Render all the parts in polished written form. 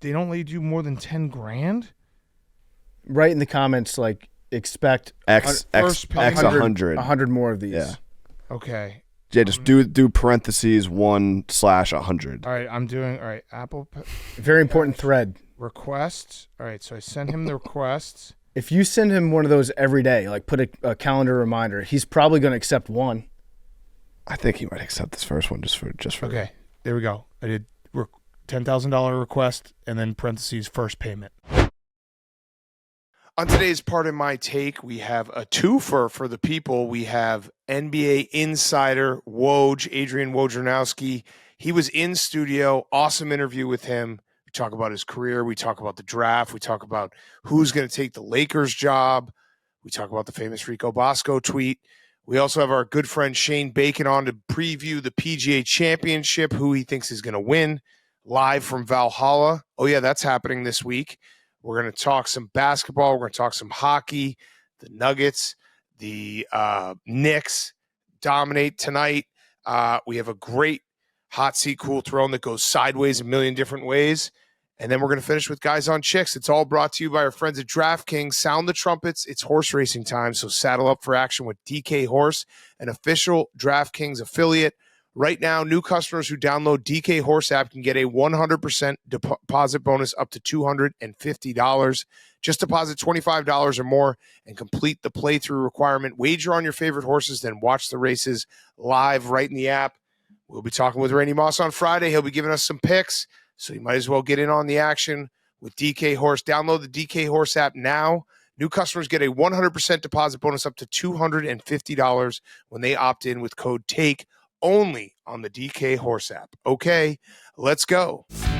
They don't let you do more than 10 grand? Write in the comments, like, expect First payment. 100. 100 more of these. Yeah. Okay. Yeah, just do parentheses 1/100. All right, I'm doing, all right, Apple Very important thread. requests. All right, so I send him the requests. If you send him one of those every day, like put a calendar reminder, he's probably going to accept one. I think he might accept this first one just for. Okay, there we go. I did $10,000 request and then parentheses first payment. On today's Part of My Take, we have a twofer for the people. We have NBA Insider Adrian Wojnarowski. He was in studio. Awesome interview with him. We talk about his career. We talk about the draft. We talk about who's going to take the Lakers job. We talk about the famous Rico Bosco tweet. We also have our good friend Shane Bacon on to preview the PGA Championship, who he thinks is going to win, live from Valhalla. Oh, yeah, that's happening this week. We're going to talk some basketball. We're going to talk some hockey. The Nuggets, the Knicks dominate tonight. We have a great hot seat, cool throne that goes sideways a million different ways. And then we're going to finish with Guys on Chicks. It's all brought to you by our friends at DraftKings. Sound the trumpets. It's horse racing time, so saddle up for action with DK Horse, an official DraftKings affiliate. Right now, new customers who download DK Horse app can get a 100% deposit bonus up to $250. Just deposit $25 or more and complete the playthrough requirement. Wager on your favorite horses, then watch the races live right in the app. We'll be talking with Randy Moss on Friday. He'll be giving us some picks, so you might as well get in on the action with DK Horse. Download the DK Horse app now. New customers get a 100% deposit bonus up to $250 when they opt in with code TAKE. Only on the DK Horse app. Okay, let's go. Hey,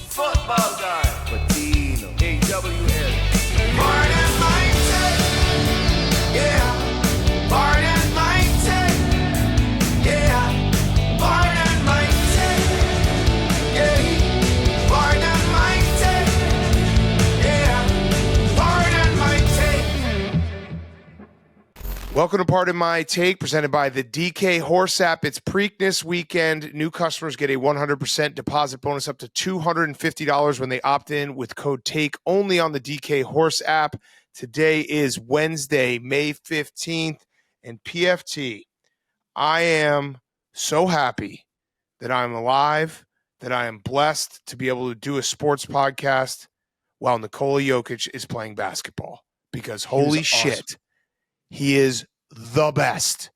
football guy. Patino. AWL. Pardon my take. Yeah. Pardon my take. Yeah. Pardon my take. Yeah. Pardon my take. Yeah. Pardon my take. Welcome to Part of My Take, presented by the DK Horse app. It's Preakness weekend. New customers get a 100% deposit bonus up to $250 when they opt in with code TAKE, only on the DK Horse app. Today is Wednesday, May 15th, and PFT, I am so happy that I'm alive, that I am blessed to be able to do a sports podcast while Nikola Jokic is playing basketball, because holy shit, he is the best.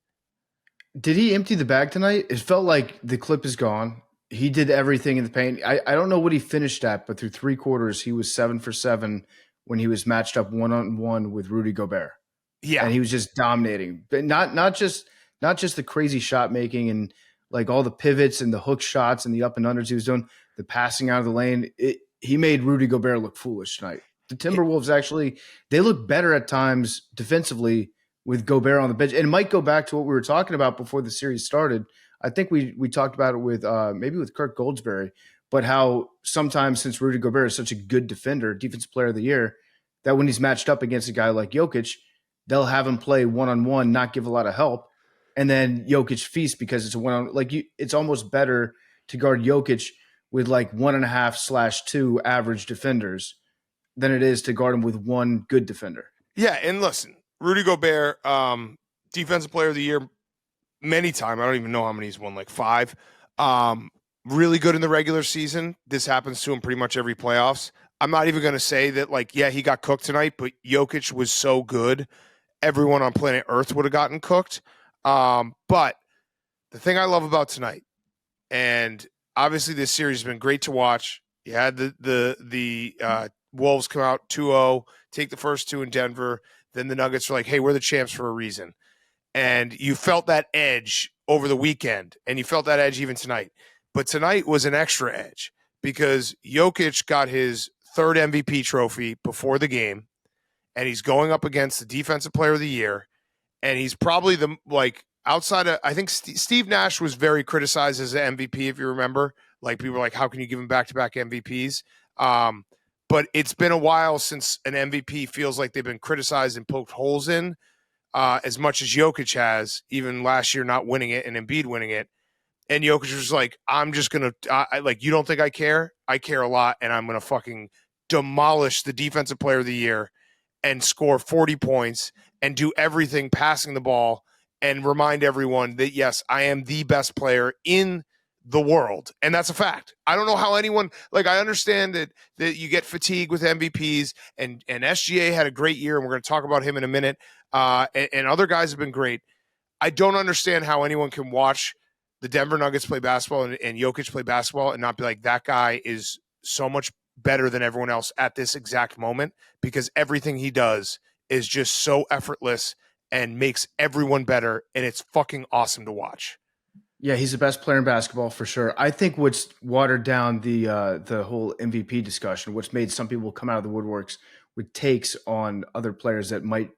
Did he empty the bag tonight? It felt like the clip is gone. He did everything in the paint. I don't know what he finished at, but through three quarters, he was 7 for 7 when he was matched up 1-on-1 with Rudy Gobert. Yeah. And he was just dominating. But not just the crazy shot making and like all the pivots and the hook shots and the up and unders he was doing, the passing out of the lane. He made Rudy Gobert look foolish tonight. The Timberwolves actually, they look better at times defensively with Gobert on the bench. And it might go back to what we were talking about before the series started. I think we talked about it with maybe with Kirk Goldsberry, but how sometimes, since Rudy Gobert is such a good defender, defensive player of the year, that when he's matched up against a guy like Jokic, they'll have him play one-on-one, not give a lot of help, and then Jokic feasts because it's a one-on. It's almost better to guard Jokic with like 1.5/2 average defenders than it is to guard him with one good defender. Yeah, and listen, Rudy Gobert, defensive player of the year many times. I don't even know how many he's won, like 5. Really good in the regular season. This happens to him pretty much every playoffs. I'm not even going to say that, like, yeah, he got cooked tonight, but Jokic was so good, everyone on planet Earth would have gotten cooked. But the thing I love about tonight, and obviously this series has been great to watch. You had the Wolves come out 2-0, take the first 2 in Denver. Then the Nuggets are like, hey, we're the champs for a reason. And you felt that edge over the weekend, and you felt that edge even tonight. But tonight was an extra edge because Jokic got his 3rd MVP trophy before the game, and he's going up against the defensive player of the year, and he's probably the, like, outside of, I think Steve Nash was very criticized as an MVP, if you remember. Like, people were like, how can you give him back-to-back MVPs? But it's been a while since an MVP feels like they've been criticized and poked holes in. as much as Jokic has, even last year not winning it and Embiid winning it. And Jokic was like, I'm just going to, like, you don't think I care? I care a lot, and I'm going to fucking demolish the defensive player of the year and score 40 points and do everything passing the ball and remind everyone that, yes, I am the best player in the world. And that's a fact. I don't know how anyone, like, I understand that you get fatigue with MVPs, and SGA had a great year, and we're going to talk about him in a minute. And other guys have been great. I don't understand how anyone can watch the Denver Nuggets play basketball and Jokic play basketball and not be like, that guy is so much better than everyone else at this exact moment, because everything he does is just so effortless and makes everyone better, and it's fucking awesome to watch. Yeah, he's the best player in basketball for sure. I think what's watered down the whole MVP discussion, what's made some people come out of the woodworks with takes on other players that might,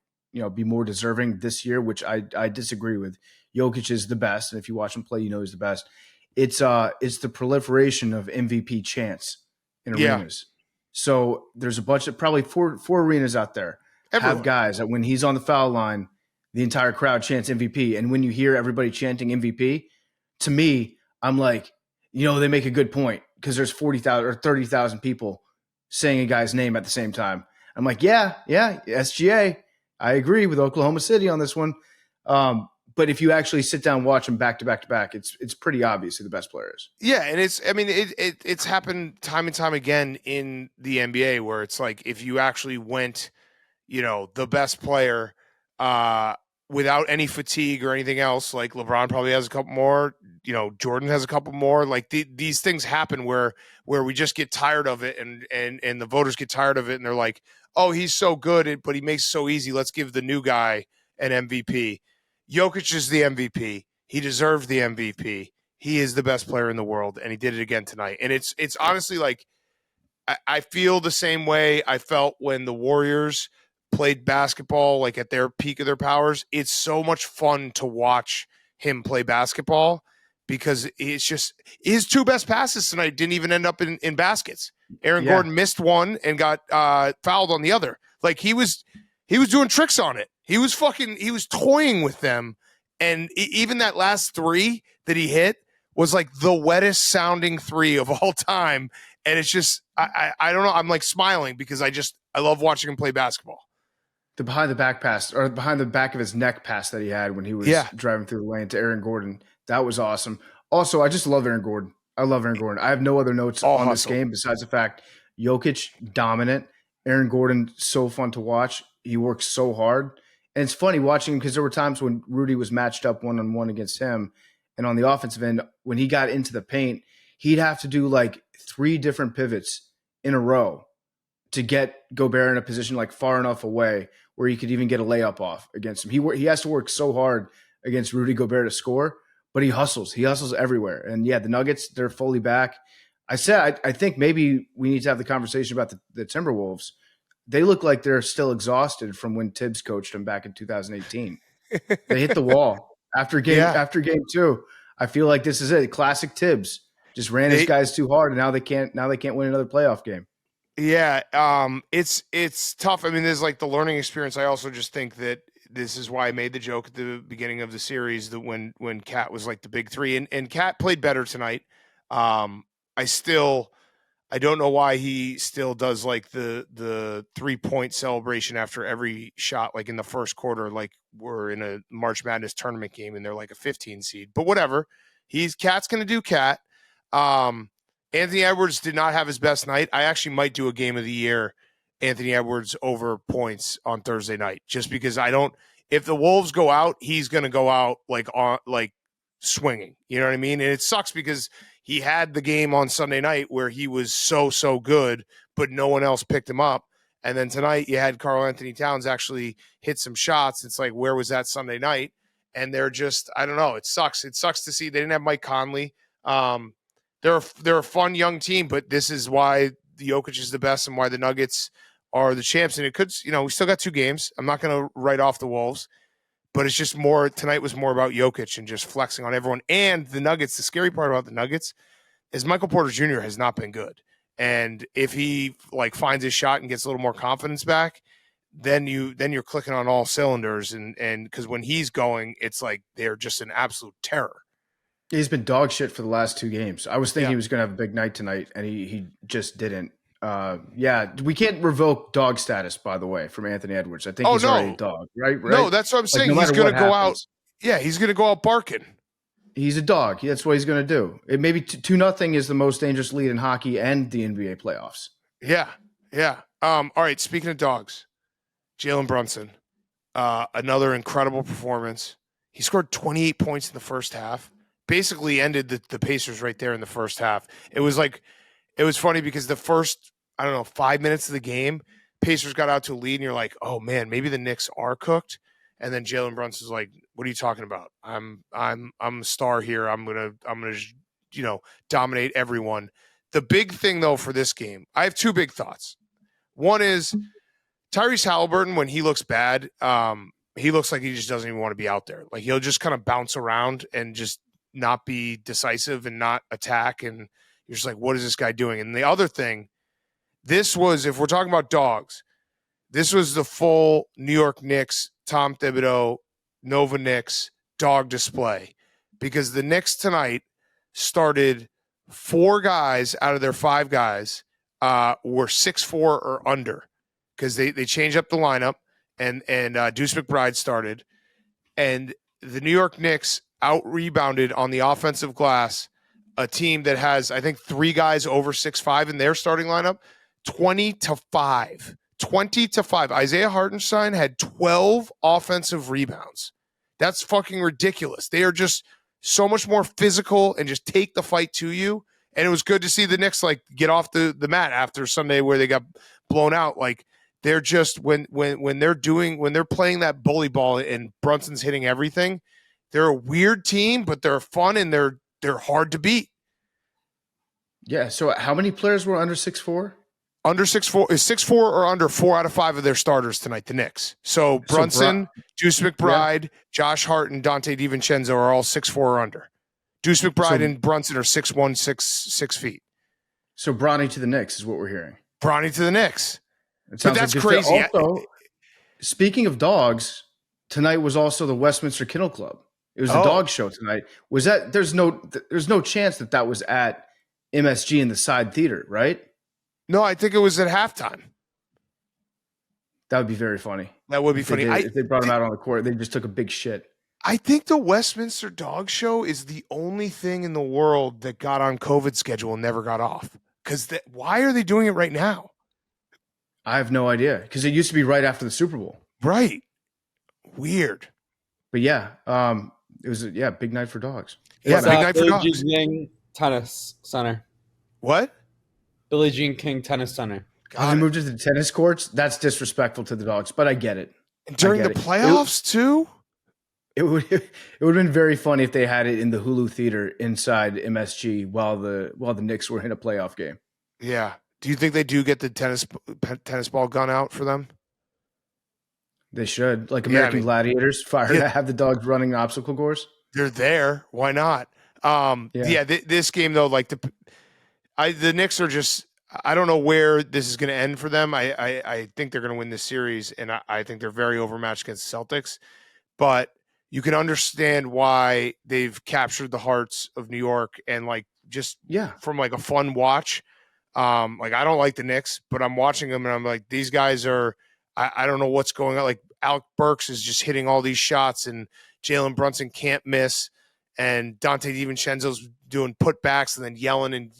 be more deserving this year, which I disagree with. Jokic is the best, and if you watch him play, he's the best. It's the proliferation of MVP chants in arenas. So there's a bunch of probably four arenas out there have guys that when he's on the foul line, the entire crowd chants MVP. And when you hear everybody chanting MVP, to me, I'm like, they make a good point, because there's 40,000 or 30,000 people saying a guy's name at the same time. I'm like, yeah, SGA. I agree with Oklahoma City on this one. But if you actually sit down and watch them back to back to back, it's pretty obvious who the best player is. Yeah, and it's happened time and time again in the NBA, where it's like, if you actually went, the best player without any fatigue or anything else, like LeBron probably has a couple more, Jordan has a couple more. Like these things happen where we just get tired of it, and the voters get tired of it, and they're like, oh, he's so good, but he makes it so easy. Let's give the new guy an MVP. Jokic is the MVP. He deserves the MVP. He is the best player in the world, and he did it again tonight. And it's honestly like, I feel the same way I felt when the Warriors played basketball, like at their peak of their powers. It's so much fun to watch him play basketball, because it's just, his two best passes tonight didn't even end up in baskets. Aaron Gordon missed one and got fouled on the other. Like he was doing tricks on it. He was toying with them. And even that last three that he hit was like the wettest sounding three of all time. And it's just, I don't know. I'm like smiling because I love watching him play basketball. The behind the back pass, or behind the back of his neck pass that he had when he was driving through the lane to Aaron Gordon. That was awesome. Also, I just love Aaron Gordon. I love Aaron Gordon. I have no other notes on this game besides the fact Jokic dominant. Aaron Gordon, so fun to watch. He works so hard. And it's funny watching him, because there were times when Rudy was matched up one-on-one against him. And on the offensive end, when he got into the paint, he'd have to do like 3 different pivots in a row to get Gobert in a position like far enough away where he could even get a layup off against him. He has to work so hard against Rudy Gobert to score, but he hustles. He hustles everywhere. And yeah, the Nuggets, they're fully back. I think maybe we need to have the conversation about the Timberwolves. They look like they're still exhausted from when Tibbs coached them back in 2018. They hit the wall after game 2. I feel like this is it. Classic Tibbs just ran his guys too hard, and now they can't win another playoff game. Yeah, it's tough. I mean, there's like the learning experience. I also just think that this is why I made the joke at the beginning of the series that when Cat was like the big three, and Cat played better tonight. I don't know why he still does like the 3-point celebration after every shot, like in the first quarter, like we're in a March Madness tournament game and they're like a 15 seed. But whatever, Cat's going to do Cat. Anthony Edwards did not have his best night. I actually might do a game of the year, Anthony Edwards over points on Thursday night, just because if the Wolves go out, he's going to go out like swinging. You know what I mean? And it sucks because he had the game on Sunday night where he was so good, but no one else picked him up. And then tonight you had Karl Anthony Towns actually hit some shots. It's like, where was that Sunday night? And they're just, I don't know. It sucks. It sucks to see they didn't have Mike Conley. They're a fun young team, but this is why the Jokic is the best and why the Nuggets are the champs. And it could, we still got 2 games. I'm not going to write off the Wolves, but it's just tonight was more about Jokic and just flexing on everyone. And the Nuggets, the scary part about the Nuggets is Michael Porter Jr. has not been good. And if he finds his shot and gets a little more confidence back, then you're clicking on all cylinders, and because when he's going, it's like they're just an absolute terror. He's been dog shit for the last 2 games. I was thinking Yeah. he was going to have a big night tonight, and he just didn't. We can't revoke dog status, by the way, from Anthony Edwards. I think he's already a dog, right? No, that's what I'm saying. No He's matter going to what go happens, out. Yeah, he's going to go out barking. he's a dog. That's what he's going to do. It maybe 2-0 is the most dangerous lead in hockey and the NBA playoffs. Yeah. All right. Speaking of dogs, Jalen Brunson, another incredible performance. He scored 28 points in the first half. Basically ended the Pacers right there in the first half. It was funny because the first, 5 minutes of the game, Pacers got out to a lead, and you're like, oh man, maybe the Knicks are cooked. And then Jalen Brunson's like, what are you talking about? I'm a star here. I'm gonna dominate everyone. The big thing though for this game, I have 2 big thoughts. One is Tyrese Halliburton, when he looks bad, he looks like he just doesn't even want to be out there. Like he'll just kind of bounce around and just not be decisive and not attack. And you're just like, what is this guy doing? And the other thing, this was, if we're talking about dogs, this was the full New York Knicks, Tom Thibodeau, Nova Knicks dog display, because the Knicks tonight started 4 guys out of their 5 guys were 6'4" or under, because they changed up the lineup, and Deuce McBride started, and the New York Knicks out-rebounded on the offensive glass a team that has, I think, 3 guys over 6'5" in their starting lineup, 20-5. 20-5. Isaiah Hartenstein had 12 offensive rebounds. That's fucking ridiculous. They are just so much more physical and just take the fight to you. And it was good to see the Knicks like get off the mat after Sunday where they got blown out. Like they're just when they're playing that bully ball and Brunson's hitting everything, they're a weird team, but they're fun and they're hard to beat. Yeah. So how many players were under 6'4"? Under 6'4" is 6'4" or under 4 out of 5 of their starters tonight, the Knicks. So Brunson, Deuce McBride, Josh Hart, and Dante DiVincenzo are all 6'4" or under. Deuce McBride and Brunson are 6'1", 6 feet. So Bronny to the Knicks is what we're hearing. Bronny to the Knicks. But that's crazy. Also, speaking of dogs, tonight was also the Westminster Kennel Club. It was the dog show tonight. Was that there's no chance that was at MSG in the side theater, right? No, I think it was at halftime. That would be very funny. That would be funny. If they brought him out on the court, they just took a big shit. I think the Westminster Dog Show is the only thing in the world that got on COVID schedule and never got off. Because why are they doing it right now? I have no idea. Because it used to be right after the Super Bowl. Right. Weird. But yeah, it was a big night for dogs. Yeah, big night for dogs. Billie Jean King Tennis Center. What? Billie Jean King Tennis Center. They moved it to the tennis courts. That's disrespectful to the dogs, but I get it. And during the playoffs too? It would have been very funny if they had it in the Hulu Theater inside MSG while the Knicks were in a playoff game. Yeah. Do you think they do get the tennis ball gun out for them? They should, like American Gladiators, have the dogs running obstacle course. They're there. Why not? This game though, like the Knicks are just. I don't know where this is going to end for them. I think they're going to win this series, and I think they're very overmatched against the Celtics. But you can understand why they've captured the hearts of New York, and from like a fun watch. Like I don't like the Knicks, but I'm watching them, and I'm like, these guys are. I don't know what's going on. Like Alec Burks is just hitting all these shots, and Jalen Brunson can't miss, and Dante DiVincenzo's doing putbacks and then yelling. And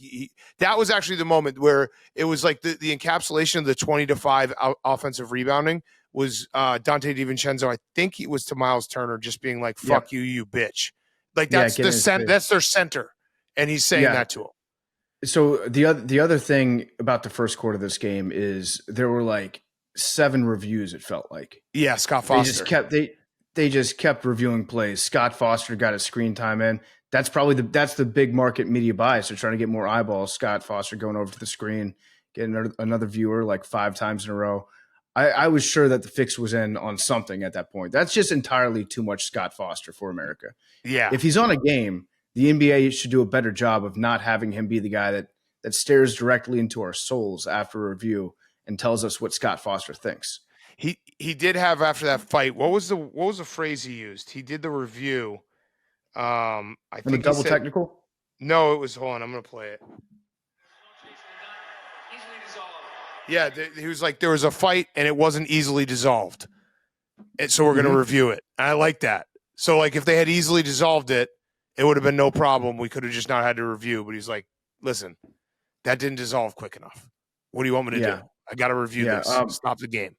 that was actually the moment where it was like the encapsulation of the 20-5 offensive rebounding was Dante DiVincenzo. I think he was to Miles Turner just being like, fuck you, you bitch. Like that's that's their center. And he's saying that to him. So the other thing about the first quarter of this game is there were like 7 reviews, it felt like. Yeah, Scott Foster. They just kept reviewing plays. Scott Foster got his screen time in. That's the big market media bias. They're trying to get more eyeballs. Scott Foster going over to the screen, getting another viewer like 5 times in a row. I was sure that the fix was in on something at that point. That's just entirely too much Scott Foster for America. Yeah. If he's on a game, the NBA should do a better job of not having him be the guy that stares directly into our souls after a review and tells us what Scott Foster thinks. He did have after that fight. What was the phrase he used? He did the review. I And the think he double said technical. no. It was hold on. I'm gonna play it. Yeah, he was like there was a fight and it wasn't easily dissolved, and so we're gonna review it. And I like that. So like if they had easily dissolved it, it would have been no problem. We could have just not had to review. But he's like, listen, that didn't dissolve quick enough. What do you want me to do? I got to review this. Stop the game.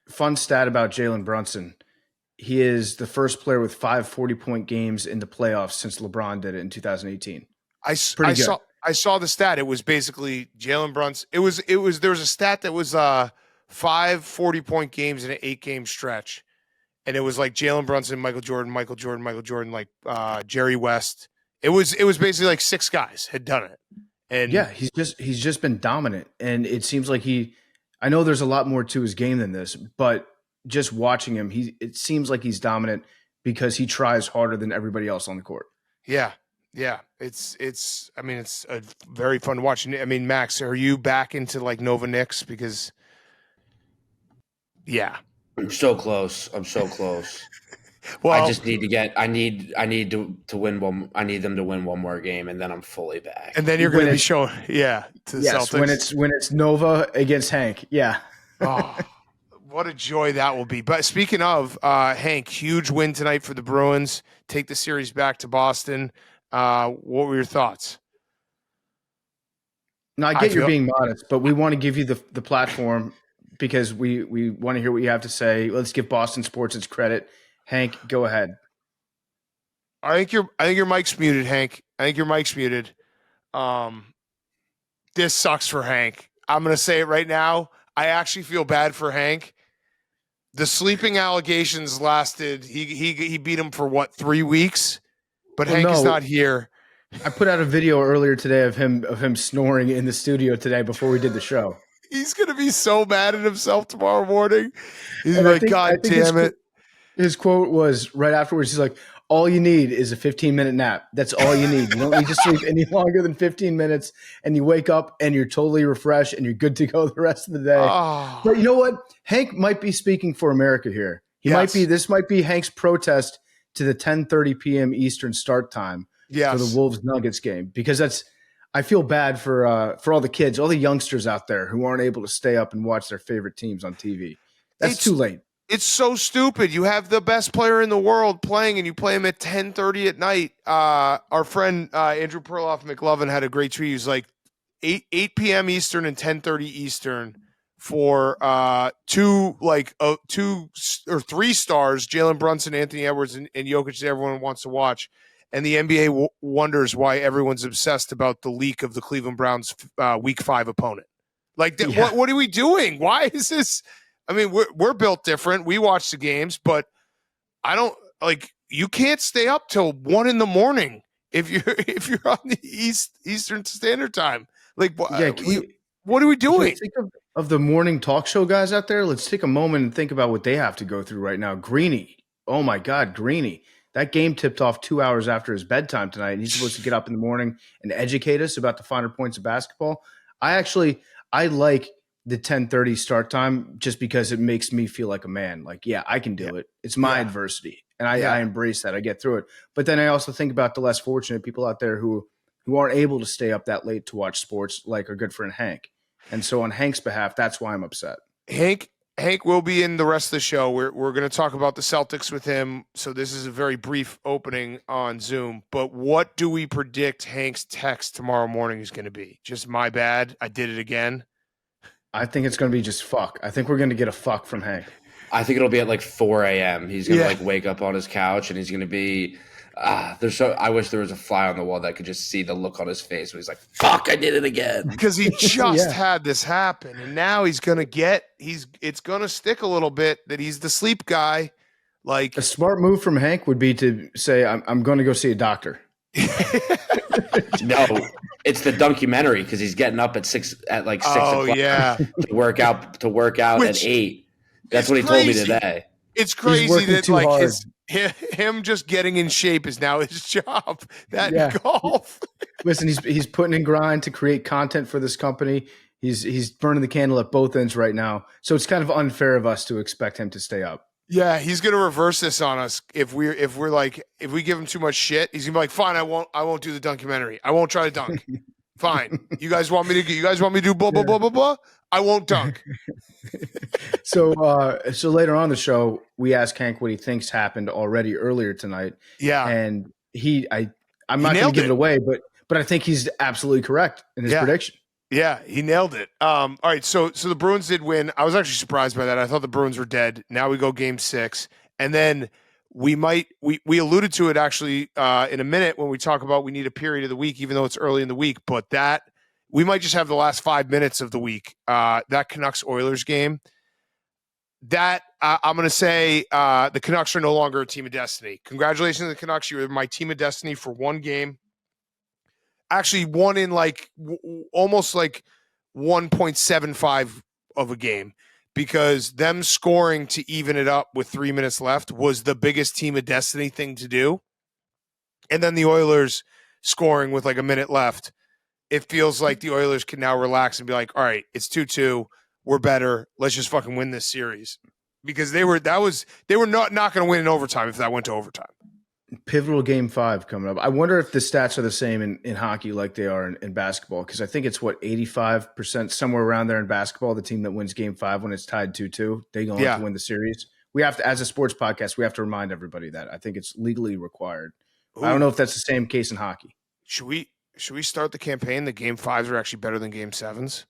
Fun stat about Jalen Brunson. He is the first player with 5 40-point games in the playoffs since LeBron did it in 2018. I saw the stat. It was basically Jalen Brunson. There was a stat that was 5 40-point games in an 8-game stretch. And it was like Jalen Brunson, Michael Jordan, like Jerry West. It was basically like 6 guys had done it. And yeah, he's just been dominant. And it seems like I know there's a lot more to his game than this, but just watching him, it seems like he's dominant because he tries harder than everybody else on the court. Yeah. Yeah. It's a very fun to watch. I mean, Max, are you back into like Nova Knicks? Because I'm so close. Well, I just need to get. I need to win one. I need them to win one more game, and then I'm fully back. And then you're going to be showing, to the Celtics. When it's Nova against Hank, yeah. Oh, what a joy that will be! But speaking of Hank, huge win tonight for the Bruins. Take the series back to Boston. What were your thoughts? Now, I get you're being modest, but we want to give you the platform because we want to hear what you have to say. Let's give Boston sports its credit. Hank, go ahead. I think your mic's muted, Hank. I think your mic's muted. This sucks for Hank. I'm going to say it right now. I actually feel bad for Hank. The sleeping allegations lasted. He beat him for what, 3 weeks? But Hank is not here. I put out a video earlier today of him snoring in the studio today before we did the show. He's going to be so mad at himself tomorrow morning. He's like, God damn it. His quote was right afterwards. He's like, all you need is a 15-minute nap. That's all you need. You don't need to sleep any longer than 15 minutes. And you wake up and you're totally refreshed and you're good to go the rest of the day. Oh. But you know what? Hank might be speaking for America here. This might be Hank's protest to the 10:30 p.m. Eastern start time for the Wolves Nuggets game. Because I feel bad for all the kids, all the youngsters out there who aren't able to stay up and watch their favorite teams on TV. It's too late. It's so stupid. You have the best player in the world playing, and you play him at 10:30 at night. Our friend Andrew Perloff McLovin had a great tweet. He was like 8 p.m. Eastern and 10:30 Eastern for 2 or 3 stars: Jalen Brunson, Anthony Edwards, and Jokic that everyone wants to watch. And the NBA wonders why everyone's obsessed about the leak of the Cleveland Browns' Week 5 opponent. Like, what are we doing? Why is this? I mean, we're built different. We watch the games, but I don't like. You can't stay up till 1 a.m. if you're on the Eastern Standard Time. Like, what are we doing? Think of the morning talk show guys out there. Let's take a moment and think about what they have to go through right now. Greeny, oh my God, Greeny. That game tipped off 2 hours after his bedtime tonight, and he's supposed to get up in the morning and educate us about the finer points of basketball. I like the 10:30 start time just because it makes me feel like a man. Like, yeah, I can do it. It's my adversity, and I embrace that. I get through it. But then I also think about the less fortunate people out there who aren't able to stay up that late to watch sports, like our good friend Hank. And so on Hank's behalf, that's why I'm upset. Hank will be in the rest of the show. We're going to talk about the Celtics with him. So this is a very brief opening on Zoom. But what do we predict Hank's text tomorrow morning is going to be? Just my bad. I did it again. I think it's going to be just fuck. I think we're going to get a fuck from Hank. I think it'll be at like 4 a.m. He's going to wake up on his couch and he's going to be I wish there was a fly on the wall that could just see the look on his face when he's like, fuck, I did it again. Because he just had this happen. And now it's going to stick a little bit that he's the sleep guy. Like, a smart move from Hank would be to say, I'm going to go see a doctor. No, it's the documentary because he's getting up at 6 o'clock. Yeah. to work out at 8. That's what he told me today. It's crazy that like him just getting in shape is now his job. Golf. Listen, he's putting in grind to create content for this company. He's burning the candle at both ends right now. So it's kind of unfair of us to expect him to stay up. Yeah, he's gonna reverse this on us if we give him too much shit. He's gonna be like, fine, I won't do the dunkumentary. I won't try to dunk. Fine. You guys want me to do blah blah blah blah blah? I won't dunk. So later on the show, we asked Hank what he thinks happened already earlier tonight. Yeah. And I'm not going to give it away, but I think he's absolutely correct in his prediction. Yeah, he nailed it. All right, so the Bruins did win. I was actually surprised by that. I thought the Bruins were dead. Now we go game 6. And then we alluded to it actually in a minute when we talk about we need a period of the week, even though it's early in the week. But that we might just have the last 5 minutes of the week. That Canucks-Oilers game, that I'm going to say the Canucks are no longer a team of destiny. Congratulations to the Canucks. You were my team of destiny for one game. Actually, one in almost 1.75 of a game, because them scoring to even it up with 3 minutes left was the biggest team of destiny thing to do. And then the Oilers scoring with a minute left. It feels like the Oilers can now relax and be like, all right, it's 2-2. We're better. Let's just fucking win this series. Because they were not going to win in overtime if that went to overtime. Pivotal game 5 coming up. I wonder if the stats are the same in hockey like they are in basketball, because I think it's 85%, somewhere around there in basketball, the team that wins game 5 when it's tied 2-2, they go on to win the series. We have to, as a sports podcast, we have to remind everybody that. I think it's legally required. Ooh. I don't know if that's the same case in hockey. Should we start the campaign that game 5s are actually better than game 7s?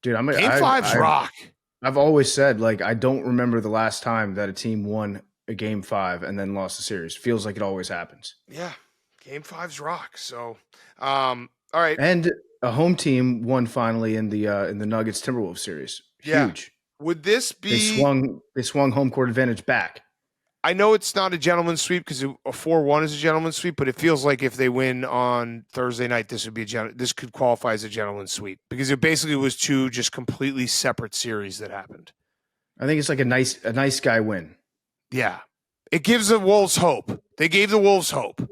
Dude, game 5s rock. I've always said, I don't remember the last time that a team won a game 5 and then lost the series. Feels like it always happens. Yeah. Game 5's rock. So, all right. And a home team won finally in the Nuggets Timberwolves series. Huge. Yeah. Would this be they swung home court advantage back. I know it's not a gentleman's sweep because a 4-1 is a gentleman's sweep, but it feels like if they win on Thursday night, this could qualify as a gentleman's sweep, because it basically was 2 just completely separate series that happened. I think it's a nice guy win. Yeah. It gives the Wolves hope. They gave the Wolves hope.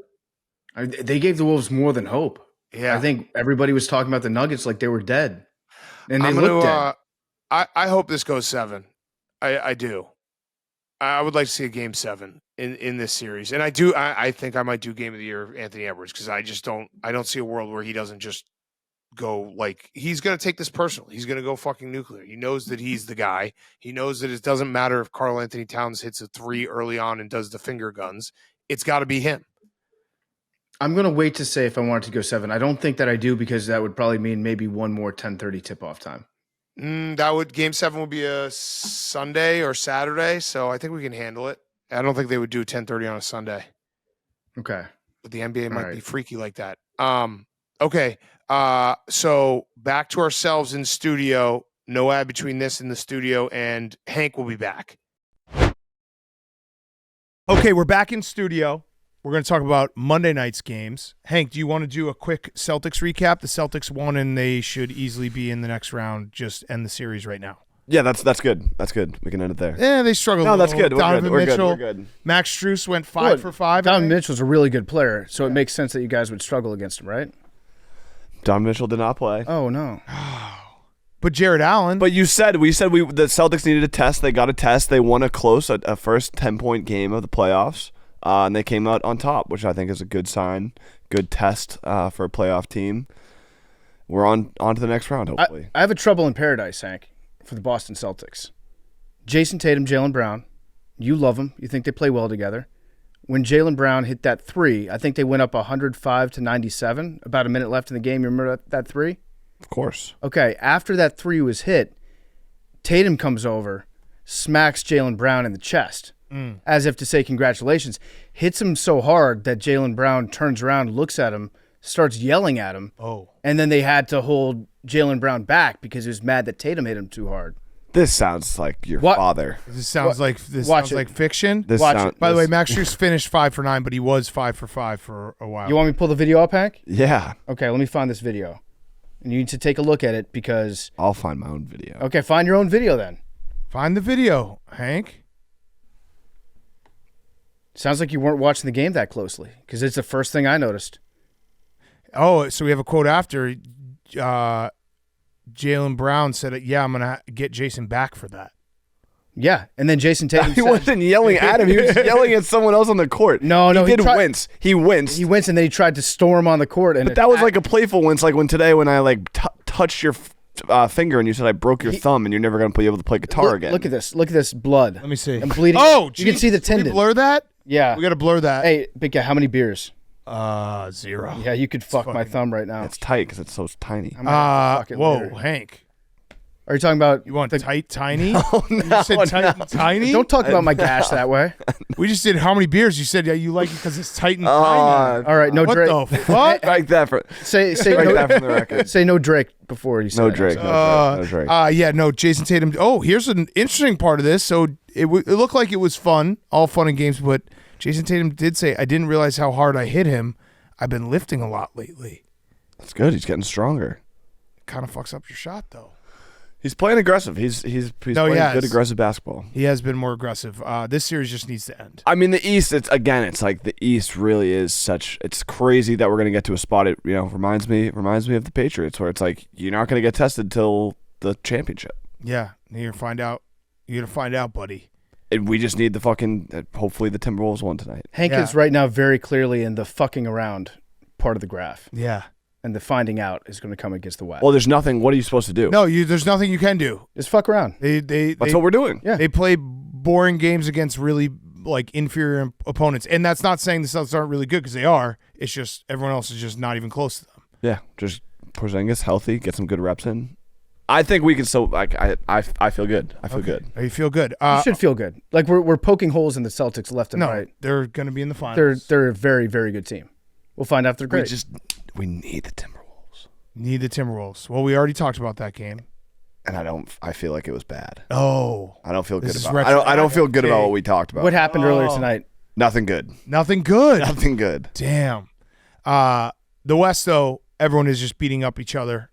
They gave the Wolves more than hope. Yeah. I think everybody was talking about the Nuggets like they were dead. And they looked dead. I hope this goes 7. I do. I would like to see a game 7 in this series. And I do. I think I might do game of the year Anthony Edwards, because I don't see a world where he doesn't just go he's going to take this personally. He's going to go fucking nuclear. He knows that he's the guy. He knows that it doesn't matter if Karl Anthony Towns hits a 3 early on and does the finger guns. It's got to be him. I'm going to wait to say if I want it to go 7. I don't think that I do, because that would probably mean maybe one more 10:30 tip-off time. Game 7 would be a Sunday or Saturday, so I think we can handle it. I don't think they would do 10:30 on a Sunday. Okay. But the NBA might be freaky like that. Okay. So back to ourselves in studio. No ad between this and the studio, and Hank will be back. Okay, we're back in studio. We're going to talk about Monday night's games. Hank, do you want to do a quick Celtics recap? The Celtics won, and they should easily be in the next round. Just end the series right now. Yeah, that's good. That's good. We can end it there. Yeah, they struggled. No, that's good. Donovan Mitchell, We're good. Max Strus went 5 for 5. Donovan Mitchell's a really good player, so it makes sense that you guys would struggle against him, right? Donovan Mitchell did not play. Oh no. But Jared Allen. But we said the Celtics needed a test. They got a test. They won a first 10-point game of the playoffs. And they came out on top, which I think is a good sign, good test for a playoff team. We're on to the next round, hopefully. I have a trouble in paradise, Hank, for the Boston Celtics. Jason Tatum, Jalen Brown, you love them. You think they play well together. When Jalen Brown hit that 3, I think they went up 105-97, about a minute left in the game. You remember that 3? Of course. Okay, after that 3 was hit, Tatum comes over, smacks Jalen Brown in the chest. As if to say congratulations, hits him so hard that Jalen Brown turns around, looks at him, starts yelling at him. Oh. And then they had to hold Jalen Brown back because he was mad that Tatum hit him too hard. This sounds like your father. This sounds like fiction. By the way, Max Strus finished 5 for 9, but he was 5 for 5 for a while. You want me to pull the video up, Hank? Yeah. Okay, let me find this video. And you need to take a look at it because... I'll find my own video. Okay, find your own video then. Find the video, Hank. Sounds like you weren't watching the game that closely, because it's the first thing I noticed. Oh, so we have a quote after. Jalen Brown said, "Yeah, I'm gonna get Jason back for that." Yeah, and then Jason Tatum He said, wasn't yelling at him. He was yelling at someone else on the court. No, he did tried- wince. He winced. he winced, and then he tried to storm on the court. And But that was like a playful wince, like when I like touched your finger and you said I broke your thumb and you're never going to be able to play guitar again. Look at this. Look at this blood. Let me see. I'm bleeding. Oh, you can see the Can we tendon. blur that? Yeah. We got to blur that. Hey, big guy, how many beers? 0. Yeah, you could fuck my thumb right now. It's tight because it's so tiny. I'm gonna have to fuck it Whoa, later. Hank. Are you talking about? You want tight, tiny? Oh, You said tight and tiny? Don't talk about my gash that way. We just did how many beers? You said you like it because it's tight and tiny. All right, no What Drake. the fuck? Like that for Say like no, that from the record. say no Drake before you say No that. Drake. No Drake. Yeah, no, Jason Tatum. Oh, here's an interesting part of this. So it looked like it was fun, all fun and games, but Jason Tatum did say, I didn't realize how hard I hit him. I've been lifting a lot lately. That's good. He's getting stronger. Kind of fucks up your shot, though. He's playing aggressive. He's playing good aggressive basketball. He has been more aggressive. This series just needs to end. I mean, the East. It's like the East really is such. It's crazy that we're gonna get to a spot. It reminds me of the Patriots, where it's like you're not gonna get tested till the championship. Yeah, you're gonna find out. You're gonna find out, buddy. And we just need the fucking. Hopefully, the Timberwolves won tonight. Hank is right now very clearly in the fucking around part of the graph, Yeah. and the finding out is going to come against the West. Well, there's nothing. What are you supposed to do? No, there's nothing you can do. Just fuck around. That's what we're doing. Yeah. They play boring games against really like inferior opponents, and that's not saying the Celtics aren't really good because they are. It's just everyone else is just not even close to them. Yeah, just Porzingis healthy, get some good reps in. I think we can still. I feel good. I feel good. You feel good. You should feel good. Like we're poking holes in the Celtics left and No, right. they're going to be in the finals. They're a very, very good team. We'll find out if they're great. We need the Timberwolves, Need the Timberwolves. Well, we already talked about that game. and I feel like it was bad. Oh, I don't feel good This is about. I don't feel good about what we talked about. What happened earlier tonight? Nothing good. nothing good. Nothing good. Damn. The West, though, everyone is just beating up each other.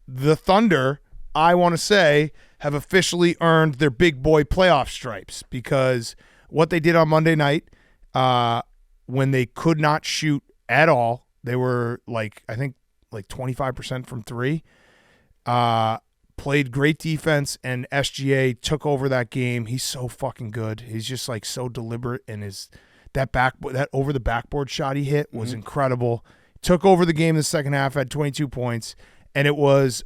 The Thunder, I want to say, have officially earned their big boy playoff stripes because what they did on Monday night, when they could not shoot at all, they were I think 25% from three. Played great defense, and SGA took over that game. He's so fucking good. He's just so deliberate, and that over the backboard shot he hit was incredible. Took over the game in the second half, had 22 points, and that was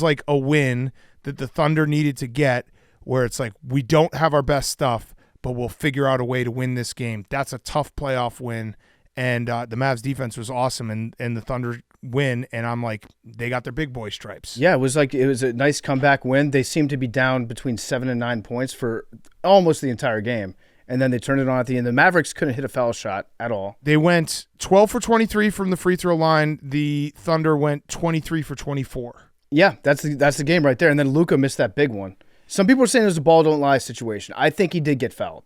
a win that the Thunder needed to get, where it's we don't have our best stuff, but we'll figure out a way to win this game. That's a tough playoff win, and the Mavs defense was awesome, and the Thunder win, and I'm they got their big boy stripes. Yeah, it was a nice comeback win. They seemed to be down between 7 and 9 points for almost the entire game, and then they turned it on at the end. The Mavericks couldn't hit a foul shot at all. They went 12 for 23 from the free throw line. The Thunder went 23 for 24. Yeah, that's the game right there. And then Luka missed that big one. Some people are saying it was a ball don't lie situation. I think he did get fouled.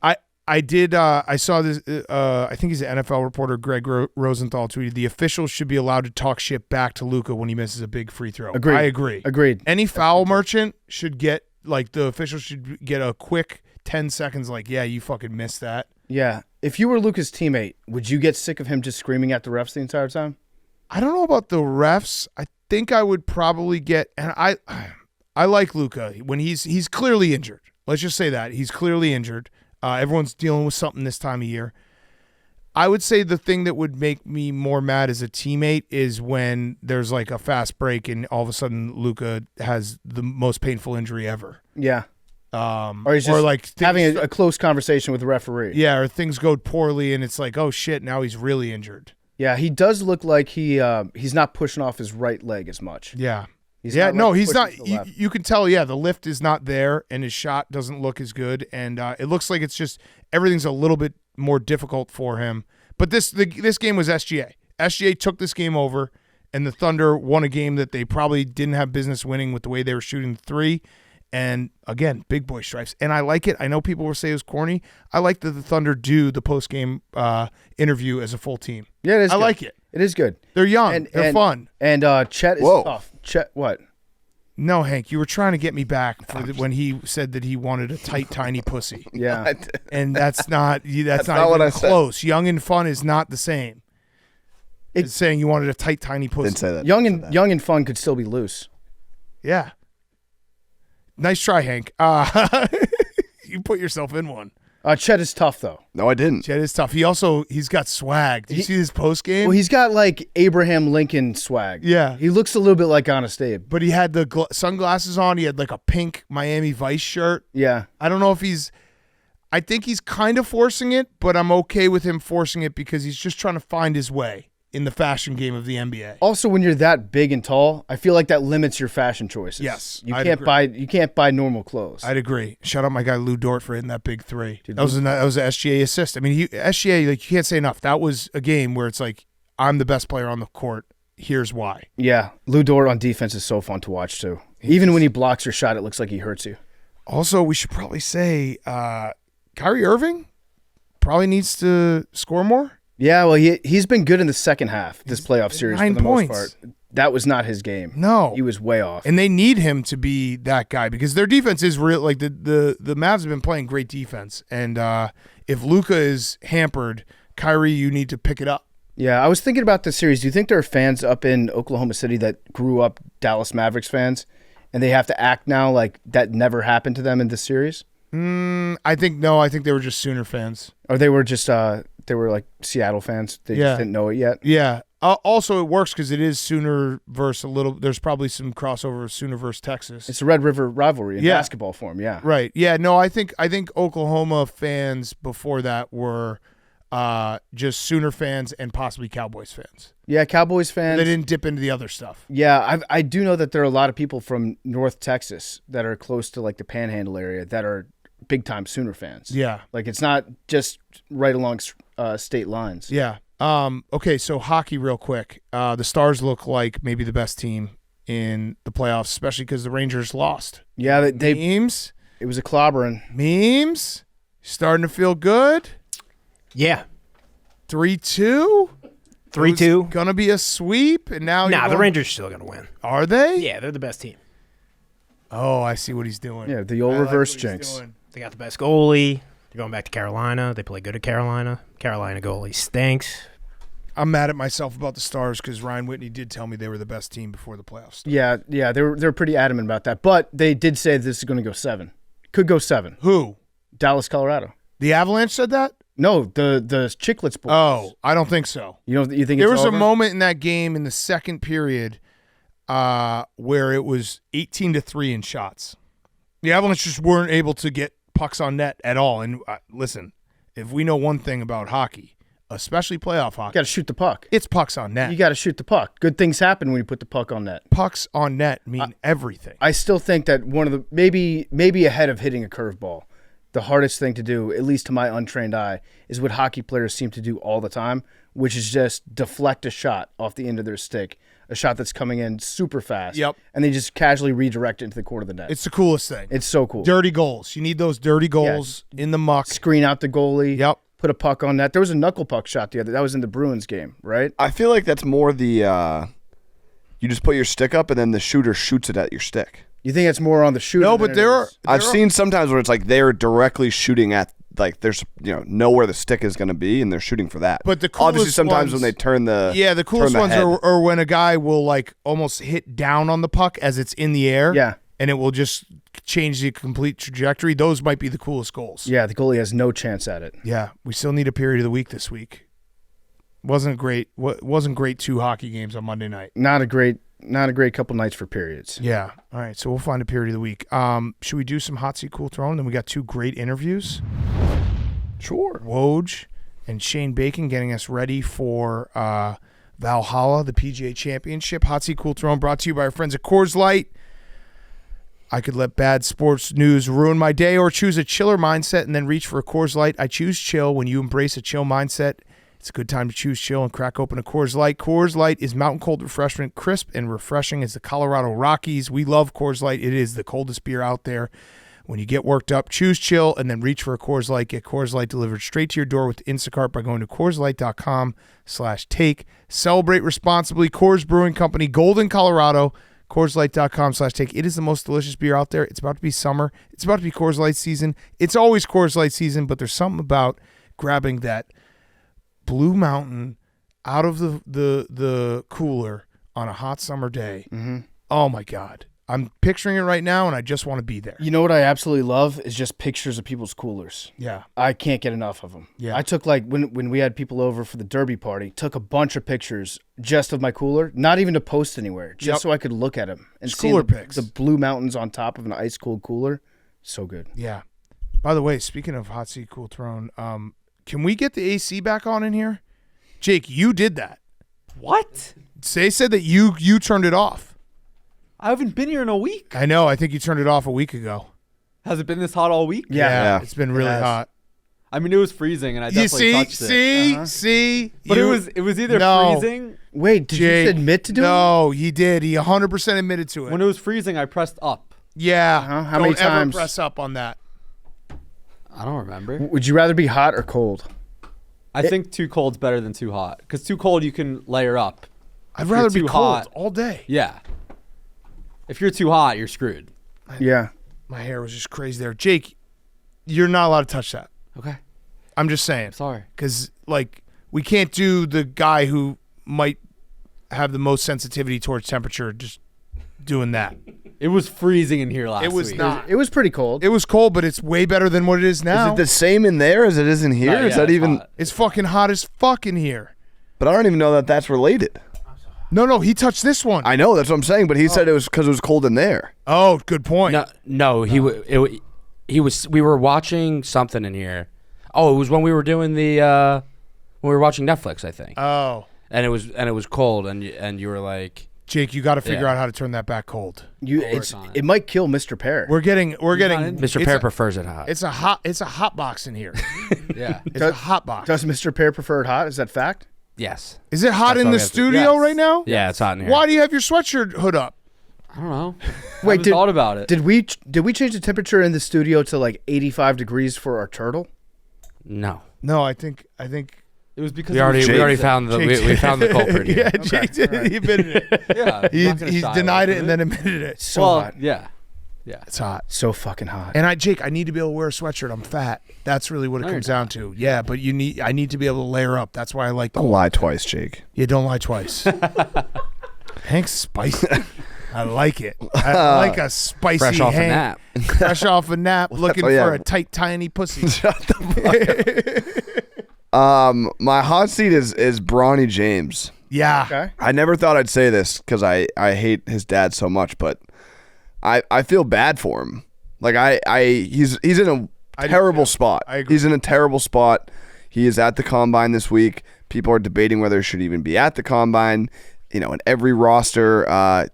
I did. I saw this. I think he's an NFL reporter. Greg Rosenthal tweeted, "The officials should be allowed to talk shit back to Luka when he misses a big free throw." Agreed. I agree. Agreed. Any foul merchant should get the officials should get a quick 10 seconds. Yeah, you fucking missed that. Yeah. If you were Luka's teammate, would you get sick of him just screaming at the refs the entire time? I don't know about the refs. I think I would probably get. And I like Luka when he's clearly injured. Let's just say that he's clearly injured. Everyone's dealing with something this time of year. I would say the thing that would make me more mad as a teammate is when there's a fast break and all of a sudden Luka has the most painful injury ever. Yeah. Or he's just having a close conversation with the referee. Yeah, or things go poorly and it's oh shit, now he's really injured. Yeah, he does look like he's not pushing off his right leg as much. Yeah. He's he's pushing not. to the left. You can tell, the lift is not there, and his shot doesn't look as good, and it looks like it's just everything's a little bit more difficult for him. But this game was SGA. SGA took this game over, and the Thunder won a game that they probably didn't have business winning with the way they were shooting three. And again, big boy stripes, and I like it. I know people will say it was corny. I like that the Thunder do the post game interview as a full team. Yeah, it is. I good. like it. It is good. They're young. They're fun. And Chet is tough. Chet, what? No, Hank, you were trying to get me back for when he said that he wanted a tight, tiny pussy. Yeah. And that's not not even what I said. close. Young and fun is not the same. It's saying you wanted a tight, tiny pussy. Didn't say that. Young and fun could still be loose. Yeah. Nice try, Hank. You put yourself in one. Chet is tough though. No, I didn't. Jed is tough. He's got swag. Did you see his post game? Well, he's got like Abraham Lincoln swag. Yeah. He looks a little bit like Honest Abe. But he had the sunglasses on. He had like a pink Miami Vice shirt. Yeah. I don't know if I think he's kind of forcing it, but I'm okay with him forcing it because he's just trying to find his way in the fashion game of the NBA. Also, when you're that big and tall, I feel like that limits your fashion choices. Yes, you I'd can't buy normal clothes. I'd agree. Shout out my guy Lou Dort for hitting that big three. That was an SGA assist. I mean, SGA, like, you can't say enough. That was a game where it's like, I'm the best player on the court. Here's why. Yeah, Lou Dort on defense is so fun to watch too. Even when he blocks your shot, it looks like he hurts you. Also, we should probably say Kyrie Irving probably needs to score more. Yeah, well, he's been good in the second half this playoff series 9 for the points. most part. That was not his game. No. He was way off. And they need him to be that guy because their defense is real. Like the Mavs have been playing great defense. And if Luka is hampered, Kyrie, you need to pick it up. Yeah, I was thinking about this series. Do you think there are fans up in Oklahoma City that grew up Dallas Mavericks fans and they have to act now like that never happened to them in this series? I think no. I think they were just Sooner fans. Or they were just they were like Seattle fans. They just didn't know it yet. Yeah. Also, it works because it is Sooner versus a little. There's probably some crossover of Sooner versus Texas. It's a Red River rivalry in basketball form. Yeah. Right. Yeah. No. I think Oklahoma fans before that were just Sooner fans and possibly Cowboys fans. Yeah, Cowboys fans. They didn't dip into the other stuff. Yeah, I do know that there are a lot of people from North Texas that are close to like the Panhandle area that are big time Sooner fans. Yeah. Like it's not just right along state lines. Yeah. Okay, so hockey real quick. The Stars look like maybe the best team in the playoffs, especially because the Rangers lost. Yeah, they Memes? it was a clobbering. Memes? Starting to feel good? Yeah. 3-2? 3-2. Going to be a sweep, and now Nah, the Rangers are still going to win. Are they? Yeah, they're the best team. Oh, I see what he's doing. Yeah, the old I like reverse what he's jinx. doing. They got the best goalie. They're going back to Carolina. They play good at Carolina. Carolina goalie stinks. I'm mad at myself about the Stars because Ryan Whitney did tell me they were the best team before the playoffs. Yeah, they were pretty adamant about that. But they did say this is going to go 7. Could go 7. Who? Dallas, Colorado. The Avalanche said that? No, the Chicklets boys. Oh, I don't think so. You think There it's was over? a moment in that game in the second period where it was 18-3 in shots. The Avalanche just weren't able to get pucks on net at all. And listen, if we know one thing about hockey, especially playoff hockey, You got to shoot the puck. it's pucks on net. You got to shoot the puck. Good things happen when you put the puck on net. Pucks on net mean everything. I still think that one of the maybe ahead of hitting a curveball, the hardest thing to do, at least to my untrained eye, is what hockey players seem to do all the time, which is just deflect a shot off the end of their stick, a shot that's coming in super fast. Yep. And they just casually redirect it into the corner of the net. It's the coolest thing. It's so cool. Dirty goals. You need those dirty goals in the muck. Screen out the goalie. Yep. Put a puck on net. There was a knuckle puck shot the other. That was in the Bruins game, right? I feel like that's more the you just put your stick up and then the shooter shoots it at your stick. You think it's more on the shooter? No, than but it there are is- I've seen sometimes where it's like they're directly shooting at like there's know where the stick is going to be and they're shooting for that. But the obviously coolest sometimes ones- when they turn the the coolest turn the ones head. are when a guy will like almost hit down on the puck as it's in the air. Yeah. And it will just change the complete trajectory. Those might be the coolest goals. Yeah, the goalie has no chance at it. Yeah. We still need a period of the week this week. Wasn't great 2 hockey games on Monday night. Not a great couple nights for periods. Yeah. All right. So we'll find a period of the week. Should we do some hot seat cool throwing? Then we got 2 great interviews. Sure. Woj and Shane Bacon getting us ready for Valhalla, the PGA Championship. Hot seat cool throwing brought to you by our friends at Coors Light. I could let bad sports news ruin my day or choose a chiller mindset and then reach for a Coors Light. I choose chill. When you embrace a chill mindset, it's a good time to choose chill and crack open a Coors Light. Coors Light is mountain cold refreshment, crisp and refreshing as the Colorado Rockies. We love Coors Light. It is the coldest beer out there. When you get worked up, choose chill and then reach for a Coors Light. Get Coors Light delivered straight to your door with Instacart by going to CoorsLight.com/take. Celebrate responsibly. Coors Brewing Company, Golden, Colorado. CoorsLight.com/take. It is the most delicious beer out there. It's about to be summer. It's about to be Coors Light season. It's always Coors Light season, but there's something about grabbing that Blue Mountain out of the cooler on a hot summer day. Oh my God. I'm picturing it right now, and I just want to be there. You know what I absolutely love is just pictures of people's coolers. Yeah. I can't get enough of them. Yeah. I took when we had people over for the Derby party, took a bunch of pictures just of my cooler, not even to post anywhere, just so I could look at them and Just see cooler pics. the blue mountains on top of an ice cold cooler. So good. Yeah. By the way, speaking of hot seat, cool throne, can we get the AC back on in here? Jake, you did that. What? They said that you turned it off. I haven't been here in a week. I know. I think you turned it off a week ago. Has it been this hot all week? Yeah. It's been really hot. I mean, it was freezing, and I You definitely touched it. see. But You- it was either No. freezing. Wait, did Jake, you admit to doing it? No, he did. He 100% admitted to it. When it was freezing, I pressed up. Yeah. How many Don't ever times? press up on that. I don't remember. Would you rather be hot or cold? I think too cold's better than too hot. Because too cold, you can layer up. I'd If rather you're be too cold hot- all day. Yeah. If you're too hot, you're screwed. Yeah. My hair was just crazy there. Jake, you're not allowed to touch that. Okay. I'm just saying. Sorry. Because, we can't do the guy who might have the most sensitivity towards temperature just doing that. It was freezing in here last week. It was not. It was pretty cold. It was cold, but it's way better than what it is now. Is it the same in there as it is in here? Not Is yet, that it's even? hot. It's fucking hot as fuck in here. But I don't even know that that's related. No, he touched this one. I know that's what I'm saying, but he said it was because it was cold in there. Oh, good point. No, he was. We were watching something in here. Oh, it was when we were doing when we were watching Netflix, I think. Oh, And it was cold, and you were like, Jake, you got to figure Yeah. out how to turn that back cold. It might kill Mr. Pear. We're getting. Mr. it's Pear a- prefers it hot. It's a hot box in here. Yeah. It's a hot box. Does Mr. Pear prefer it hot? Is that fact? Yes. Is it hot That's in all the we have to- studio Yes. right now? Yeah, it's hot in here. Why do you have your sweatshirt hood up? I don't know. Wait, I haven't thought about it. Did we change the temperature in the studio to like 85 degrees for our turtle? No. No, I think It was because We it was already freezing. found the Jake we found the culprit here. yeah, Jake did it. He admitted it. Yeah. I'm not gonna He's shy denied away it from and then admitted it. So well, hot. yeah. It's hot. So fucking hot. And Jake, I need to be able to wear a sweatshirt. I'm fat. That's really what it No, comes you're down to. Yeah, but I need to be able to layer up. That's why I like Don't lie twice, Jake. Yeah, don't lie twice. Hank's spicy. I like it. I like a spicy Fresh off a Hank. nap. Fresh off a nap, looking Oh, yeah. for a tight, tiny pussy. My hot seat is Bronny James. Yeah. Okay. I never thought I'd say this because I hate his dad so much, but I feel bad for him. Like he's in a terrible spot. I agree. He's in a terrible spot. He is at the combine this week. People are debating whether he should even be at the combine. You know, in every roster,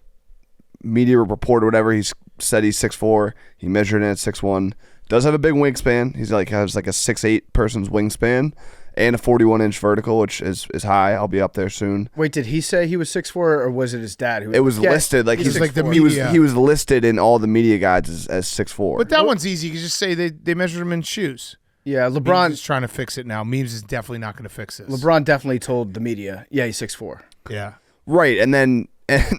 media report or whatever, he's said he's 6'4". He measured in at 6'1". Does have a big wingspan. He's has a 6'8" person's wingspan and a 41-inch vertical, which is high. I'll be up there soon. Wait, did he say he was 6'4", or was it his dad who? It was Yeah, listed like he's like the he was media. he was listed in all the media guides as 6'4". But that one's easy. You can just say they measured him in shoes. Yeah, Memes is LeBron. trying to fix it now. Memes is definitely not going to fix this. LeBron definitely told the media, yeah, he's 6'4". Yeah. Right, and then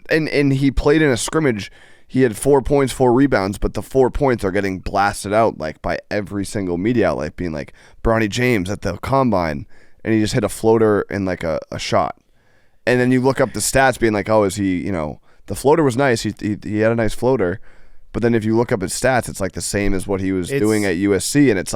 and he played in a scrimmage. He had 4 points, 4 rebounds, but the 4 points are getting blasted out by every single media outlet, being like Bronny James at the combine, and he just hit a floater and a shot. And then you look up the stats, being like, oh, is he? The floater was nice. He had a nice floater, but then if you look up his stats, it's the same as what he was doing at USC, and it's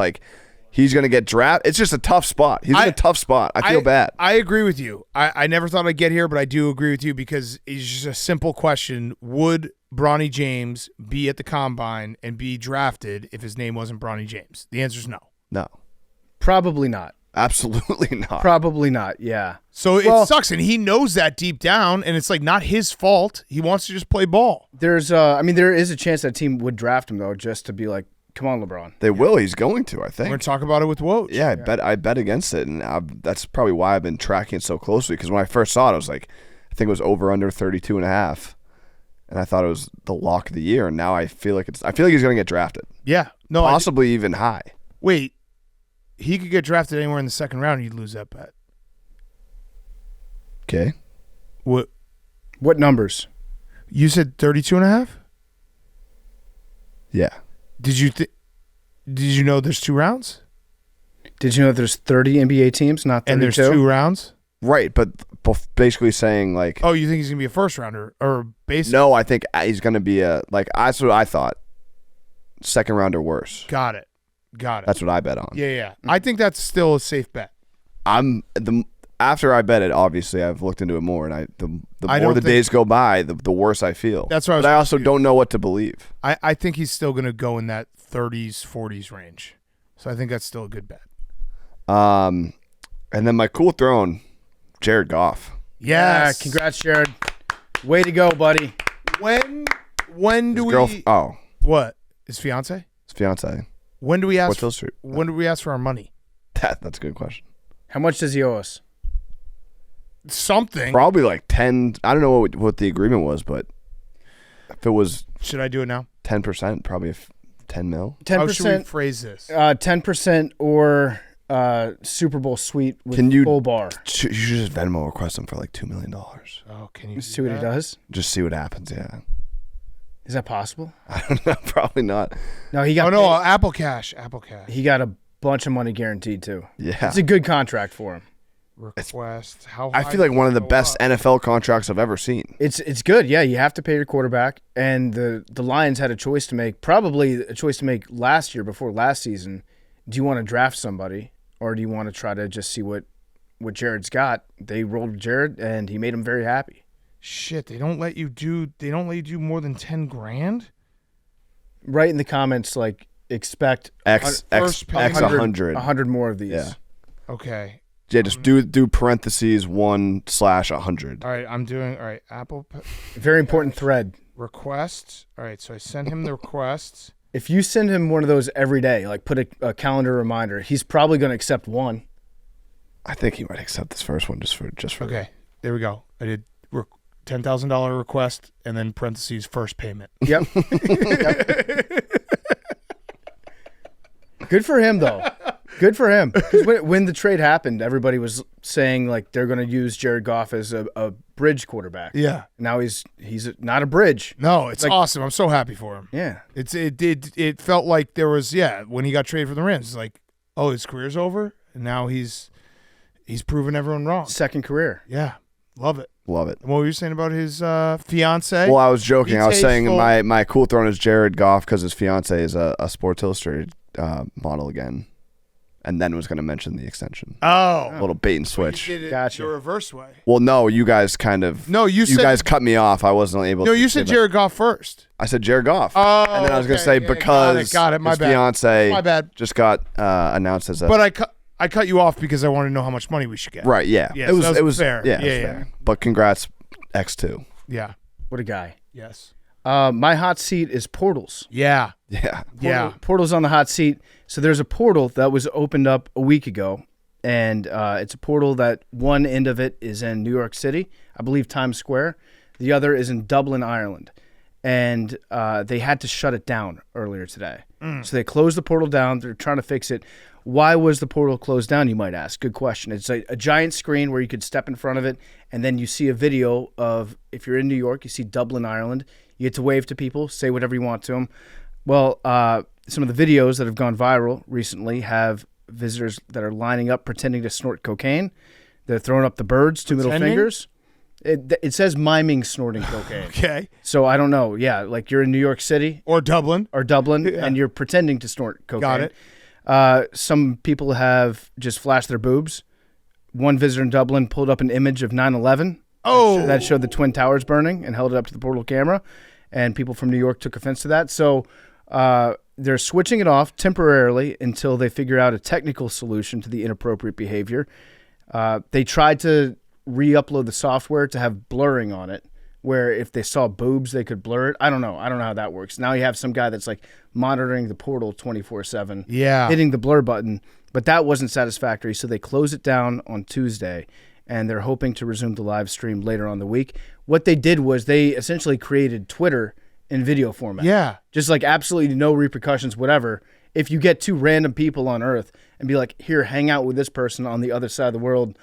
he's going to get drafted. It's just a tough spot. He's in a tough spot. I feel bad. I agree with you. I never thought I'd get here, but I do agree with you because it's just a simple question. Would Bronny James be at the combine and be drafted if his name wasn't Bronny James? The answer is no. No, Probably not. absolutely not. Probably not. Yeah. So it sucks, and he knows that deep down, and it's not his fault. He wants to just play ball. There is a chance that team would draft him though, just to be like, come on, LeBron. They will. He's going to, I We're think. going to talk about it with Woj. Yeah, I bet against it, and that's probably why I've been tracking it so closely. Because when I first saw it, I was like, I think it was over under 32.5, and I thought it was the lock of the year. And now I feel like he's going to get drafted, Yeah. No, possibly even high. wait. He could get drafted anywhere in the second round, and you'd lose that bet. Okay, What? What numbers? You said 32.5? yeah, Did you know there's 2 rounds? Did you know there's 30 NBA teams, not 32? And there's 2 rounds? Right, but basically saying like, Oh, you think he's gonna be a first rounder or basically? no, I think he's going to be that's what I thought. Second round or worse. Got it. That's what I bet on. Yeah. I think that's still a safe bet. After I bet it, obviously I've looked into it more, and the I more don't the think- days go by, the worse I feel. That's what I was But I also confused. don't know what to believe. I think he's still gonna go in that 30s, 40s range. So I think that's still a good bet. And then my cool throne, Jared Goff. Yes. Yeah, congrats, Jared. Way to go, buddy. When do we? What? His fiance? His fiance. When do we ask? What's Hill Street? When do we ask for our money? That's a good question. How much does he owe us? Something. Probably like 10. I don't know what the agreement was, but if it was Should I do it now? 10%, probably 10 mil. How should we 10%. phrase this? 10% or Super Bowl suite with Can you- full bar. You should just Venmo request him for like $2 million. Oh, can you See what he does. Just see what happens. Yeah. Is that possible? I don't know. Probably not. No, he Oh got. no, paid. Apple Cash. Apple Cash. He got a bunch of money guaranteed too. Yeah. It's a good contract for him. Request. How I high feel like does one of it the go best up? NFL contracts I've ever seen. It's good. Yeah, you have to pay your quarterback, and the Lions had a choice to make. Probably a choice to make last year before last season. Do you want to draft somebody, or do you want to try to just see what Jared's got? They rolled Jared, and he made him very happy. Shit, they don't let you do more than 10 grand? Right in the comments, like expect X 100. 100 more of these. Yeah. Okay. Yeah, just do parentheses 1/100. All right, I'm doing all right. Apple Very important thread. request. All right, so I send him the requests. If you send him one of those every day, like put a calendar reminder, he's probably going to accept one. I think he might accept this first one just for. Okay, there we go. I did $10,000 request and then parentheses first payment. Yep. Good for him, though. Good for him. 'Cause when the trade happened, everybody was saying like they're going to use Jared Goff as a bridge quarterback. Yeah. Now he's not a bridge. No, it's Like- awesome. I'm so happy for him. Yeah. It felt like there was when he got traded for the Rams, it's like, oh, his career's over, and now he's proven everyone wrong. Second career. Yeah, love it. Love it. And what were you saying about his fiance? Well, I was joking. Be I was saying tasteful. my cool throne is Jared Goff because his fiance is a Sports Illustrated model again, and then was going to mention the extension. Oh, A little bait and switch. You did it Gotcha. the reverse way. Well, no, you guys kind of. No, you said guys cut me off. I wasn't able. no. to You said give it. Jared Goff first. I said Jared Goff. Oh, and then I was going to okay. say Yeah, because got it. My his bad. fiance My bad. just got announced as a. But I cut you off because I wanted to know how much money we should get. right. Yeah. Yes, it was. that It was was fair. Yeah. it was Yeah, fair. But congrats, X2. Yeah. What a guy. Yes. My hot seat is portals. Yeah. Yeah. Yeah. Portal's on the hot seat. So there's a portal that was opened up a week ago, and it's a portal that one end of it is in New York City, I believe Times Square. The other is in Dublin, Ireland. And they had to shut it down earlier today. So they closed the portal down. They're trying to fix it. Why was the portal closed down, you might ask? Good question. It's a giant screen where you could step in front of it, and then you see a video of, if you're in New York, you see Dublin, Ireland. You get to wave to people, say whatever you want to them. Well, some of the videos that have gone viral recently have visitors that are lining up pretending to snort cocaine. They're throwing up the birds, two middle Pretending? fingers. It says miming snorting cocaine. Okay. So I don't know. Yeah, like you're in New York City Or Dublin. or Dublin, Yeah. and you're pretending to snort cocaine. Got it. Some people have just flashed their boobs. One visitor in Dublin pulled up an image of 9/11. Oh. That showed the Twin Towers burning and held it up to the portal camera, and people from New York took offense to that. So they're switching it off temporarily until they figure out a technical solution to the inappropriate behavior. They tried to re-upload the software to have blurring on it, where if they saw boobs, they could blur it. I don't know how that works. Now you have some guy that's like monitoring the portal 24/7, Yeah. hitting the blur button, but that wasn't satisfactory. So they closed it down on Tuesday, and they're hoping to resume the live stream later on the week. What they did was they essentially created Twitter in video format. Yeah. Just like absolutely no repercussions, whatever. If you get two random people on Earth and be like, here, hang out with this person on the other side of the world,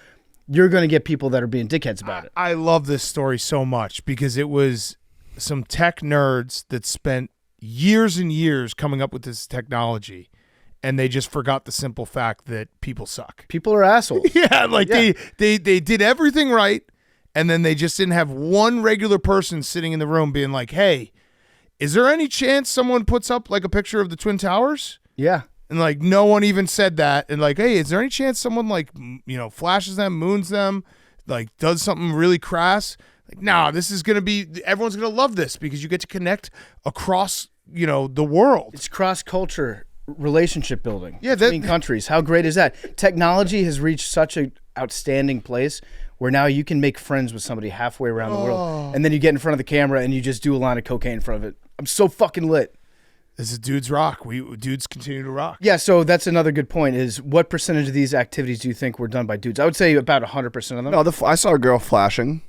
you're going to get people that are being dickheads about it. I love this story so much because it was some tech nerds that spent years and years coming up with this technology, and they just forgot the simple fact that people suck. People are assholes. Yeah, like they did everything right, and then they just didn't have one regular person sitting in the room being like, "Hey, is there any chance someone puts up like a picture of the Twin Towers?" Yeah. And like no one even said that. And like, "Hey, is there any chance someone like flashes them, moons them, like does something really crass?" Like, nah, this is gonna be everyone's gonna love this because you get to connect across the world. It's cross-culture relationship building Yeah, between countries. How great is that? Technology has reached such an outstanding place where now you can make friends with somebody halfway around the world, and then you get in front of the camera and you just do a line of cocaine in front of it. I'm so fucking lit. This is dudes rock. Dudes continue to rock. Yeah, so that's another good point is what percentage of these activities do you think were done by dudes? I would say about 100% of them. No, I saw a girl flashing.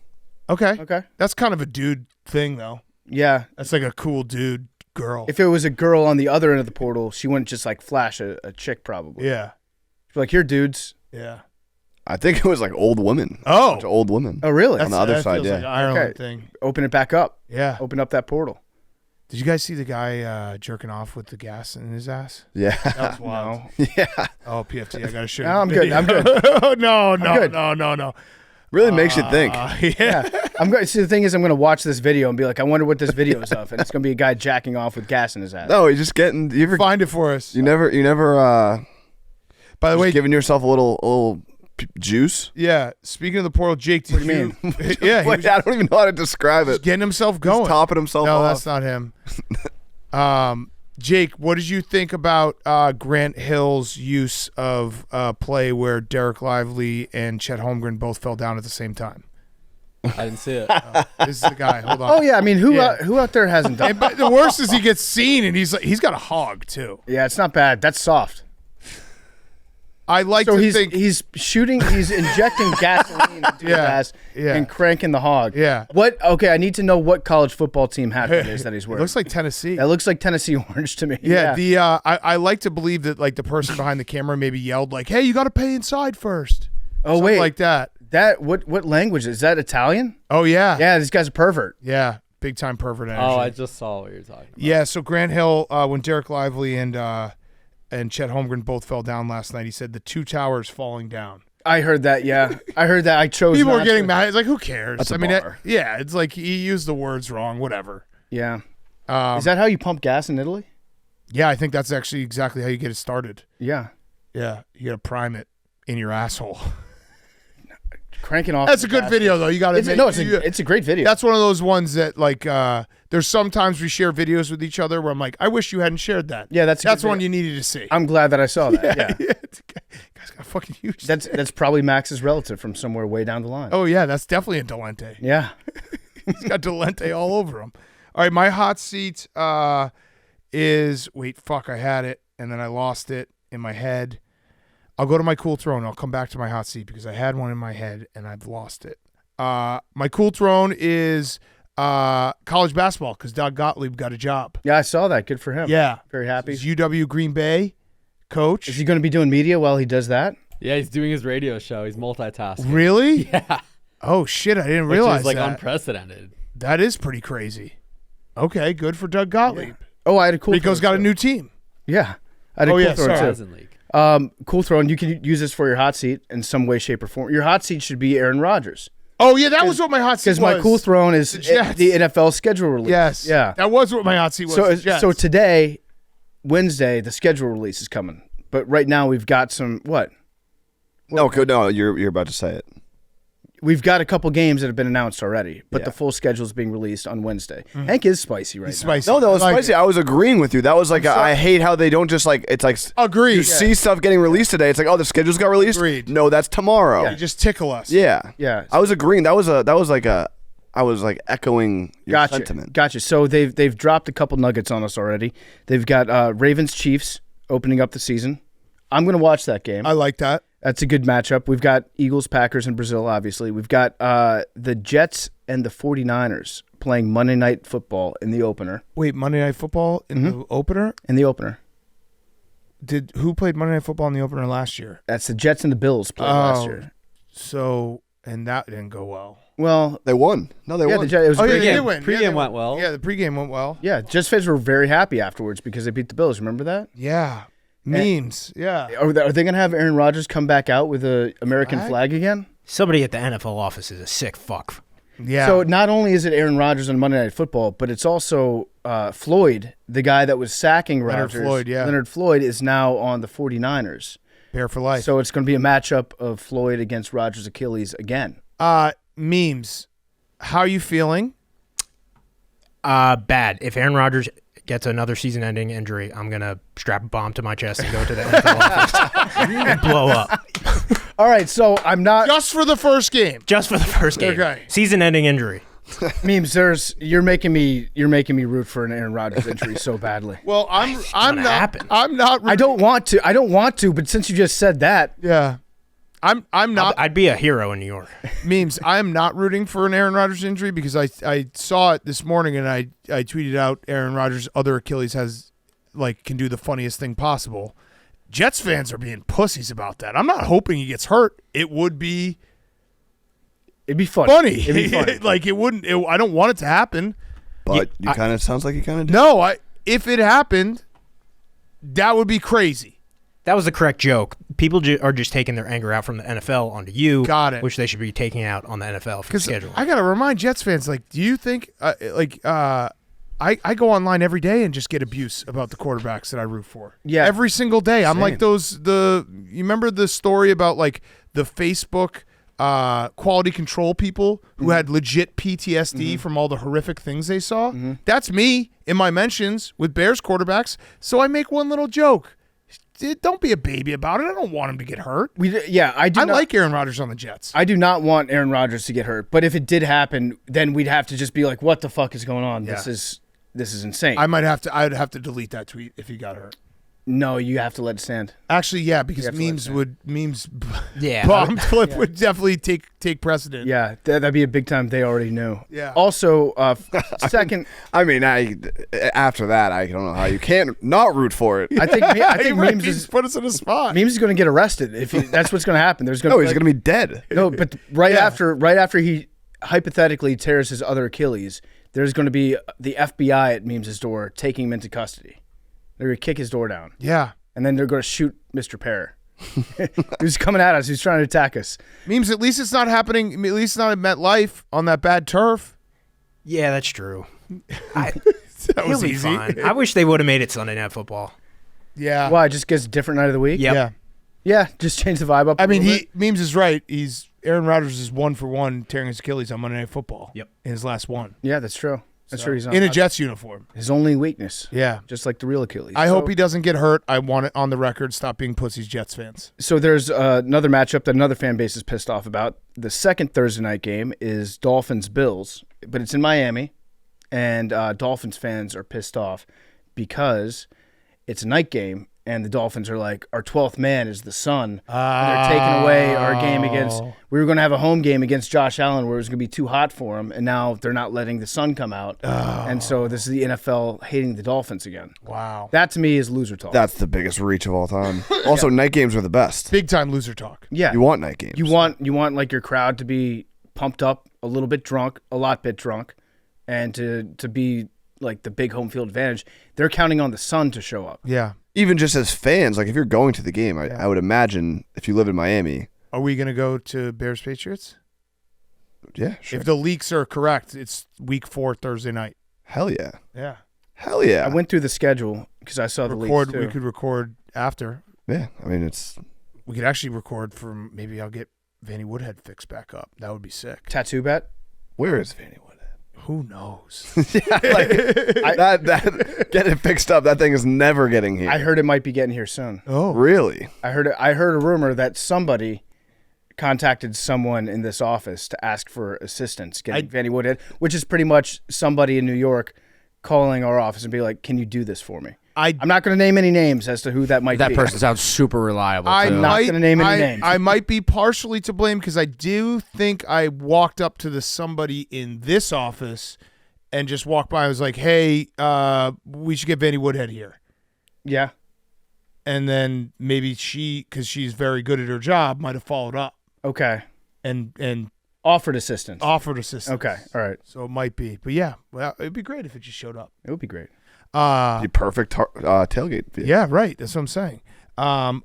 Okay. That's kind of a dude thing though. Yeah. That's like a cool dude girl. If it was a girl on the other end of the portal, she wouldn't just like flash a chick probably. Yeah. She'd be like, here, dudes. Yeah. I think it was like old women. Oh. A bunch of old women. Oh, really? On the other that side, feels yeah. like an Ireland Okay. thing. Open it back up. Yeah. Open up that portal. Did you guys see the guy jerking off with the gas in his ass? Yeah. That was wild. Yeah. Oh, PFT, I gotta show you. No, I'm the good. video. I'm good. No. Really makes you think. Yeah. I'm going. See, the thing is, I'm going to watch this video and be like, I wonder what this video is of, and it's going to be a guy jacking off with gas in his ass. No, you're just getting. You ever? Find it for us. You never. By the way, giving yourself a little juice. yeah. Speaking of the portal, Jake, did What do you mean? Yeah, he Wait, was I don't even know how to describe it. getting himself going. He's topping himself No, off. that's not him. Jake, what did you think about Grant Hill's use of play where Derek Lively and Chet Holmgren both fell down at the same time? I didn't see it. This is the guy. Hold on. Oh yeah, I mean, who Yeah. out there hasn't done? But the worst is he gets seen and he's got a hog too. Yeah, it's not bad. That's soft. I like So to he's think. he's injecting gasoline into his Yeah, ass yeah. and cranking the hog. Yeah. What? Okay, I need to know what college football team hat that is that he's It wearing. looks like Tennessee. That looks like Tennessee orange to me. Yeah, I like to believe that like the person behind the camera maybe yelled like, "Hey, you got to pay inside first." Oh Something wait, like that. That what language is that? Italian? Oh yeah, Yeah, this guy's a pervert. yeah, big time pervert energy. Oh, I just saw what you're talking about. Yeah, so Grant Hill, when Derek Lively and Chet Holmgren both fell down last night, he said the two towers falling down. I heard that. Yeah, I heard that. I chose. People not were getting to- mad. It's like, who cares? That's a I mean, bar. it's like he used the words wrong. Whatever. Yeah. Is that how you pump gas in Italy? Yeah, I think that's actually exactly how you get it started. Yeah. Yeah, you got to prime it in your asshole. Cranking off. That's the a good gas. video, though. You got to It's a great video. That's one of those ones that like there's sometimes we share videos with each other where I'm like, I wish you hadn't shared that. Yeah, that's a that's good one video. you needed to see. I'm glad that I saw that. Yeah. Guy's got fucking huge. That's probably Max's relative from somewhere way down the line. Oh yeah, that's definitely a Delente. Yeah. He's got Delente all over him. All right, my hot seat is I had it and then I lost it in my head. I'll go to my cool throne. I'll come back to my hot seat because I had one in my head and I've lost it. My cool throne is college basketball because Doug Gottlieb got a job. Yeah, I saw that. Good for him. Yeah. Very happy. He's UW Green Bay coach. Is he going to be doing media while he does that? Yeah, he's doing his radio show. He's multitasking. Really? Yeah. Oh, shit. I didn't Which realize is like that. unprecedented. That is pretty crazy. Okay, good for Doug Gottlieb. Oh, I had a cool Rico's throw, got a too. new team. Yeah. I had a Oh, cool yeah, throw, sorry. too. Horizon League. Cool throw, and you can use this for your hot seat in some way, shape, or form. Your hot seat should be Aaron Rodgers. Oh, yeah, that was what my hot seat was. Because my cool throne is The Jets. the NFL schedule release. Yes. Yeah. That was what my hot seat was. So, the Jets. so today, Wednesday, the schedule release is coming. But right now, we've got some, what? No, you're about to say it. We've got a couple games that have been announced already, but Yeah. the full schedule is being released on Wednesday. Hank is spicy right He's now. spicy. No, that was I like spicy. it. I was agreeing with you. That was like I hate how they don't just like it's like Agreed. You see stuff getting released today. It's like, oh, the schedules got released. Agreed. No, that's tomorrow. You just tickle us. Yeah. Yeah. I was agreeing. I was echoing your Gotcha. sentiment. Gotcha. So they've dropped a couple nuggets on us already. They've got Ravens Chiefs opening up the season. I'm going to watch that game. I like that. That's a good matchup. We've got Eagles, Packers, and Brazil, obviously. We've got the Jets and the 49ers playing Monday Night Football in the opener. Wait, Monday Night Football in the opener? In the opener. Who played Monday Night Football in the opener last year? That's the Jets and the Bills played last year. So, and that didn't go well. Well, They won. No, they yeah, won. the Jets. It was Oh, a yeah, great they game. did win. Pregame they went well. Yeah, the pregame went well. Yeah, Jets fans were very happy afterwards because they beat the Bills. Remember that? Yeah. Memes. Yeah. Are they going to have Aaron Rodgers come back out with a American flag again? Somebody at the NFL office is a sick fuck. Yeah. So not only is it Aaron Rodgers on Monday Night Football, but it's also Floyd, the guy that was sacking Leonard Rodgers. Floyd, yeah. Leonard Floyd is now on the 49ers. Bear for life. So it's going to be a matchup of Floyd against Rodgers' Achilles again. Memes. How are you feeling? Bad. If Aaron Rodgers gets another season-ending injury, I'm gonna strap a bomb to my chest and go to the NFL office and blow up. All right, so I'm not Just for the first game. Just for the first game. Okay. Season-ending injury. Memes. You're making me root for an Aaron Rodgers injury so badly. Well, I'm gonna not. happen. I'm not. I don't want to, but since you just said that, Yeah. I'm not. I'd be a hero in New York. Memes. I am not rooting for an Aaron Rodgers injury because I saw it this morning and I tweeted out Aaron Rodgers' other Achilles can do the funniest thing possible. Jets fans are being pussies about that. I'm not hoping he gets hurt. It'd be funny. It'd be funny. it wouldn't. I don't want it to happen. But you kind of sounds like you kind of do. No, if it happened, that would be crazy. That was the correct joke. People are just taking their anger out from the NFL onto you. Got it. Which they should be taking out on the NFL for the schedule. I gotta remind Jets fans, do you think I go online every day and just get abuse about the quarterbacks that I root for? Yeah. Every single day. I'm like Same. you remember the story about the Facebook quality control people who had legit PTSD from all the horrific things they saw? That's me in my mentions with Bears quarterbacks. So I make one little joke. Don't be a baby about it. I don't want him to get hurt. I like Aaron Rodgers on the Jets. I do not want Aaron Rodgers to get hurt, but if it did happen, then we'd have to just be like, "What the fuck is going on? Yeah. This is insane." I'd have to delete that tweet if he got hurt. No, you have to let it stand. Actually, yeah, because have to let memes Yeah. bomb flip would definitely take precedent. Yeah, that'd be a big time. They already knew. Yeah. Also, second, I mean, after that, I don't know how you can't not root for it. I think memes He's is put us in a spot. memes is going to get arrested if that's what's going to happen. There's going No, he's going to be dead. no, but right after he hypothetically tears his other Achilles, there's going to be the FBI at Memes' door taking him into custody. They're going to kick his door down. Yeah. And then they're going to shoot Mr. Pear. He's coming at us. He's trying to attack us. Memes, at least it's not happening. At least it's not at MetLife on that bad turf. Yeah, that's true. That He'll was be easy. fine. I wish they would have made it Sunday Night Football. Yeah. Why? Just gets a different night of the week? Yep. Yeah. Yeah, just change the vibe up. I a mean, little bit. Memes is right. Aaron Rodgers is 1-for-1 tearing his Achilles on Monday Night Football. Yep. In his last one. Yeah, that's true. That's true. He's on In a Jets uniform. his only weakness. Yeah. Just like the real Achilles. I hope he doesn't get hurt. I want it on the record. Stop being pussies, Jets fans. So there's another matchup that another fan base is pissed off about. The second Thursday night game is Dolphins-Bills, but it's in Miami, and Dolphins fans are pissed off because it's a night game, and the Dolphins are like, our 12th man is the sun. And they're taking away our game against – we were going to have a home game against Josh Allen where it was going to be too hot for him, and now they're not letting the sun come out. And so this is the NFL hating the Dolphins again. Wow. That, to me, is loser talk. That's the biggest reach of all time. Also, night games are the best. Big time loser talk. Yeah. You want night games. You want like your crowd to be pumped up, a little bit drunk, a lot bit drunk, and to be like the big home field advantage. They're counting on the sun to show up. Yeah. Even just as fans, like if you're going to the game, I would imagine if you live in Miami. Are we going to go to Bears Patriots? Yeah, sure. If the leaks are correct, it's week 4 Thursday night. Hell yeah. Yeah. Hell yeah. I went through the schedule because I saw the leagues too. We could record after. Yeah, I mean, it's We could actually record from maybe I'll get Vanny Woodhead fixed back up. That would be sick. Tattoo bet. where is Vanny Woodhead? Who knows? That get it fixed up. That thing is never getting here. I heard it might be getting here soon. Oh, Really? I heard a rumor that somebody contacted someone in this office to ask for assistance getting Vanny Woodhead, which is pretty much somebody in New York calling our office and be like, "Can you do this for me?" I'm not going to name any names as to who that might be. That person sounds super reliable. I'm not going to name any names. I might be partially to blame because I do think I walked up to somebody in this office and just walked by. I was like, "Hey, we should get Vanny Woodhead here." Yeah. And then maybe she, because she's very good at her job, might have followed up Okay. and Offered assistance. offered assistance. Okay. All right. So it might be, but yeah, well, it'd be great if it just showed up. It would be great. The perfect tailgate. Vehicle. Yeah, right. That's what I'm saying.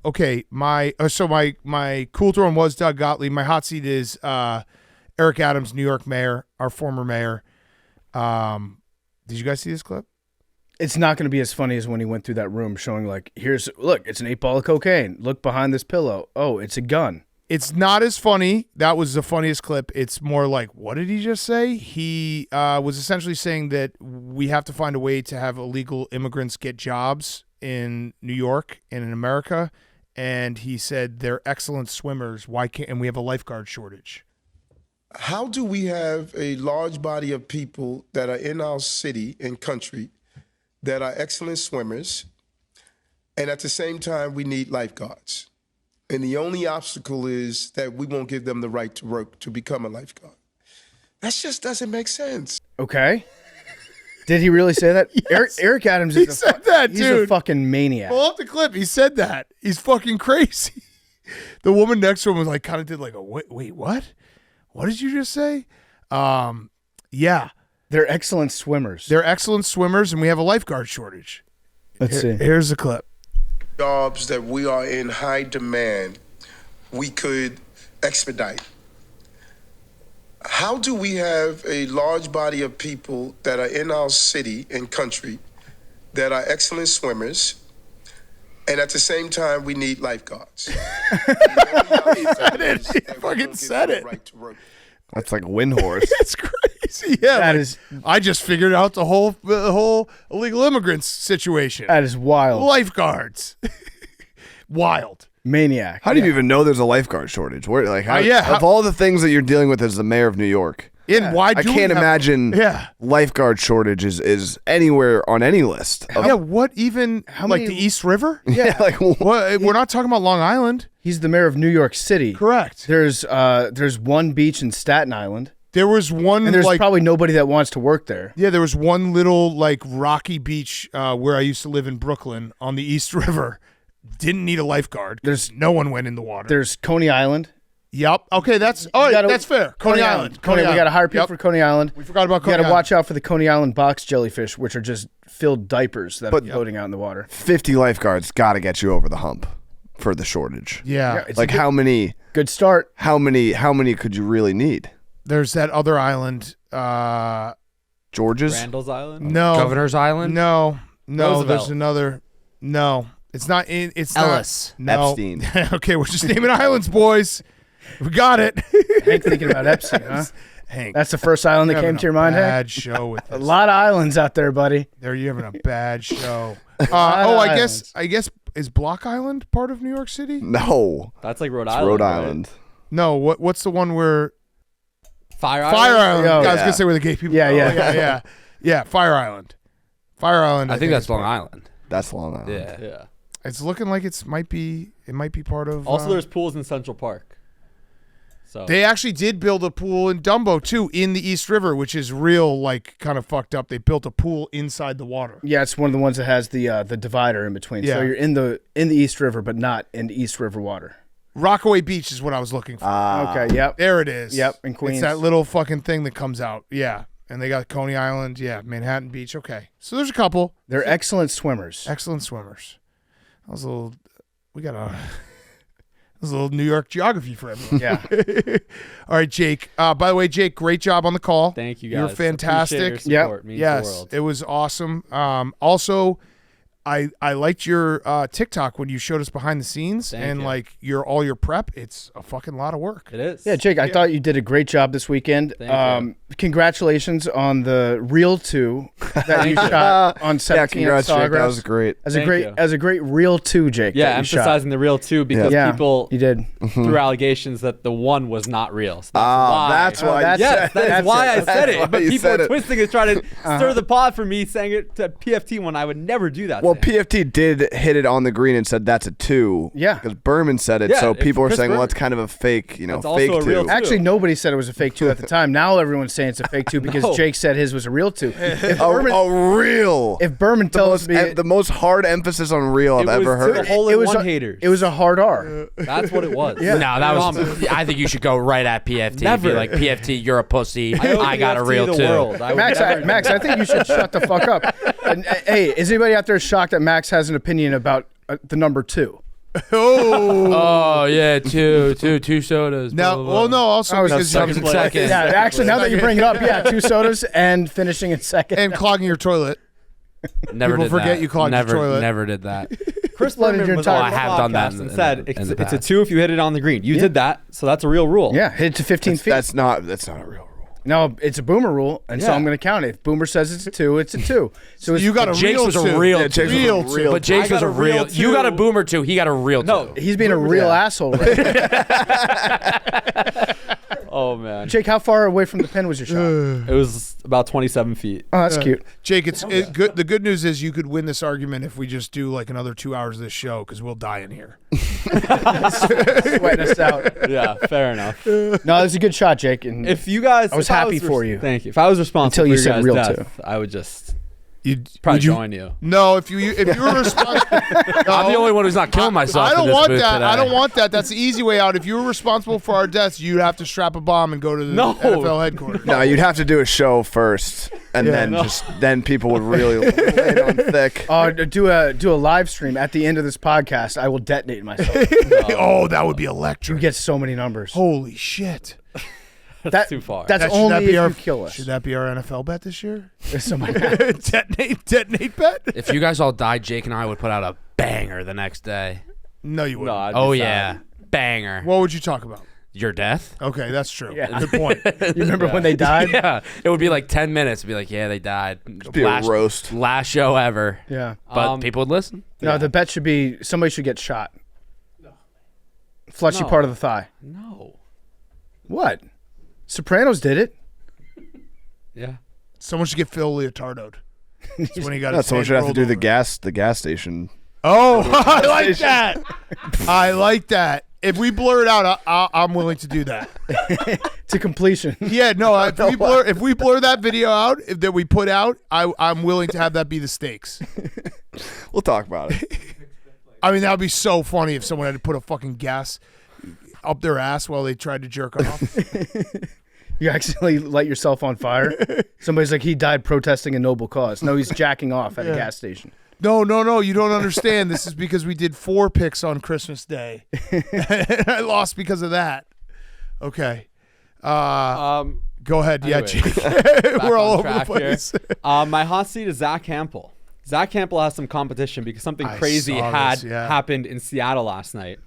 Okay, my cool throwing was Doug Gottlieb. My hot seat is Eric Adams, New York mayor, our former mayor. Did you guys see this clip? It's not going to be as funny as when he went through that room showing look, it's an 8-ball of cocaine. Look behind this pillow. Oh, it's a gun. It's not as funny. That was the funniest clip. It's more like, what did he just say? He was essentially saying that we have to find a way to have illegal immigrants get jobs in New York and in America. And he said they're excellent swimmers. Why can't? And we have a lifeguard shortage. How do we have a large body of people that are in our city and country that are excellent swimmers, and at the same time we need lifeguards? And the only obstacle is that we won't give them the right to work to become a lifeguard. That just doesn't make sense. Okay. Did he really say that? Yes. Eric Adams He is said that, he's dude. a fucking maniac. Pull up the clip. He said that. He's fucking crazy. The woman next to him was like, kind of did like a wait, what? What did you just say? Yeah. They're excellent swimmers. They're excellent swimmers, and we have a lifeguard shortage. Let's see. Here's the clip. Jobs that we are in high demand, we could expedite. How do we have a large body of people that are in our city and country that are excellent swimmers, and at the same time we need lifeguards? He said it. He fucking said it. That's like Windhorse. It's crazy. Yeah, That like, is- I just figured out the whole illegal immigrants situation. That is wild. Lifeguards. Wild. Maniac. How do you even know there's a lifeguard shortage? Where, like, how, yeah, of all the things that you're dealing with as the mayor of New York, And why do I we can't have- imagine Yeah. lifeguard shortage is anywhere on any list. Yeah, what even? How like many- the East River? Yeah, like What? We're not talking about Long Island. He's the mayor of New York City. Correct. There's one beach in Staten Island, There was one and there's like probably nobody that wants to work there. yeah, there was one little like rocky beach where I used to live in Brooklyn on the East River. Didn't need a lifeguard. There's no one went in the water. There's Coney Island. Yep. Okay, that's all right. gotta- That's fair. Coney Island. Coney, we got to hire people Yep. for Coney Island. We forgot about You Coney got to Island. watch out for the Coney Island box jellyfish, which are just filled diapers that are floating out in the water. 50 lifeguards got to get you over the hump for the shortage. Yeah. It's Like a good, how many good start. how many could you really need? There's that other island. George's? Randall's Island. No. Governor's Island. No. Roosevelt. There's another. No. It's not in. It's Ellis. Not. No. Epstein. Okay, we're just naming islands, boys. We got it. Hank thinking about Epstein, huh? Hank. That's the first island that you're came having to your a mind, Hank? Bad show with A this. lot of islands out there, buddy. There, you're having a bad show. lot of I islands. guess is Block Island part of New York City? No. That's like Rhode It's Island. Rhode right? Island. No. What's the one where Fire Fire Island? Oh, I was yeah. gonna say where the gay people. Yeah, go. yeah. Yeah. Fire Island. Fire Island. I think that's is Long part- Island. That's Long Island. Yeah. Yeah. It's looking like it might be part of. Also, there's pools in Central Park. So They actually did build a pool in Dumbo too, in the East River, which is real, like kind of fucked up. They built a pool inside the water. Yeah, it's one of the ones that has the divider in between. Yeah. So you're in the East River, but not in East River water. Rockaway Beach is what I was looking for. Okay, yep. There it is. Yep, in Queens. It's that little fucking thing that comes out. Yeah. And they got Coney Island. Yeah. Manhattan Beach. Okay. So there's a couple. They're excellent swimmers. Excellent swimmers. That was a little, that was a little New York geography for everyone. Yeah. All right, Jake. By the way, Jake, great job on the call. thank you guys. You're fantastic. Appreciate your support. Means the Yes, world. it was awesome. Also, I liked your TikTok when you showed us behind the scenes Thank and you. like all your prep. It's a fucking lot of work. It is. Yeah, Jake, I thought you did a great job this weekend. Thank you. Congratulations on the Reel 2 that you shot on 17 Yeah, congrats, Jake. That was great. As Thank you. a great Reel 2, Jake. Yeah, that you shot. emphasizing the real too because Yeah, people you did. threw allegations that the one was not real. So That's why. that's Yes, it. that That's is why it. I said That's why it. But you people said are it. twisting it, trying to stir the pot for me, saying it to PFT when I would never do that. Well, to him. PFT did hit it on the green and said that's a 2. Yeah. Because Berman said it, Yeah, so if people are Chris saying, well, Berman- it's kind of a fake, That's fake also a real 2. two. Actually, nobody said it was a fake 2 at the time. Now everyone's saying it's a fake 2 because No. Jake said his was a real 2. If real. if Berman the tells most, me the most hard emphasis on real I've It ever was heard. the hole in it was one a, haters. it was a hard R. That's what it was. Yeah. No, that Promise. was. I think you should go right at PFT. Never. Be like PFT, you're a pussy. owe I got a PFT real the too. world. I would Max, never- Max, I think you should shut the fuck up. Hey, is anybody out there shocked that Max has an opinion about the number 2? Oh yeah, two sodas. Now, blah, blah, well, blah. no, also because Comes in second. Yeah, actually, now that you bring it up, 2 sodas and finishing in second. and clogging your toilet. Never People did forget that. you clogged your never, toilet. Never did that. Chris Flooded Berman your was entire- on the I have done that podcast in and the- said in the it's a past. 2 if you hit it on the green. You did that, so that's a real rule. Yeah, hit it to 15 feet. That's not a real rule. No, it's a Boomer rule, and so Yeah. I'm going to count it. If Boomer says it's a 2, it's a 2. So it's, You got a Jake's real was a two. real Yeah, two. Jake's was a Real real two. But Jake's I got was a a real real. You got a two. boomer too. He got a real No. two. he's being a real asshole right now. Oh man, Jake, how far away from the pin was your shot? it was about 27 feet. Oh, that's cute. Jake, it's good. The good news is you could win this argument if we just do like another 2 hours of this show because we'll die in here. Sweating us out. Yeah, fair enough. No, it was a good shot, Jake. And If you guys, I was if happy for you. Thank you. If I was responsible Until you for said your real guys' two. death, I would just You'd probably would you- join you. No, if you were responsible, I'm the only one who's not killing myself. I in don't this want booth that. Today. I don't want that. That's the easy way out. If you were responsible for our deaths, you'd have to strap a bomb and go to the No. NFL headquarters. No, you'd have to do a show first, and then people would really lay it on thick. do a live stream at the end of this podcast. I will detonate myself. Oh, that would be You electric. get so many numbers. Holy shit. That's too far. That's Should only that if be you our kill us. Should that be our NFL bet this year? Somebody- detonate bet? If you guys all died, Jake and I would put out a banger the next day. No, you wouldn't. no, I'd be Oh sad. yeah, banger. What would you talk about? Your death? Okay, that's true. Yeah. Good point. You remember when they died? Yeah, it would be like 10 minutes. It'd be like, yeah, they died. Be a roast. Last show ever. Yeah. But people would listen. No, the bet should be somebody should get shot. Fleshy No. part of the thigh. No. What? Sopranos did it. Yeah. Someone should get Phil Leotardo'd. That's when he got No, his someone head should have to rolled do the over. gas station. Oh, I like that. I like that. If we blur it out, I'm willing to do that. To completion. Yeah, no. If we blur that video out that we put out, I'm willing to have that be the stakes. We'll talk about it. I mean, that would be so funny if someone had to put a fucking gas up their ass while they tried to jerk off. You accidentally light yourself on fire. Somebody's like, he died protesting a noble cause. No, he's jacking off at a gas station. No, you don't understand. This is because we did 4 picks on Christmas Day. And I lost because of that. Okay. Go ahead. Anyway, Yeah, Jake. back We're all on over the track here. place. My hot seat is Zach Campbell. Zach Campbell has some competition because something I crazy saw had this, yeah. happened in Seattle last night.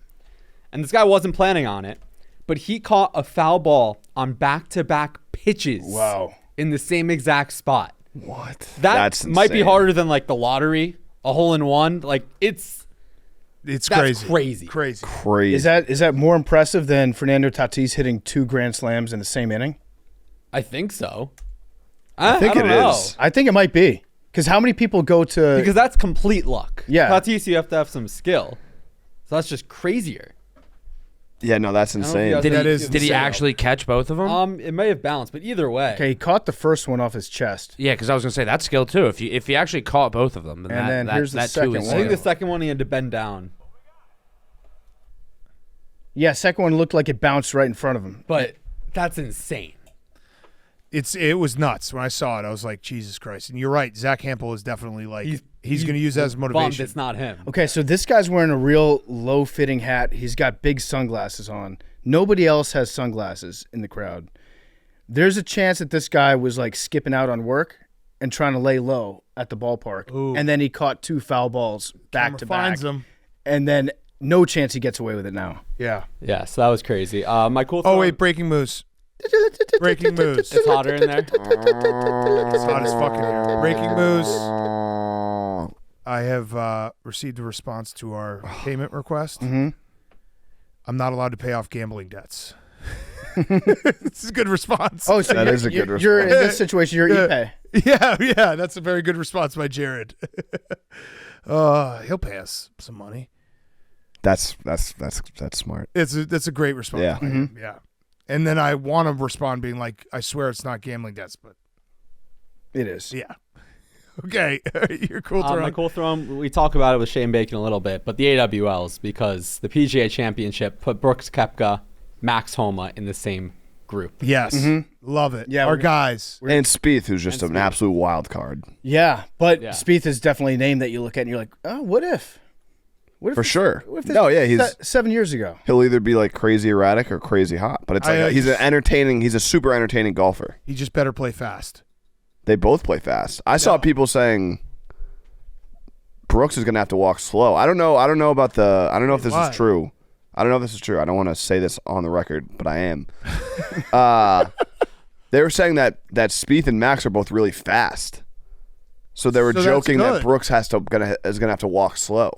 And this guy wasn't planning on it, but he caught a foul ball on back-to-back pitches. Wow. In the same exact spot. What? That That's might be insane. harder than like the lottery, a hole in one. Like It's that's crazy. crazy. Crazy. Is that more impressive than Fernando Tatis hitting 2 grand slams in the same inning? I think so. I think don't it know. is. I think it might be. Because how many people go to... Because that's complete luck. Yeah. Tatis, you have to have some skill. So that's just crazier. Yeah, no, that's don't know if insane. you have- Did That he, is did he insane. actually catch both of them? It may have bounced, but either way. Okay, he caught the first one off his chest. Yeah, because I was gonna say that's skill too. If he actually caught both of them, then And that, then that, here's the that second too is I think one. the second one he had to bend down. Yeah, second one looked like it bounced right in front of him. But that's insane. It was nuts. When I saw it, I was like, Jesus Christ. And you're right. Zach Campbell is definitely like, he's going to use that as Bummed motivation. it's not him. Okay, so this guy's wearing a real low-fitting hat. He's got big sunglasses on. Nobody else has sunglasses in the crowd. There's a chance that this guy was like skipping out on work and trying to lay low at the ballpark. Ooh. And then he caught 2 foul balls back to back. Finds him. And then no chance he gets away with it now. Yeah. Yeah, so that was crazy. My cool Oh, throw- wait. Breaking news. Breaking news. It's hotter in there. It's hot as fuck in here. Breaking news. I have received a response to our payment request. Mhm. I'm not allowed to pay off gambling debts. This is a good response. Oh, so That you're, is a good you're in response. this situation, you're ePay. Yeah. That's a very good response by Jared. He'll pay us some money. That's smart. That's a great response. Yeah. by him. Yeah. And then I want to respond being like, I swear it's not gambling debts, but It is. yeah. Okay. You're cool. My Throne. cool throw, we talk about it with Shane Bacon a little bit, but the AWLs, because the PGA Championship put Brooks Koepka, Max Homa in the same group. Yes. Love it. Yeah, Our we're- guys. And Spieth, who's just an absolute wild card. Yeah, but Yeah. Spieth is definitely a name that you look at and you're like, oh, what if? What if For this- sure. What if this No, yeah, he's 7 years ago. he'll either be like crazy erratic or crazy hot. But it's like he's a super entertaining golfer. He just better play fast. They both play fast. I saw people saying Brooks is gonna have to walk slow. I don't know about the. I don't know if this Why? is true. I don't know if this is true. I don't want to say this on the record, but I am. They were saying that Spieth and Max are both really fast, so they were So that's joking that good. Brooks is gonna have to walk slow,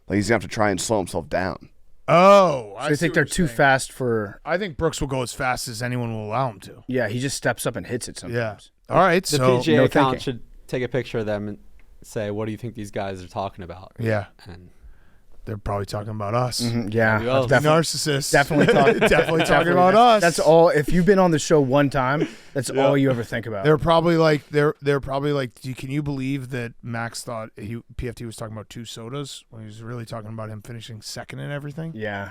like he's gonna have to try and slow himself down. Oh, I think they're too fast for. I think Brooks will go as fast as anyone will allow him to. Yeah, he just steps up and hits it Yeah. sometimes. All right. The So PGA no account thinking. should take a picture of them and say, "What do you think these guys are talking about?" yeah, And they're probably talking about us. Yeah, Maybe else. that's Narcissists. definitely talking. Definitely talking about us. That's all. If you've been on the show one time, that's all you ever think about. They're probably like can you believe that Max thought PFT was talking about 2 sodas when he was really talking about him finishing second and everything? Yeah,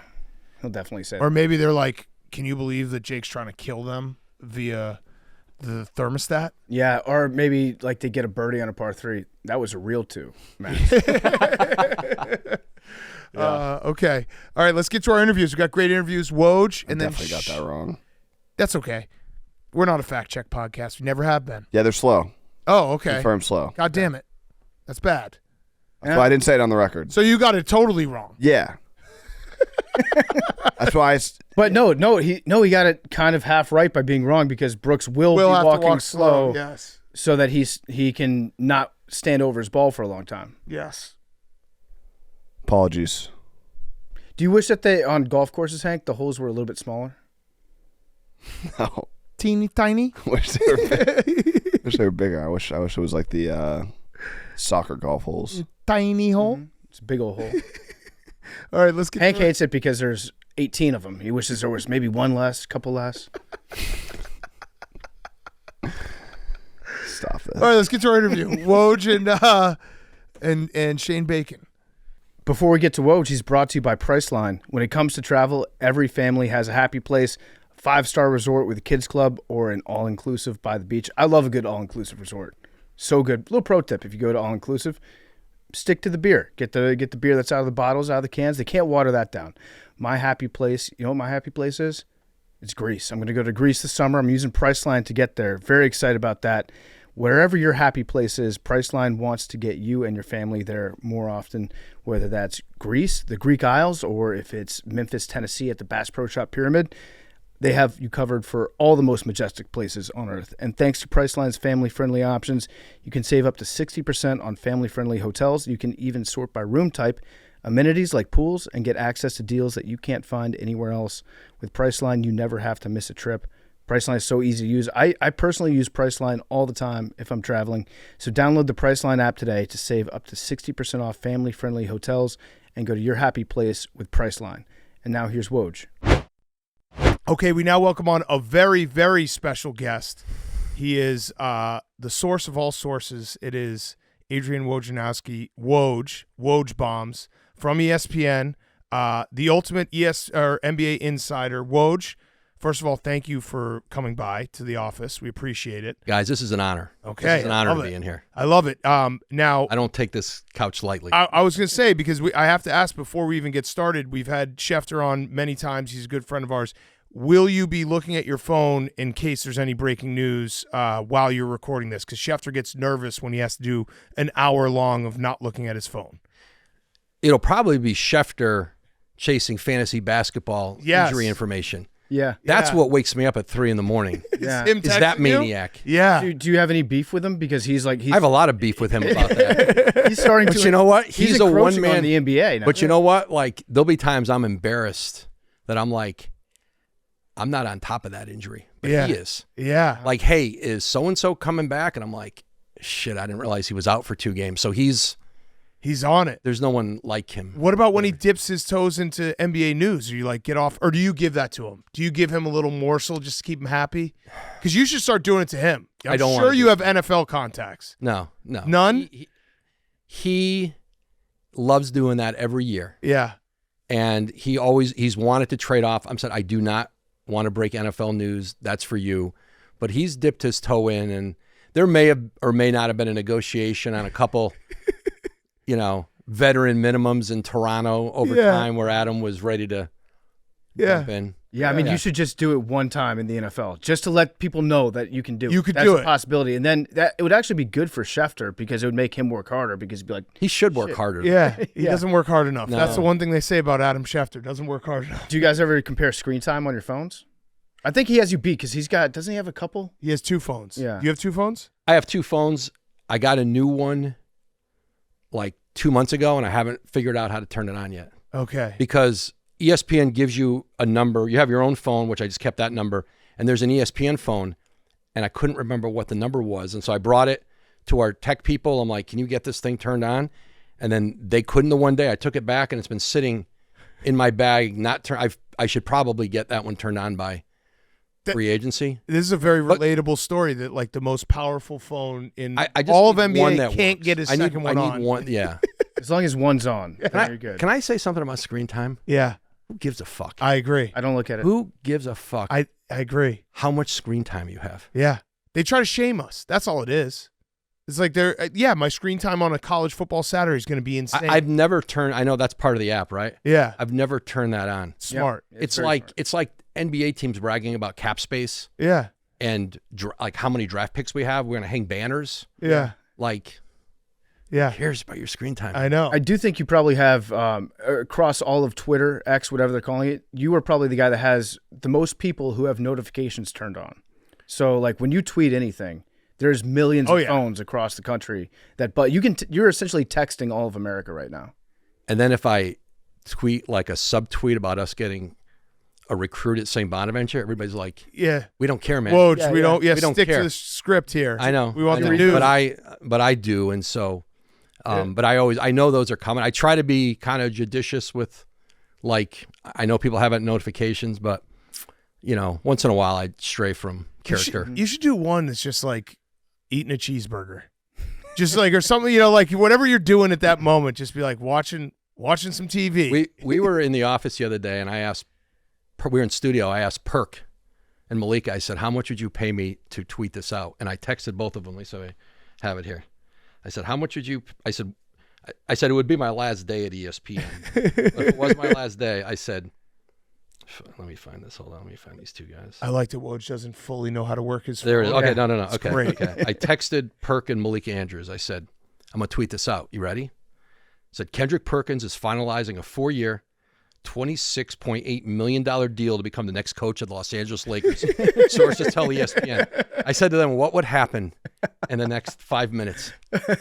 he'll definitely say. Or maybe they're like, can you believe that Jake's trying to kill them via the thermostat? Yeah, or maybe like they get a birdie on a par 3. That was a real 2, Max. Okay. All right, let's get to our interviews. We got great interviews. Woj, and then Definitely got that wrong. That's okay. We're not a fact check podcast. We never have been. Yeah, they're slow. Oh, okay. Confirmed slow. God damn it. That's bad. That's why I didn't say it on the record. So you got it totally wrong. Yeah. That's why But no, he got it kind of half right by being wrong because Brooks will be We'll have to walking walk slow, Yes. so that he can not stand over his ball for a long time. Yes. apologies. Do you wish that they on golf courses, Hank, the holes were a little bit smaller? No. Teeny tiny. Wish they were wish they were bigger. I wish it was like the soccer golf holes. Tiny hole. It's a big old hole. All right, let's get Hank to it. hates it because there's 18 of them. He wishes there was maybe one less, couple less. Stop this. All right, let's get to our interview. Woj and Shane Bacon. Before we get to Woj, he's brought to you by Priceline. When it comes to travel, every family has a happy place. 5-star resort with a kids club or an all-inclusive by the beach. I love a good all-inclusive resort. So good. Little pro tip: if you go to all-inclusive, stick to the beer. Get the beer that's out of the bottles, out of the cans. They can't water that down. My happy place. You know what my happy place is? It's Greece. I'm going to go to Greece this summer. I'm using Priceline to get there. Very excited about that. Wherever your happy place is, Priceline wants to get you and your family there more often, whether that's Greece, the Greek Isles, or if it's Memphis, Tennessee at the Bass Pro Shop Pyramid. They have you covered for all the most majestic places on earth. And thanks to Priceline's family-friendly options, you can save up to 60% on family-friendly hotels. You can even sort by room type, amenities like pools, and get access to deals that you can't find anywhere else. With Priceline, you never have to miss a trip. Priceline is so easy to use. I personally use Priceline all the time if I'm traveling. So download the Priceline app today to save up to 60% off family-friendly hotels and go to your happy place with Priceline. And now here's Woj. Okay, we now welcome on a very, very special guest. He is the source of all sources. It is Adrian Wojnarowski, Woj Bombs from ESPN, the ultimate NBA insider. Woj, first of all, thank you for coming by to the office. We appreciate it. Guys, this is an honor. Okay, This is an honor love to it. be in here. I love it. Now, I don't take this couch lightly. I was going to say, because I have to ask before we even get started, we've had Schefter on many times. He's a good friend of ours. Will you be looking at your phone in case there's any breaking news while you're recording this? Because Schefter gets nervous when he has to do an hour long of not looking at his phone. It'll probably be Schefter chasing fantasy basketball injury information. Yeah. That's Yeah. what wakes me up at 3 a.m. Yeah. Him Is that texting you? maniac? Yeah. Do you have any beef with him? Because he's I have a lot of beef with him about that. he's starting But to. you know what? He's He's a encroaching one-man- on the NBA now. But you know what? Like, there'll be times I'm embarrassed that I'm like, I'm not on top of that injury. But Yeah. he is. Yeah. Like, hey, is so-and-so coming back? And I'm like, shit, I didn't realize he was out for 2 games. So He's on it. there's no one like him. What about when he dips his toes into NBA news? Are you like, get off? Or do you give that to him? Do you give him a little morsel just to keep him happy? Because you should start doing it to him. I'm I don't sure wanna you do have NFL contacts. No. None? He loves doing that every year. Yeah. And he's wanted to trade off. I'm said, I do not want to break NFL news, that's for you. But he's dipped his toe in, and there may have or may not have been a negotiation on a couple, veteran minimums in Toronto over time where Adam was ready to jump in. Yeah, I mean, you should just do it one time in the NFL, just to let people know that you can do it. You could That's do a it. possibility. And then it would actually be good for Schefter because it would make him work harder because he'd be like, he should work harder. Yeah, he doesn't work hard enough. No. That's the one thing they say about Adam Schefter. Doesn't work hard enough. do you guys ever compare screen time on your phones? I think he has you beat because doesn't he have a couple? He has 2 phones. Yeah. You have 2 phones? I have 2 phones. I got a new one like 2 months ago, and I haven't figured out how to turn it on yet. Okay. Because ESPN gives you a number. You have your own phone, which I just kept that number, and there's an ESPN phone, and I couldn't remember what the number was. And so I brought it to our tech people. I'm like, can you get this thing turned on? And then they couldn't the one day. I took it back, and it's been sitting in my bag. I should probably get that one turned on by free agency. This is a very relatable story that like the most powerful phone in I just all of need one NBA that can't works. get his I second one on. I need one, yeah. As long as one's on, then you're good. Can I say something about screen time? Yeah, Who gives a fuck? I agree. I don't look at it. Who gives a fuck I agree. how much screen time you have? Yeah. They try to shame us. That's all it is. It's like my screen time on a college football Saturday is going to be insane. I've never turned. I know that's part of the app, right? Yeah. I've never turned that on. Smart. Yep. It's very like smart. it's like NBA teams bragging about cap space Yeah. and like how many draft picks we have. We're gonna hang banners. Yeah. Like, Yeah. who cares about your screen time? I know. I do think you probably have, across all of Twitter, X, whatever they're calling it, you are probably the guy that has the most people who have notifications turned on. So, like, when you tweet anything, there's millions of phones across the country but you're essentially texting all of America right now. And then if I tweet like a subtweet about us getting a recruit at St. Bonaventure, everybody's like, yeah. we don't care, man. Woj, we don't. Yeah, we don't stick care. to the script here. I know. We want I the know. news. But I do, and so, but I know those are coming. I try to be kind of judicious with, like, I know people have it notifications, but once in a while I stray from character. You should do one that's just like eating a cheeseburger, just like or something. Like whatever you're doing at that moment, just be like watching some TV. We were in the office the other day, and we were in studio. I asked Perk and Malika. I said, "How much would you pay me to tweet this out?" And I texted both of them. So I have it here. I said, "How much would you?" I said it would be my last day at ESPN. If it was my last day, I said, let me find this. Hold on. Let me find these 2 guys. I like that Woj doesn't fully know how to work his phone. There it is. Okay, Yeah. no. It's Okay, great. okay. I texted Perk and Malika Andrews. I said, I'm going to tweet this out. You ready? I said, Kendrick Perkins is finalizing a 4-year, $26.8 million deal to become the next coach of the Los Angeles Lakers. Sources tell ESPN. I said to them, what would happen in the next 5 minutes?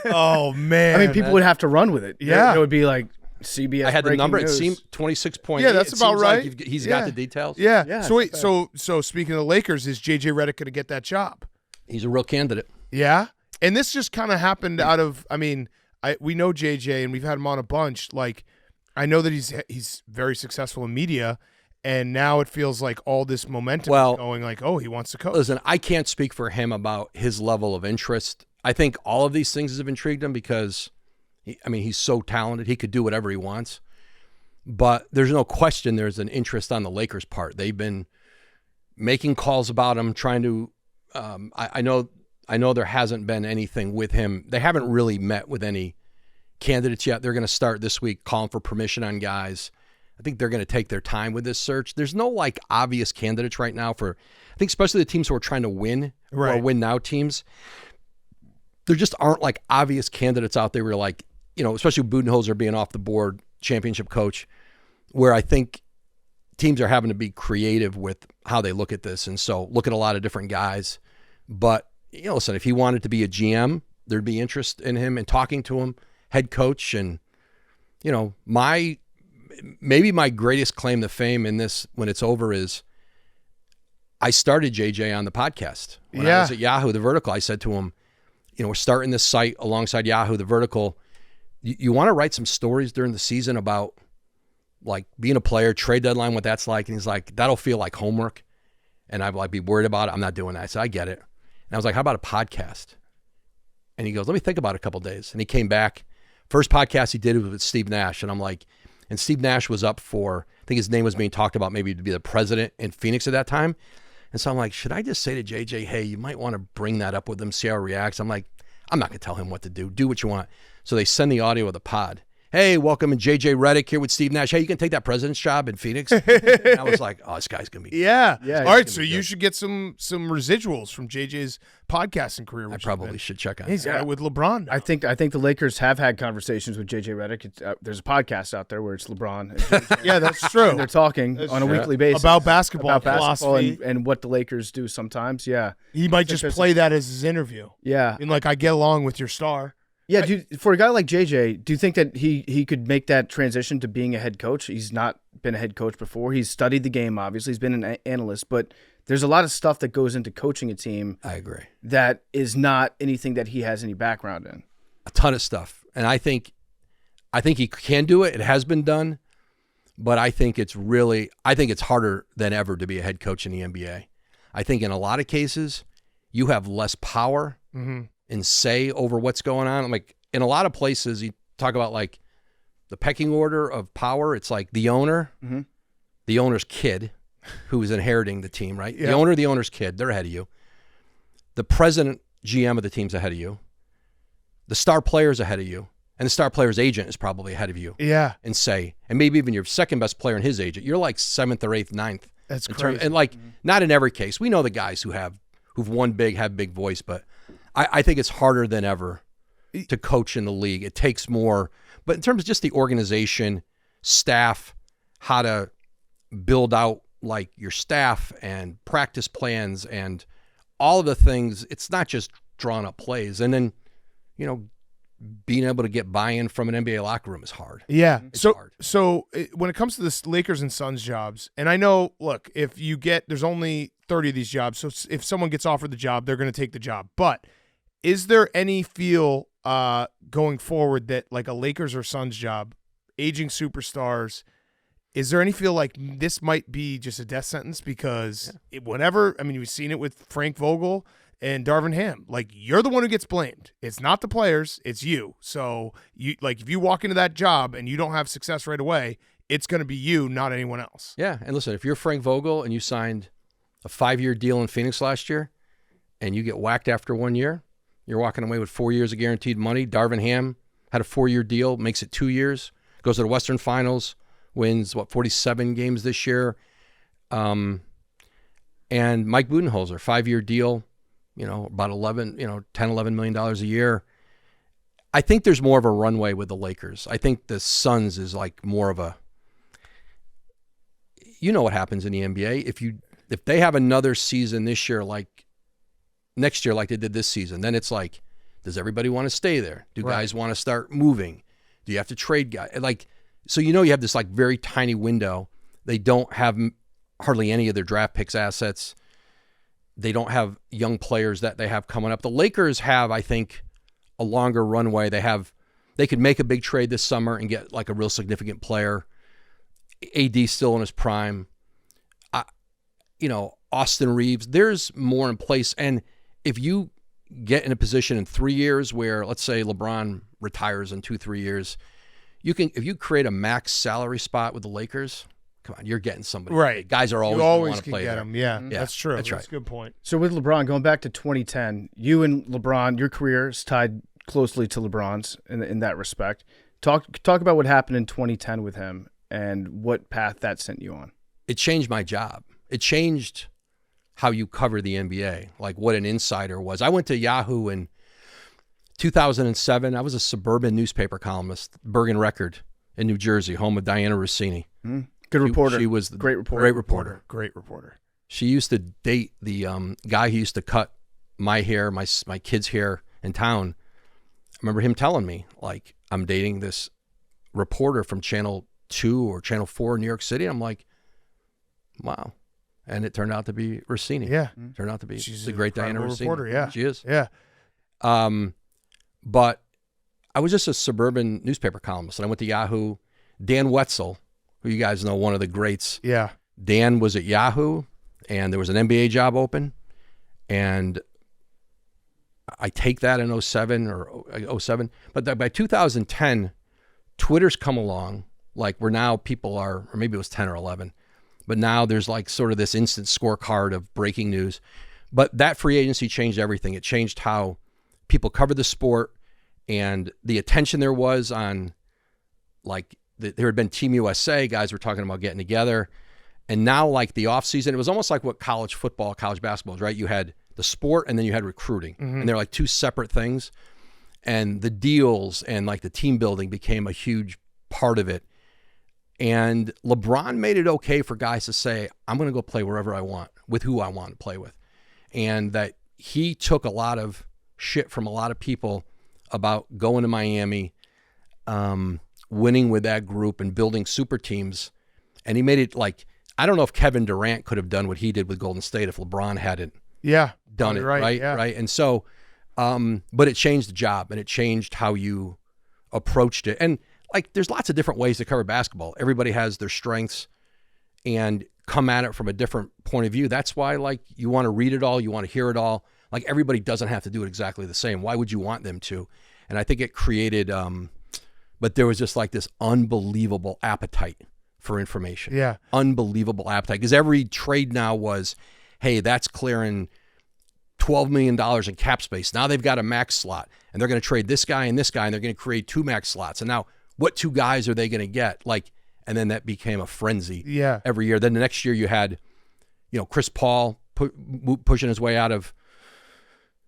Oh, man. I mean, people would have to run with it. Yeah. It would be like CBS. I had the breaking number. news. It seemed 26.8. Yeah, that's It about seems like right. he's Yeah. got the details. Yeah. Yeah, So wait. it's So speaking of the Lakers, is JJ Redick going to get that job? He's a real candidate. Yeah. And this just kind of happened out of. I mean, we know JJ, and we've had him on a bunch. Like, I know that he's very successful in media, and now it feels like all this momentum is going. Like, oh, he wants to coach. Listen, I can't speak for him about his level of interest. I think all of these things have intrigued him because, he's so talented. He could do whatever he wants. But there's no question there's an interest on the Lakers' part. They've been making calls about him, trying to. I know there hasn't been anything with him. They haven't really met with any candidates yet. They're going to start this week calling for permission on guys. I think they're going to take their time with this search. There's no like obvious candidates right now for. I think especially the teams who are trying to win or win now teams. There just aren't like obvious candidates out there where like especially Budenholzer being off the board, championship coach, where I think teams are having to be creative with how they look at this. And so look at a lot of different guys. But, listen, if he wanted to be a GM, there'd be interest in him and talking to him, head coach. And, maybe my greatest claim to fame in this when it's over is I started JJ on the podcast. When I was at Yahoo, The Vertical, I said to him, we're starting this site alongside Yahoo, The Vertical. You want to write some stories during the season about like being a player, trade deadline, what that's like. And he's like, that'll feel like homework. And I'd like be worried about it. I'm not doing that. I said, I get it. And I was like, how about a podcast? And he goes, let me think about it a couple of days. And he came back. First podcast he did was with Steve Nash. And I'm like, And Steve Nash was up for, I think his name was being talked about maybe to be the president in Phoenix at that time. And so I'm like, should I just say to JJ, hey, you might want to bring that up with him, see how he reacts? I'm like, I'm not going to tell him what to do. Do what you want. So they send the audio of the pod. Hey, welcome to JJ Redick here with Steve Nash. Hey, you can take that president's job in Phoenix? And I was like, oh, this guy's going to be Yeah. Yeah, All right, so you should get some residuals from JJ's podcasting career. I Which probably should check on He's it. with LeBron now. I think the Lakers have had conversations with JJ Redick. There's a podcast out there where it's LeBron and JJ, Yeah, that's true. and they're talking on a weekly basis About basketball philosophy. and what the Lakers do sometimes. Yeah, He might just play that as his interview. yeah, And like, I get along with your star. yeah. For a guy like JJ, do you think that he could make that transition to being a head coach? He's not been a head coach before. He's studied the game, obviously. He's been an analyst, but there's a lot of stuff that goes into coaching a team I agree. that is not anything that he has any background in. A ton of stuff. And I think he can do it. It has been done. But I think it's harder than ever to be a head coach in the NBA. I think in a lot of cases, you have less power and say over what's going on. Like in a lot of places, you talk about like the pecking order of power. It's like the owner, the owner's kid, who is inheriting the team, right? Yeah. The owner, the owner's kid, they're ahead of you. The president, GM of the team's ahead of you. The star player's ahead of you. And the star player's agent is probably ahead of you. Yeah. And maybe even your second best player and his agent. You're like 7th or 8th, 9th. That's in crazy. and like, not in every case. We know the guys who've won big, have big voice, but I think it's harder than ever to coach in the league. It takes more. But in terms of just the organization, staff, how to build out like your staff and practice plans and all of the things, it's not just drawing up plays. And then, being able to get buy-in from an NBA locker room is hard. Yeah. It's So hard. when it comes to this Lakers and Suns jobs, and I know, look, there's only 30 of these jobs, so if someone gets offered the job, they're going to take the job. But is there any feel going forward that like a Lakers or Suns job, aging superstars, is there any feel like this might be just a death sentence? Because we've seen it with Frank Vogel and Darvin Ham. Like, you're the one who gets blamed. It's not the players, it's you. So if you walk into that job and you don't have success right away, it's going to be you, not anyone else. Yeah, and listen, if you're Frank Vogel and you signed a 5-year deal in Phoenix last year and you get whacked after 1 year, you're walking away with 4 years of guaranteed money. Darvin Ham had a 4-year deal, makes it 2 years, goes to the Western Finals, wins, 47 games this year. And Mike Budenholzer, 5-year deal, about 10, $11 million a year. I think there's more of a runway with the Lakers. I think the Suns is like more of a, what happens in the NBA. If they have another season this year, like next year, like they did this season, then it's like, does everybody want to stay there? Do guys want to start moving? Do you have to trade guys? So you have this like very tiny window. They don't have hardly any of their draft picks assets. They don't have young players that they have coming up. The Lakers have, I think, a longer runway. They could make a big trade this summer and get like a real significant player. AD still in his prime. Austin Reeves. There's more in place. And if you get in a position in 3 years where, let's say, LeBron retires in 2-3 years, if you create a max salary spot with the Lakers, come on, you're getting somebody. Right. Guys are always you going to always want to can play get there. them. Yeah, Yeah, that's true. that's right. That's a good point. So with LeBron, going back to 2010, you and LeBron, your career is tied closely to LeBron's in that respect. Talk about what happened in 2010 with him and what path that sent you on. It changed my job. It changed how you cover the NBA, like what an insider was. I went to Yahoo in 2007. I was a suburban newspaper columnist, Bergen Record in New Jersey, home of Diana Rossini. Good reporter. She was great reporter. Great reporter. Great reporter. She used to date the guy who used to cut my hair, my kids' hair in town. I remember him telling me, like, I'm dating this reporter from Channel 2 or Channel 4 in New York City. I'm like, wow. And it turned out to be Rossini. Yeah. Turned out to be She's the an great Diana incredible Rossini. reporter, yeah. She is. Yeah. But I was just a suburban newspaper columnist, and I went to Yahoo. Dan Wetzel, who you guys know, one of the greats. Yeah. Dan was at Yahoo, and there was an NBA job open, and I take that in 07 or 07. But by 2010, Twitter's come along, Like where now people are, or maybe it was 10 or 11, but now there's like sort of this instant scorecard of breaking news. But that free agency changed everything. It changed how people covered the sport and the attention there was on, like, there had been Team USA, guys were talking about getting together. And now, like, the offseason, it was almost like what college football, college basketball is, right? You had the sport and then you had recruiting. And they're like two separate things. And the deals and, like, the team building became a huge part of it. And LeBron made it okay for guys to say, I'm going to go play wherever I want, with who I want to play with. And that he took a lot of shit from a lot of people about going to Miami, winning with that group and building super teams. And he made it like, I don't know if Kevin Durant could have done what he did with Golden State if LeBron hadn't done it, right? Yeah. Right. And so, but it changed the job and it changed how you approached it. And like, there's lots of different ways to cover basketball. Everybody has their strengths and come at it from a different point of view. That's why, like, you want to read it all, you want to hear it all. Like, everybody doesn't have to do it exactly the same. Why would you want them to? And I think it created, but there was just like this unbelievable appetite for information. Yeah. Unbelievable appetite. Because every trade now was, hey, that's clearing $12 million in cap space. Now they've got a max slot, and they're going to trade this guy, and they're going to create two max slots. And now, what two guys are they going to get? Like, and then that became a frenzy every year. Then the next year you had, Chris Paul pushing his way out of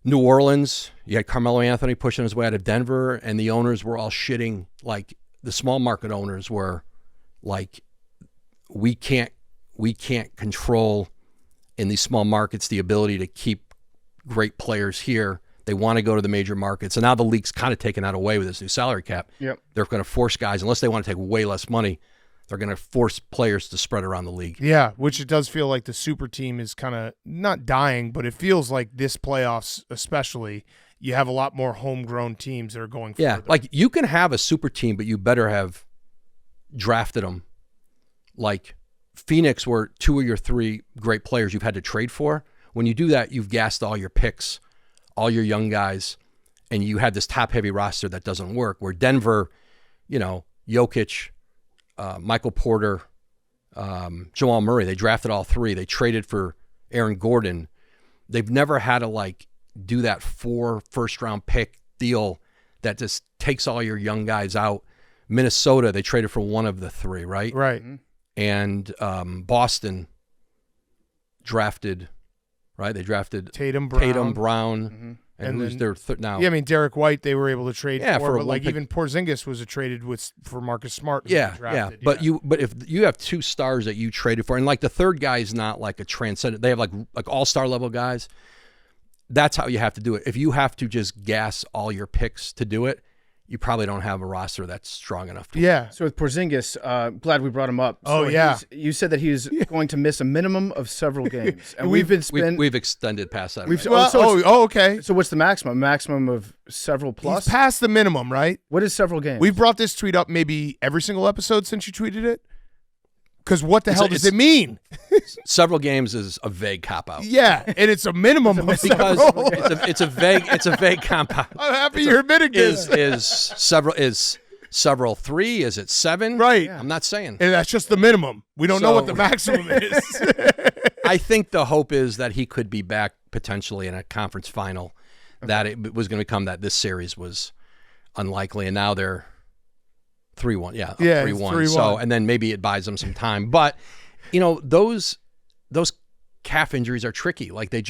New Orleans. You had Carmelo Anthony pushing his way out of Denver, and the owners were all shitting. Like, the small market owners were like, we can't control in these small markets the ability to keep great players here. They want to go to the major markets. And now the league's kind of taken that away with this new salary cap. Yep. They're going to force guys, unless they want to take way less money, they're going to force players to spread around the league. Yeah, which it does feel like the super team is kind of not dying, but it feels like this playoffs especially, you have a lot more homegrown teams that are going further. Yeah, like you can have a super team, but you better have drafted them. Like Phoenix were 2 of your 3 great players you've had to trade for. When you do that, you've gassed all your picks, all your young guys, and you had this top-heavy roster that doesn't work. Where Denver, Jokic, Michael Porter, Jamal Murray, they drafted all 3. They traded for Aaron Gordon. They've never had to, like, do that 4 first-round pick deal that just takes all your young guys out. Minnesota, they traded for one of the 3, right? Right. And Boston drafted, right? They drafted Tatum, Brown, and who's then, their now? Yeah, I mean, Derek White, they were able to trade for but like pick. even Porzingis was traded for Marcus Smart. Yeah. But if you have 2 stars that you traded for, and like the third guy is not like a transcendent, they have like all-star level guys. That's how you have to do it. If you have to just gas all your picks to do it, you probably don't have a roster that's strong enough to Yeah. So with Porzingis, glad we brought him up. Oh, So yeah. you said that he was going to miss a minimum of several games, and we've extended past that. We've- already. Okay. So what's the maximum? Maximum of several plus? He's past the minimum, right? What is several games? We've brought this tweet up maybe every single episode since you tweeted it. Because what the hell does it mean? Several games is a vague cop out. Yeah, and it's a minimum of Because several. it's a vague comp out. I'm happy you're admitting this. Is several 3? Is it 7? Right. I'm not saying. And that's just the minimum. We don't know what the maximum is. I think the hope is that he could be back potentially in a conference final. That it was going to become that this series was unlikely, and now they're 3-1. Yeah, 3-1. 3-1. So, and then maybe it buys them some time. But those calf injuries are tricky. Like they're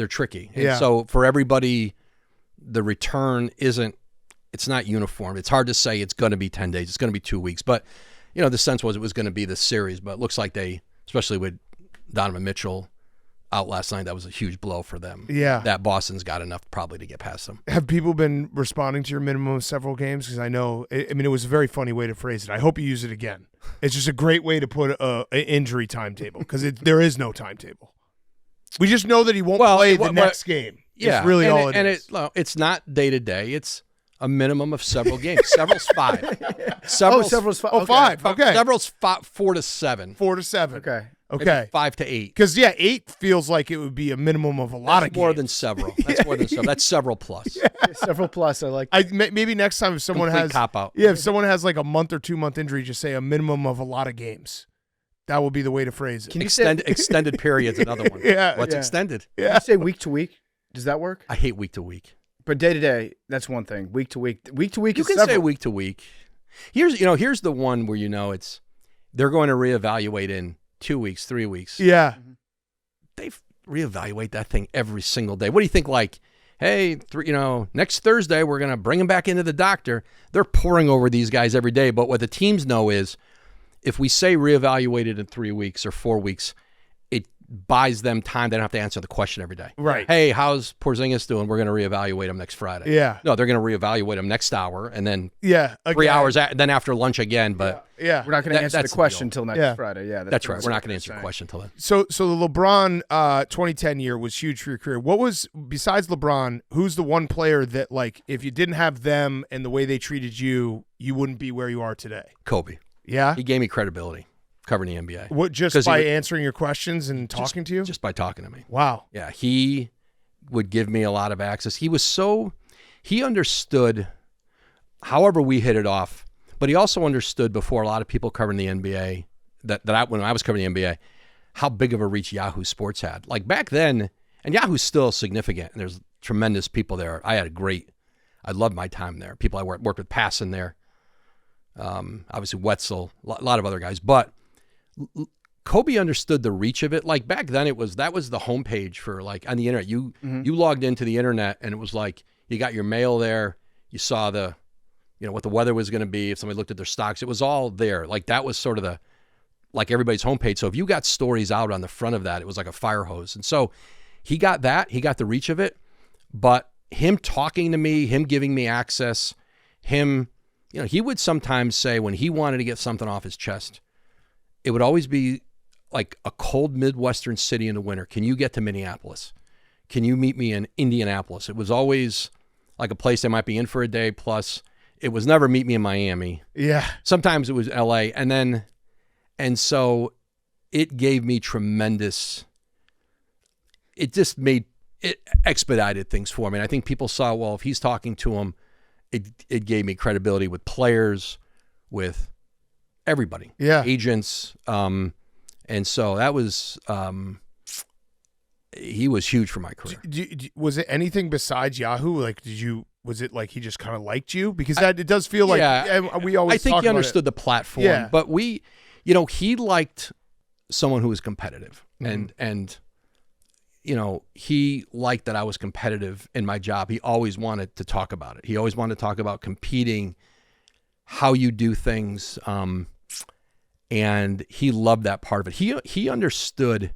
tricky. And so for everybody, the return it's not uniform. It's hard to say it's going to be 10 days. It's going to be 2 weeks. But the sense was it was going to be this series. But it looks like they, especially with Donovan Mitchell out last night, that was a huge blow for them. Yeah. That Boston's got enough probably to get past them. Have people been responding to your minimum of several games? Because I know, it was a very funny way to phrase it. I hope you use it again. It's just a great way to put an injury timetable because there is no timetable. We just know that he won't play the next game. Yeah. It's really all it is. It's not day to day. It's a minimum of several games. Several's 5. Several's 5. Oh, 5. Okay. Several's 4 to 7. 4 to 7. Okay. Maybe Okay. 5 to 8. Because 8 feels like it would be a minimum of a lot That's of more games. than several. That's more than several. That's several plus. Several plus. I like. Maybe next time if someone Complete has cop-out. if someone has like a month or 2 month injury, just say a minimum of a lot of games. That would be the way to phrase it. Can you say, Extended period's another one. Yeah, What's yeah. extended? can you say week to week? Does that work? I hate week to week. But day to day, that's one thing. Week to week. Week to week You is can several. say week to week. Here's the one where they're going to reevaluate in 2 weeks, 3 weeks. Yeah. They reevaluate that thing every single day. What do you think? Like, hey, next Thursday we're going to bring them back into the doctor. They're pouring over these guys every day. But what the teams know is, if we say reevaluated in 3 weeks or 4 weeks, it buys them time. They don't have to answer the question every day. Right. Hey, how's Porzingis doing? We're going to reevaluate him next Friday. Yeah. No, they're going to reevaluate him next hour and then Yeah. 3 hours, then after lunch again. But Yeah. We're not going to answer that's the the question deal. until next Yeah. Friday. Yeah, that's right. what We're not I'm going to answer the saying. question until then. So the LeBron 2010 year was huge for your career. What was, besides LeBron, who's the one player that, like, if you didn't have them and the way they treated you, you wouldn't be where you are today? Kobe. Yeah. He gave me credibility covering the NBA. What, just 'Cause he by would- answering your questions and talking to you? Just by talking to me. Wow. Yeah, he would give me a lot of access. He understood, however we hit it off, but he also understood before a lot of people covering the NBA, when I was covering the NBA, how big of a reach Yahoo Sports had. Like back then, and Yahoo's still significant, and there's tremendous people there. I loved my time there. People I worked with Passon there, obviously Wetzel, a lot of other guys, but Kobe understood the reach of it. Like back then that was the homepage for, like, on the internet. You logged into the internet and it was like you got your mail there. You saw what the weather was going to be. If somebody looked at their stocks, it was all there. Like that was sort of everybody's homepage. So if you got stories out on the front of that, it was like a fire hose. And so he got the reach of it, but him talking to me, him giving me access, he would sometimes say when he wanted to get something off his chest, it would always be like a cold Midwestern city in the winter. Can you get to Minneapolis? Can you meet me in Indianapolis? It was always like a place I might be in for a day. Plus, it was never meet me in Miami. Yeah. Sometimes it was LA. And so it gave me tremendous, it just expedited things for me. And I think people saw, well, if he's talking to him, it gave me credibility with players, with everybody, agents, and so that was he was huge for my career. Was it anything besides Yahoo? Like, was it like he just kind of liked you? Because it does feel like we always. I think talk he about understood the platform, but he liked someone who was competitive, and he liked that I was competitive in my job. He always wanted to talk about it. He always wanted to talk about competing, how you do things, and he loved that part of it. He understood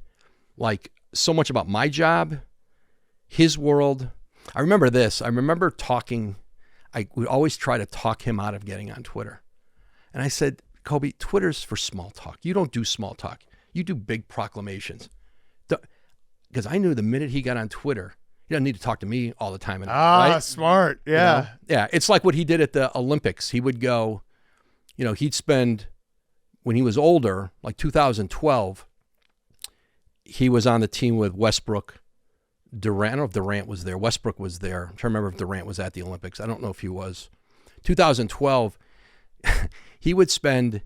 like so much about my job, his world. I remember this. I remember talking. I would always try to talk him out of getting on Twitter, and I said, Kobe, Twitter's for small talk. You don't do small talk. You do big proclamations. Because I knew the minute he got on Twitter, he doesn't need to talk to me all the time. Right? Smart. Yeah. Yeah. It's like what he did at the Olympics. He would go, he'd spend, when he was older, like 2012, he was on the team with Westbrook, Durant. I don't know if Durant was there. Westbrook was there. I'm trying to remember if Durant was at the Olympics. I don't know if he was. 2012, he would spend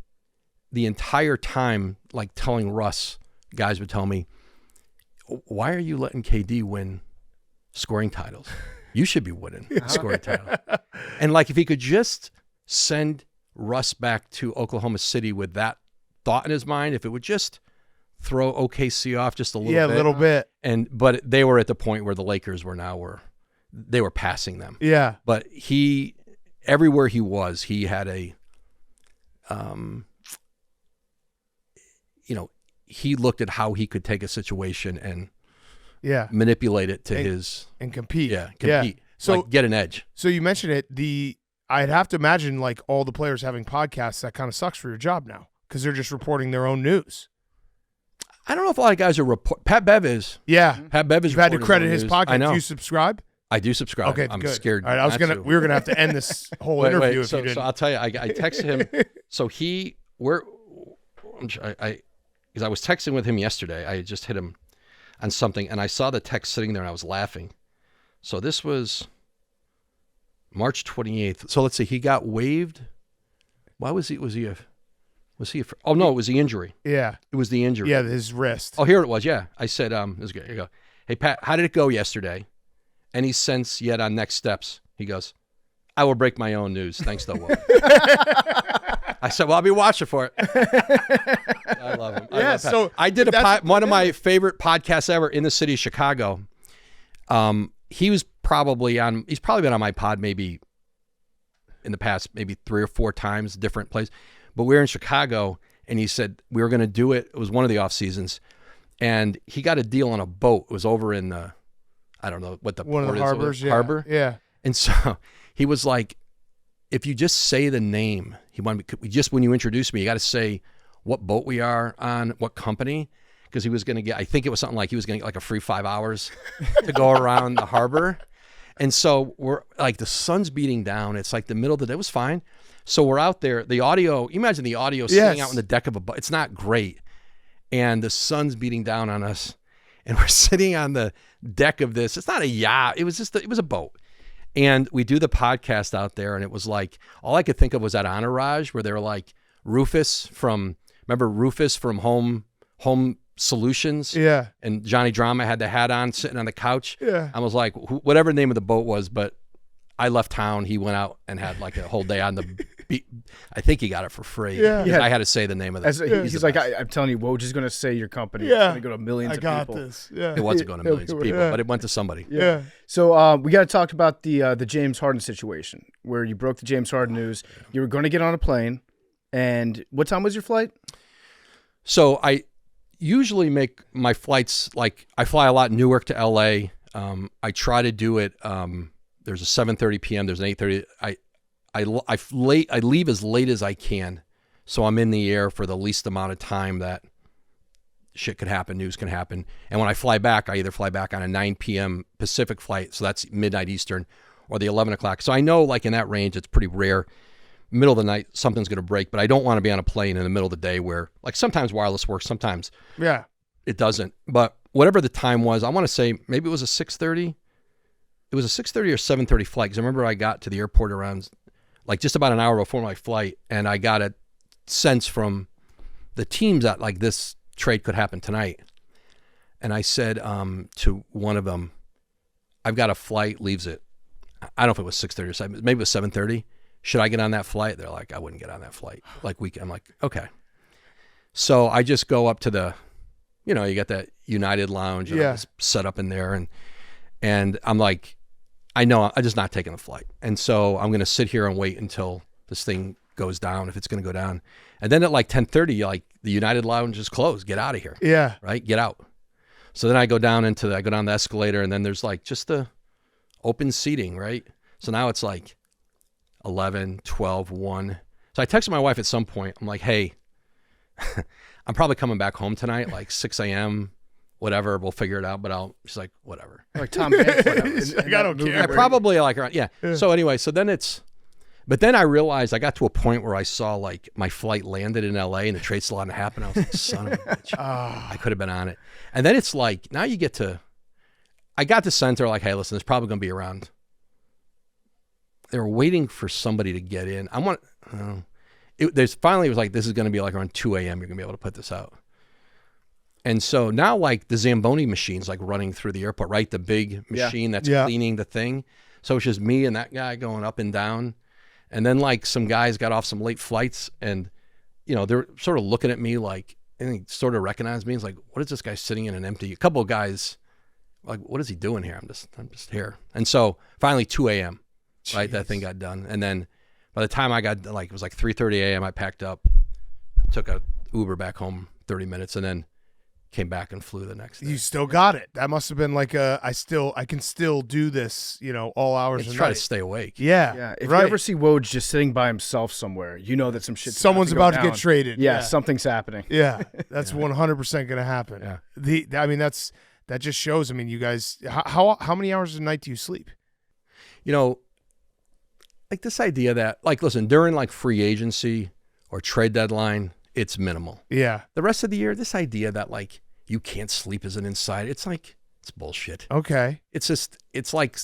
the entire time like telling Russ, guys would tell me, why are you letting KD win scoring titles? You should be winning scoring titles. And like if he could just send Russ back to Oklahoma City with that thought in his mind, if it would just throw OKC off just a little bit. Yeah, a little bit. But they were at the point where the Lakers they were passing them. Yeah. But everywhere he was, he had he looked at how he could take a situation and manipulate it to his and compete. Yeah, compete. Yeah. So like get an edge. So you mentioned it. I'd have to imagine like all the players having podcasts. That kind of sucks for your job now because they're just reporting their own news. I don't know if a lot of guys are Pat Bev is. Yeah, Pat Bev is. You've had to credit his news. podcast. I know. Do you subscribe? I do subscribe. Okay, I'm good. scared. All right, we were gonna have to end this whole interview if you didn't. So I'll tell you, I texted him. So because I was texting with him yesterday. I had just hit him on something, and I saw the text sitting there, and I was laughing. So this was March 28th. So let's see. He got waived. Why was he? Oh no, it was the injury. Yeah. It was the injury. Yeah, his wrist. Oh, here it was. Yeah, I said, this is good. Here you go. Hey Pat, how did it go yesterday? Any sense yet on next steps? He goes, I will break my own news. Thanks, though. I said, well, I'll be watching for it. I love him. Yeah, so I did one of my favorite podcasts ever in the city of Chicago. He's probably been on my pod maybe in the past, maybe 3 or 4 times, different places. But we were in Chicago, and he said we were going to do it. It was one of the off seasons, and he got a deal on a boat. It was over in the, I don't know what the one port of the is, harbors. harbor. Yeah. And so he was like, if you just say the name, when you introduce me, you got to say what boat we are on, what company, because he was going to get, I think it was something like he was going to get like a free 5 hours to go around the harbor. And so we're like, the sun's beating down. It's like the middle of the day. It was fine. So we're out there. The audio, imagine the audio sitting out on the deck of a boat. It's not great. And the sun's beating down on us. And we're sitting on the deck of this. It's not a yacht. It was a boat. And we do the podcast out there. And it was like, all I could think of was that Entourage where they were like Rufus from Home Solutions. Yeah. And Johnny Drama had the hat on sitting on the couch. Yeah. I was like, whatever the name of the boat was, but I left town. He went out and had like a whole day on the beach. I think he got it for free. Yeah. I had to say the name of that. He's like, I'm telling you, Woj is going to say your company. Yeah. It's going to go to millions of people. I got this. Yeah. It wasn't going to millions of people, but it went to somebody. Yeah. So we got to talk about the James Harden situation where you broke the James Harden news. You were going to get on a plane. And what time was your flight? So I usually make my flights, like I fly a lot Newark to LA. I try to do it. There's a 7:30 p.m. There's an 8:30. I leave as late as I can, so I'm in the air for the least amount of time that shit could happen, news can happen. And when I fly back, I either fly back on a 9 p.m. Pacific flight, so that's midnight Eastern, or the 11 o'clock. So I know, like in that range, it's pretty rare. Middle of the night, something's going to break, but I don't want to be on a plane in the middle of the day where, like, sometimes wireless works, sometimes it doesn't. But whatever the time was, I want to say maybe it was a 6:30. It was a 6:30 or 7:30 flight, because I remember I got to the airport around, like, just about an hour before my flight, and I got a sense from the teams that, like, this trade could happen tonight. And I said to one of them, I've got a flight, leaves it. I don't know if it was 6:30 or 7, maybe it was 7:30. Should I get on that flight? They're like, I wouldn't get on that flight. I'm like, okay. So I just go up to the, you got that United Lounge, and I'm just set up in there, and I'm like, I know I'm just not taking the flight. And so I'm going to sit here and wait until this thing goes down, if it's going to go down. And then at like 10:30, like, the United Lounge is closed. Get out of here. Yeah. Right? Get out. So then I go down the escalator, and then there's like just the open seating, right? So now it's like 11, 12, 1. So I texted my wife at some point. I'm like, hey, I'm probably coming back home tonight, like 6 a.m., whatever. We'll figure it out. But she's like, whatever. Like Tom Hanks. I don't care. I probably like around, yeah. So anyway, but then I realized I got to a point where I saw, like, my flight landed in LA and the trade still hadn't happened. I was like, son of a bitch. I could have been on it. And then it's like, now I got to center, like, hey, listen, it's probably going to be around. They were waiting for somebody to get in. It was like, this is going to be like around 2 a.m. You're going to be able to put this out. And so now, like, the Zamboni machine's like running through the airport, right? The big machine that's cleaning the thing. So it's just me and that guy going up and down. And then, like, some guys got off some late flights, and, they're sort of looking at me like, and they sort of recognized me. It's like, what is this guy sitting in an empty, a couple of guys, like, what is he doing here? I'm just here. And so finally 2 a.m., right? That thing got done. And then by the time I got, like, it was like 3:30 a.m., I packed up, took a Uber back home 30 minutes, and then came back and flew the next day. You still got it. That must have been like I can still do this, all hours of try night. to stay awake. Yeah. If you ever see Woj just sitting by himself somewhere, you know that someone's about to get traded. Yeah, something's happening. Yeah, that's 100% going to happen. Yeah. That just shows. I mean, you guys, how many hours a night do you sleep? Like, this idea that, like, listen, during, like, free agency or trade deadline, it's minimal. Yeah. The rest of the year, this idea that like you can't sleep as an insider, it's like it's bullshit. Okay. It's like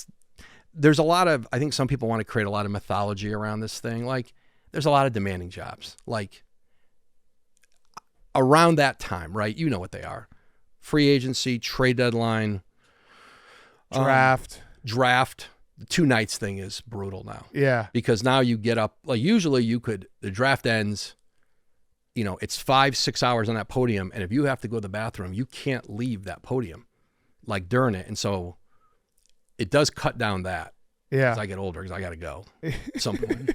there's a lot of, I think some people want to create a lot of mythology around this thing. Like there's a lot of demanding jobs. Like around that time, right? You know what they are. Free agency, trade deadline, Draft. The 2 nights thing is brutal now. Yeah. Because now you get up, like usually the draft ends, it's 5-6 hours on that podium. And if you have to go to the bathroom, you can't leave that podium like during it. And so it does cut down that Yeah. as I get older because I got to go at some point.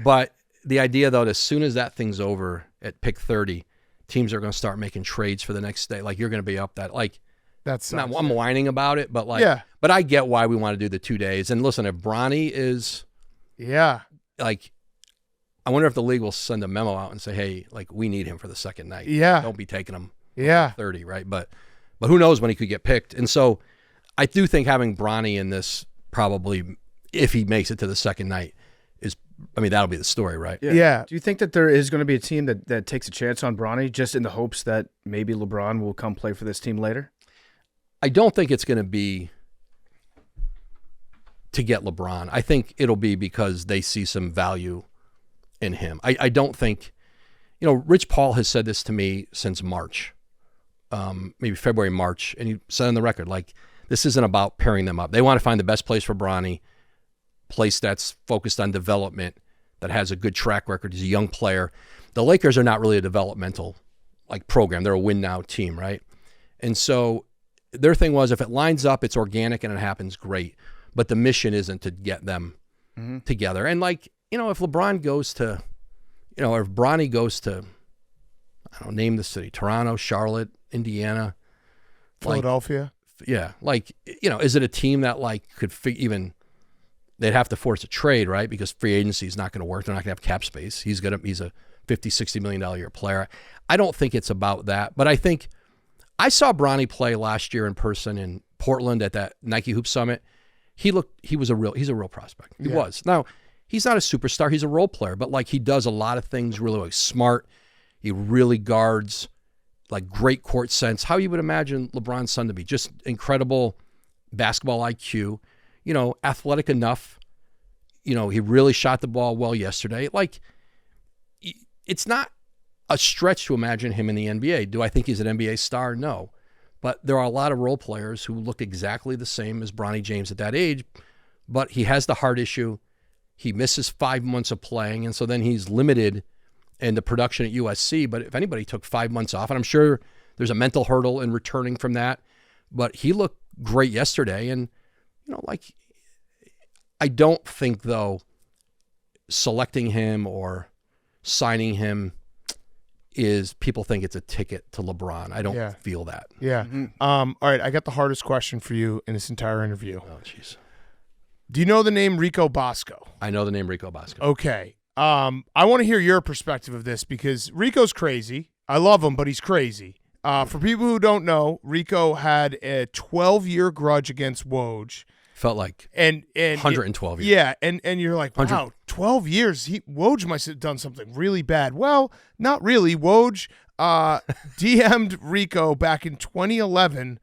But the idea though, as soon as that thing's over at pick 30, teams are going to start making trades for the next day. Like you're going to be up that, like, That's not, I'm whining about it, but like, Yeah. but I get why we want to do the 2 days. And listen, if Bronny is like, I wonder if the league will send a memo out and say, hey, like we need him for the second night. Yeah. Don't be taking him. Yeah. 30, right? But who knows when he could get picked. And so I do think having Bronny in this probably, if he makes it to the second night, that'll be the story, right? Yeah. Do you think that there is going to be a team that takes a chance on Bronny just in the hopes that maybe LeBron will come play for this team later? I don't think it's going to be to get LeBron. I think it'll be because they see some value in him. I don't think, Rich Paul has said this to me since March, maybe February, March, and he said on the record, like, this isn't about pairing them up. They want to find the best place for Bronny, place that's focused on development, that has a good track record. He's a young player. The Lakers are not really a developmental program. They're a win now team, right? And so their thing was, if it lines up, it's organic and it happens, great. But the mission isn't to get them together. And if LeBron goes to, or if Bronny goes to, I don't know, name the city, Toronto, Charlotte, Indiana, Philadelphia. Is it a team that could even, they'd have to force a trade, right? Because free agency is not going to work. They're not going to have cap space. He's a $50, $60 million a year player. I don't think it's about that. But I think I saw Bronny play last year in person in Portland at that Nike Hoop Summit. He's a real prospect. He was. Now, he's not a superstar. He's a role player, but he does a lot of things really smart. He really guards, great court sense. How you would imagine LeBron's son to be. Just incredible basketball IQ. Athletic enough. He really shot the ball well yesterday. It's not a stretch to imagine him in the NBA. Do I think he's an NBA star? No. But there are a lot of role players who look exactly the same as Bronny James at that age, but he has the heart issue. He misses 5 months of playing, and so then he's limited in the production at USC. But if anybody took 5 months off, and I'm sure there's a mental hurdle in returning from that, but he looked great yesterday. And, I don't think, though, selecting him or signing him is, people think it's a ticket to LeBron. I don't feel that. Yeah. All right. I got the hardest question for you in this entire interview. Oh, jeez. Do you know the name Rico Bosco? I know the name Rico Bosco. Okay. I want to hear your perspective of this because Rico's crazy. I love him, but he's crazy. For people who don't know, Rico had a 12-year grudge against Woj. Felt like and 112 years. Yeah, and you're like, wow, 12 years. Woj must have done something really bad. Well, not really. Woj DM'd Rico back in 2011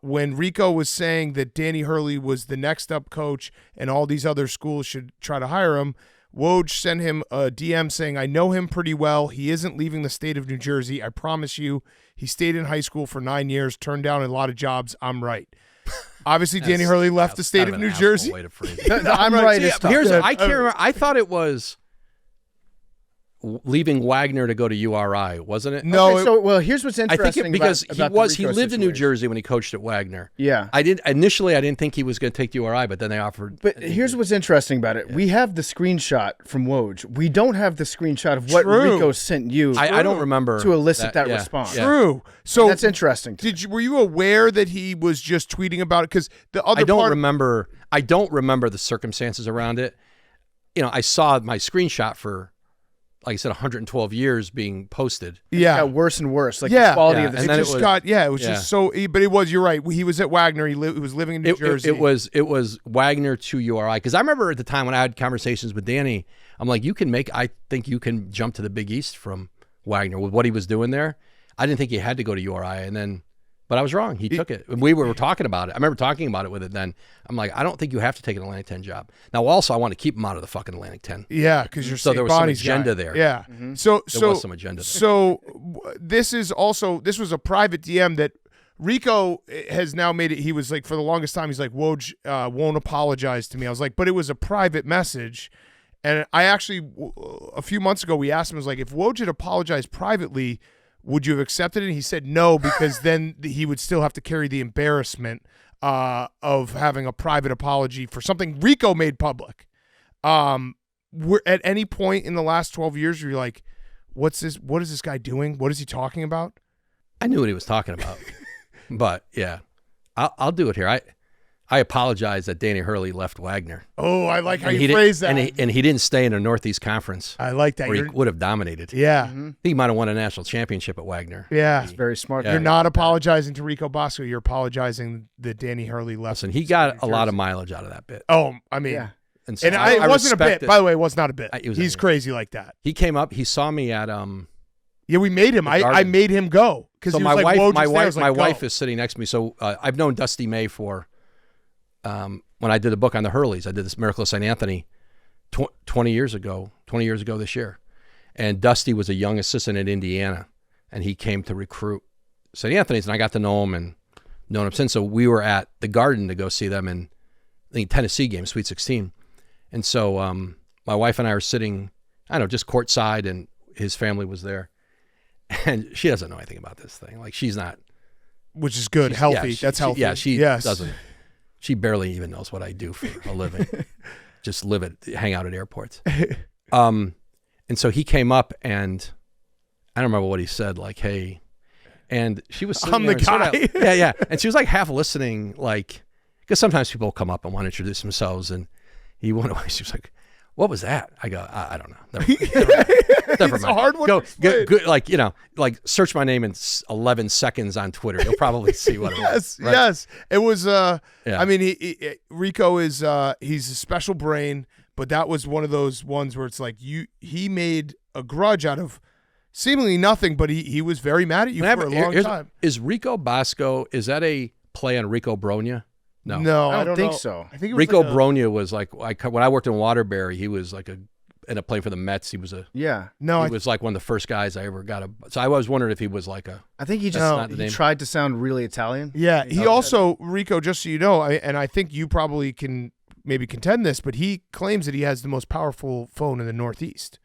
when Rico was saying that Danny Hurley was the next up coach and all these other schools should try to hire him. Woj sent him a DM saying, I know him pretty well. He isn't leaving the state of New Jersey. I promise you. He stayed in high school for 9 years, turned down a lot of jobs. I'm right. Obviously, Danny Hurley left the state of New Jersey. Way to phrase it. I'm right. I can't remember. I thought it was leaving Wagner to go to URI, wasn't it? No. Okay, here's what's interesting. I think because about he lived in New Jersey when he coached at Wagner. Yeah. I didn't think he was going to take URI, but then they offered. But here's what's interesting about it. We have the screenshot from Woj. We don't have the screenshot of what Rico sent you. I don't remember to elicit that response. Yeah. True. So and that's interesting. Were you aware that he was just tweeting about it? Because the other I don't remember the circumstances around it. I saw my screenshot for, like I said, 112 years being posted. It got worse and worse. The quality of the it was just so. But it was. You're right. He was at Wagner. He was living in New Jersey. It was Wagner to URI because I remember at the time when I had conversations with Danny, I'm like, I think you can jump to the Big East from Wagner with what he was doing there. I didn't think he had to go to URI, but I was wrong. He took it. We were talking about it. I remember talking about it with it then. I'm like, I don't think you have to take an Atlantic 10 job. Now, also, I want to keep him out of the fucking Atlantic 10. Yeah, because you're so there was some agenda there. Yeah. There was some agenda there. So this was a private DM that Rico has now made it. He was like, for the longest time, he's like, Woj won't apologize to me. I was like, but it was a private message. And I actually, a few months ago, we asked him, I was like, if Woj had apologized privately, would you have accepted it? And he said no, because then he would still have to carry the embarrassment of having a private apology for something Rico made public. At any point in the last 12 years, you're like, what is this guy doing? What is he talking about? I knew what he was talking about. But, yeah, I'll do it here. I apologize that Danny Hurley left Wagner. Oh, I like how you phrase that. And he didn't stay in a Northeast Conference. I like that. Where he would have dominated. Yeah. I think he might have won a national championship at Wagner. Yeah. It's very smart. You're not apologizing to Rico Bosco. You're apologizing that Danny Hurley left. Listen, he got a lot of mileage out of that bit. Oh, I mean. Yeah. And, so it wasn't a bit. it. By the way, it was not a bit. He's a crazy like that. He came up. He saw me at Yeah, we made him. I made him go because so he was my wife is sitting next to me. So I've known Dusty May for when I did a book on the Hurleys. I did this Miracle of St. Anthony 20 years ago this year. And Dusty was a young assistant at Indiana, and he came to recruit St. Anthony's, and I got to know him and known him since. So we were at the Garden to go see them in the Tennessee game, Sweet 16. And so my wife and I were sitting, I don't know, just courtside, and his family was there. And she doesn't know anything about this thing. Like, she's not. Which is good, healthy. That's healthy. She doesn't. She barely even knows what I do for a living. Just hang out at airports. And so he came up, and I don't remember what he said, like, hey. And she was sitting I'm there the guy. yeah. And she was like half listening, like, because sometimes people come up and want to introduce themselves, and he went away. She was like, what was that? I go, I don't know. Never mind. It's a hard one. Go, like search my name in 11 seconds on Twitter. You'll probably see what it was. Right? Yes. It was. I mean, Rico is. He's a special brain, but that was one of those ones where it's like he made a grudge out of seemingly nothing, but he was very mad at you for a long time. Is Rico Bosco? Is that a play on Rico Bronya? No, I don't think so. I think Rico Bronya was like when I worked in Waterbury, he was like ended up playing for the Mets. He was he was like one of the first guys I ever got so I was wondering if he was like I think he just he tried to sound really Italian. Yeah, he also, Rico, just so you know, and I think you probably can maybe contend this, but he claims that he has the most powerful phone in the Northeast.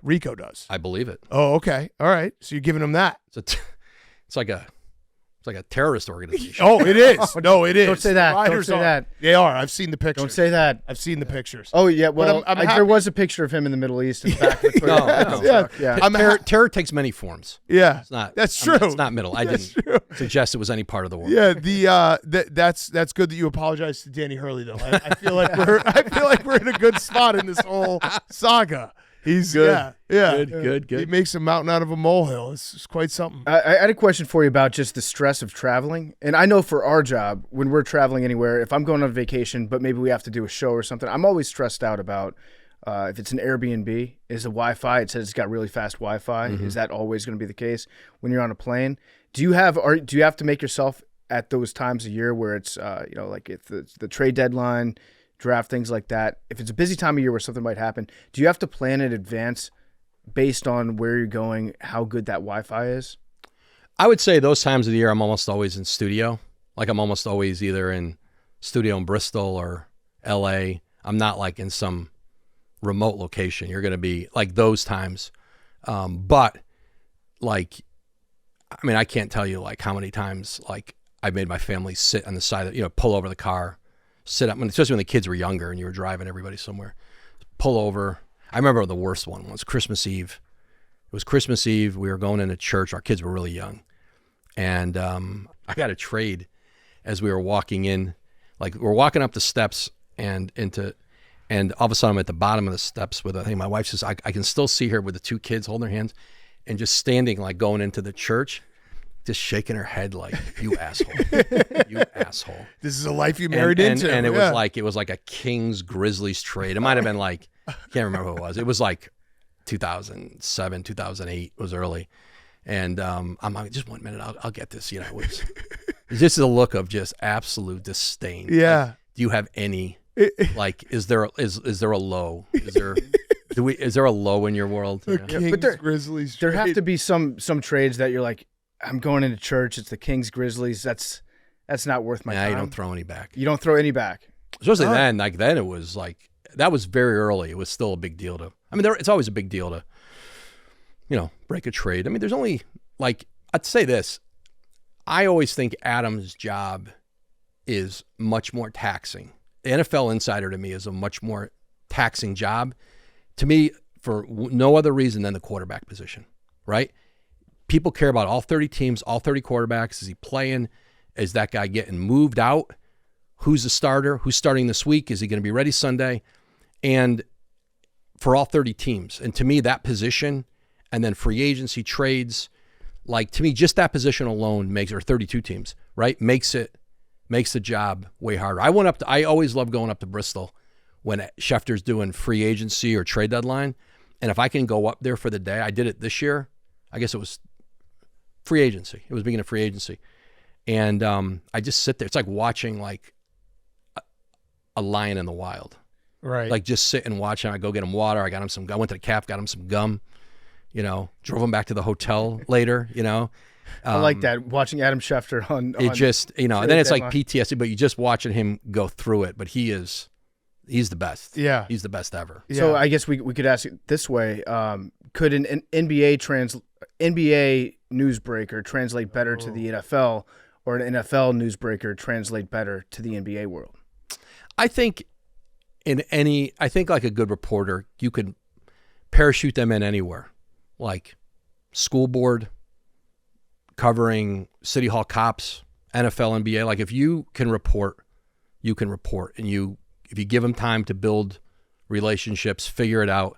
Rico does. I believe it. Oh, okay. All right. So you're giving him that. It's like a terrorist organization. Oh, it is. No, it is. Don't say that. Don't say that. They are. I've seen the pictures. Don't say that. I've seen the pictures. Oh, yeah. Well, I'm there was a picture of him in the Middle East. In the back of the No. Yeah. Terror takes many forms. Yeah. It's not. That's true. It's not middle. I didn't suggest it was any part of the world. Yeah. That's good that you apologize to Danny Hurley, though. I feel like we're in a good spot in this whole saga. He's good. Yeah. Good. He makes a mountain out of a molehill. It's quite something. I had a question for you about just the stress of traveling. And I know for our job, when we're traveling anywhere, if I'm going on vacation, but maybe we have to do a show or something, I'm always stressed out about if it's an Airbnb, is the Wi-Fi, it says it's got really fast Wi-Fi. Mm-hmm. Is that always going to be the case when you're on a plane? Do you have to make yourself at those times a year where it's, like if the trade deadline, draft, things like that, if it's a busy time of year where something might happen, do you have to plan in advance based on where you're going, how good that Wi-Fi is? I would say those times of the year I'm almost always in studio. Like I'm almost always either in studio in Bristol or LA. I'm not like in some remote location. You're going to be like those times. But like, I mean, I can't tell you like how many times like I made my family sit on the side of, pull over the car, sit up, especially when the kids were younger and you were driving everybody somewhere, pull over. I remember the worst one was Christmas Eve. It was Christmas Eve. We were going into church. Our kids were really young. And I got a trade as we were walking in. Like we're walking up the steps and all of a sudden I'm at the bottom of the steps with, I think my wife says, I can still see her with the two kids holding their hands and just standing like going into the church. Just shaking her head like, you asshole, you asshole. This is a life you married into. And it was like a Kings Grizzlies trade. It might have been like, I can't remember what it was. It was like 2007, 2008 was early. And I'm like, just 1 minute, I'll get this. You know, it's just a look of just absolute disdain. Yeah. Like, do you have any, like, is there a low? Is there a low in your world? You know? Kings, but Grizzlies. There have trade. to be some trades that you're like, I'm going into church. It's the Kings Grizzlies. That's not worth my time. You don't throw any back. You don't throw any back. Especially then, like then it was like, that was very early. It was still a big deal to, I mean, it's always a big deal to, you know, break a trade. I mean, there's only, like, I'd say this. I always think Adam's job is much more taxing. The NFL Insider to me is a much more taxing job to me for no other reason than the quarterback position, right? People care about all 30 teams, all 30 quarterbacks. Is he playing? Is that guy getting moved out? Who's the starter? Who's starting this week? Is he going to be ready Sunday? And for all 30 teams. And to me, that position and then free agency trades, like to me, just that position alone makes, or 32 teams, right? Makes the job way harder. I always love going up to Bristol when Schefter's doing free agency or trade deadline. And if I can go up there for the day, I did it this year. I guess it was free agency. It was beginning of free agency. And I just sit there. It's like watching like a lion in the wild. Right. Like just sit and watch him. I go get him water. I got him some, I went to the Cap, got him some gum, you know, drove him back to the hotel later, you know. I like that, watching Adam Schefter on it just, you know, and then it's like deadline. PTSD, but you just watching him go through it. But he's the best. Yeah. He's the best ever. So I guess we could ask it this way. Could an NBA newsbreaker translate better to the NFL, or an NFL newsbreaker translate better to the NBA world? I think like a good reporter, you could parachute them in anywhere, like school board, covering City Hall cops, NFL, NBA. Like if you can report, you can report. And if you give them time to build relationships, figure it out,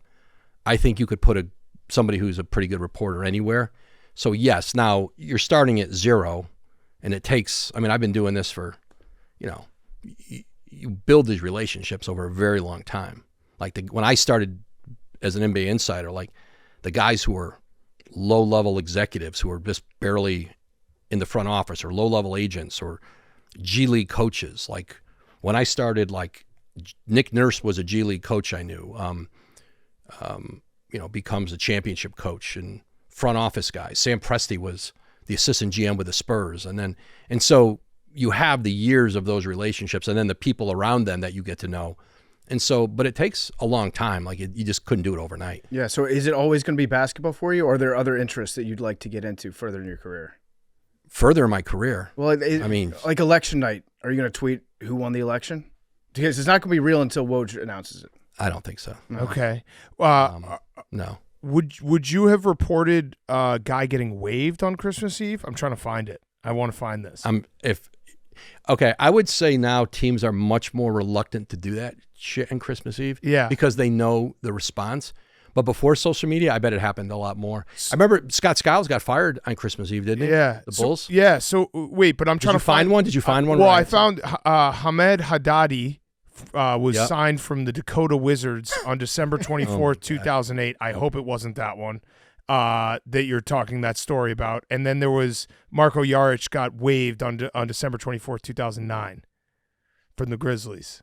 I think you could put somebody who's a pretty good reporter anywhere. So yes, now you're starting at zero, and it takes, I mean, I've been doing this for, you know, you build these relationships over a very long time. Like when I started as an NBA insider, like the guys who were low-level executives who were just barely in the front office, or low-level agents, or G League coaches. Like when I started, like Nick Nurse was a G League coach I knew, you know, becomes a championship coach, and front office guys. Sam Presti was the assistant GM with the Spurs. And so you have the years of those relationships, and then the people around them that you get to know. And so, but it takes a long time. Like you just couldn't do it overnight. Yeah. So is it always going to be basketball for you, or are there other interests that you'd like to get into further in your career? Further in my career? Well, I mean, like election night, are you going to tweet who won the election? Because it's not going to be real until Woj announces it. I don't think so. No. Okay. No. Would you have reported a guy getting waived on Christmas Eve? I'm trying to find it. I want to find this. Okay, I would say now teams are much more reluctant to do that shit on Christmas Eve. Yeah. Because they know the response. But before social media, I bet it happened a lot more. I remember Scott Skiles got fired on Christmas Eve, didn't he? Yeah. The Bulls? So wait, but I'm trying to find one. Did you find one? Well, Right. I found Hamed Haddadi was Yep. signed from the Dakota Wizards on December 24th, 2008. I hope it wasn't that one that you're talking that story about. And then there was Marko Jaric got waived on December 24th, 2009 from the Grizzlies.